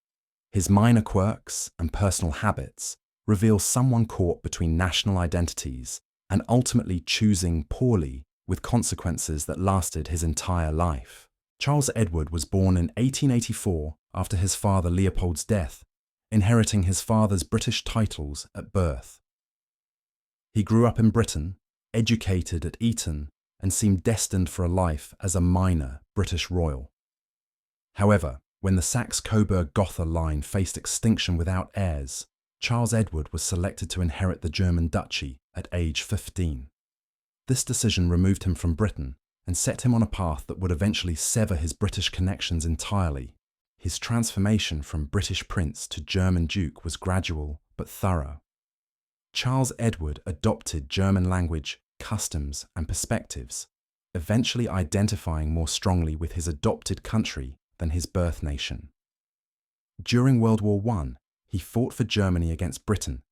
His minor quirks and personal habits reveal someone caught between national identities and ultimately choosing poorly with consequences that lasted his entire life. Charles Edward was born in 1884 after his father Leopold's death, inheriting his father's British titles at birth. He grew up in Britain, educated at Eton, and seemed destined for a life as a minor British royal. However, when the Saxe-Coburg-Gotha line faced extinction without heirs, Charles Edward was selected to inherit the German duchy at age 15. This decision removed him from Britain and set him on a path that would eventually sever his British connections entirely. His transformation from British prince to German duke was gradual but thorough. Charles Edward adopted German language, customs, and perspectives, eventually identifying more strongly with his adopted country than his birth nation. During World War I, he fought for Germany against Britain,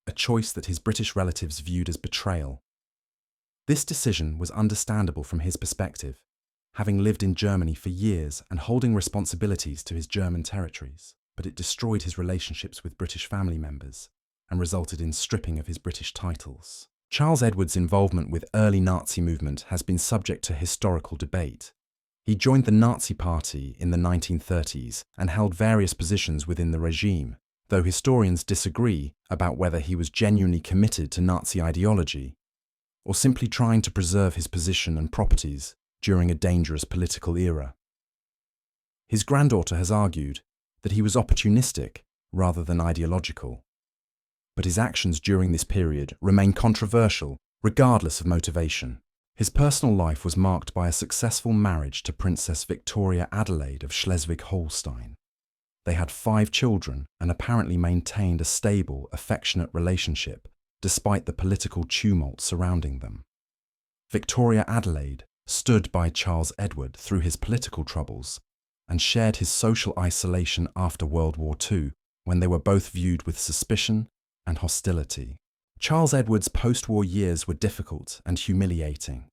a choice that his British relatives viewed as betrayal. This decision was understandable from his perspective, having lived in Germany for years and holding responsibilities to his German territories, but it destroyed his relationships with British family members and resulted in stripping of his British titles. Charles Edward's involvement with early Nazi movement has been subject to historical debate. He joined the Nazi Party in the 1930s and held various positions within the regime, though historians disagree about whether he was genuinely committed to Nazi ideology or simply trying to preserve his position and properties during a dangerous political era. His granddaughter has argued that he was opportunistic rather than ideological, but his actions during this period remain controversial regardless of motivation. His personal life was marked by a successful marriage to Princess Victoria Adelaide of Schleswig-Holstein. They had 5 children and apparently maintained a stable, affectionate relationship despite the political tumult surrounding them. Victoria Adelaide stood by Charles Edward through his political troubles and shared his social isolation after World War II, when they were both viewed with suspicion and hostility. Charles Edward's post-war years were difficult and humiliating.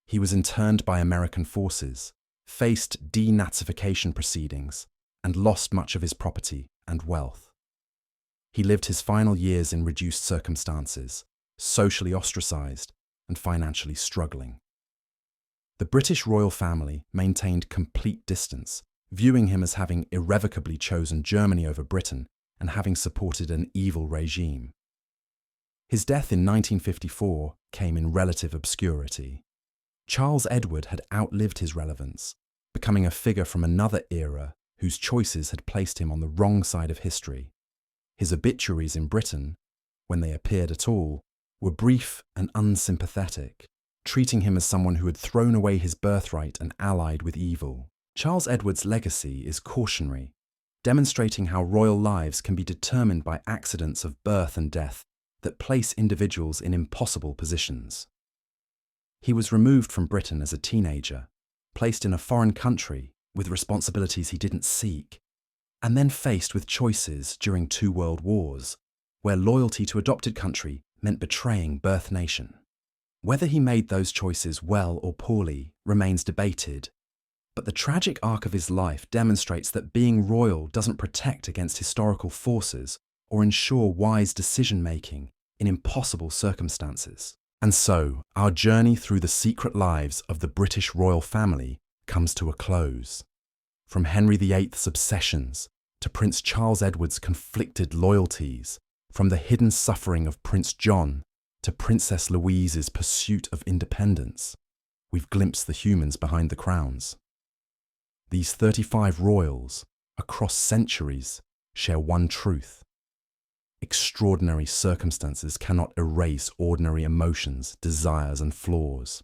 He was interned by American forces, faced denazification proceedings, and lost much of his property and wealth. He lived his final years in reduced circumstances, socially ostracized and financially struggling. The British royal family maintained complete distance, viewing him as having irrevocably chosen Germany over Britain and having supported an evil regime. His death in 1954 came in relative obscurity. Charles Edward had outlived his relevance, becoming a figure from another era whose choices had placed him on the wrong side of history. His obituaries in Britain, when they appeared at all, were brief and unsympathetic, treating him as someone who had thrown away his birthright and allied with evil. Charles Edward's legacy is cautionary, demonstrating how royal lives can be determined by accidents of birth and death that place individuals in impossible positions. He was removed from Britain as a teenager, placed in a foreign country with responsibilities he didn't seek, and then faced with choices during 2 world wars, where loyalty to adopted country meant betraying birth nation. Whether he made those choices well or poorly remains debated, but the tragic arc of his life demonstrates that being royal doesn't protect against historical forces or ensure wise decision-making in impossible circumstances. And so, our journey through the secret lives of the British royal family comes to a close. From Henry VIII's obsessions to Prince Charles Edward's conflicted loyalties, from the hidden suffering of Prince John to Princess Louise's pursuit of independence, we've glimpsed the humans behind the crowns. These 35 royals, across centuries, share one truth. Extraordinary circumstances cannot erase ordinary emotions, desires, and flaws.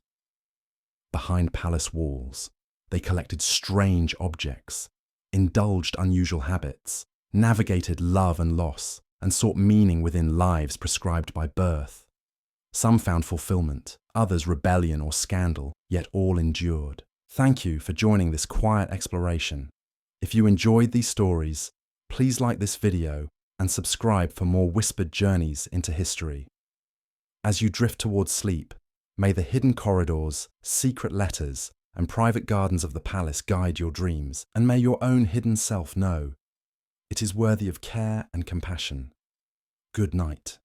Behind palace walls, they collected strange objects, indulged unusual habits, navigated love and loss, and sought meaning within lives prescribed by birth. Some found fulfillment, others rebellion or scandal, yet all endured. Thank you for joining this quiet exploration. If you enjoyed these stories, please like this video and subscribe for more whispered journeys into history. As you drift towards sleep, may the hidden corridors, secret letters, and private gardens of the palace guide your dreams, and may your own hidden self know it is worthy of care and compassion. Good night.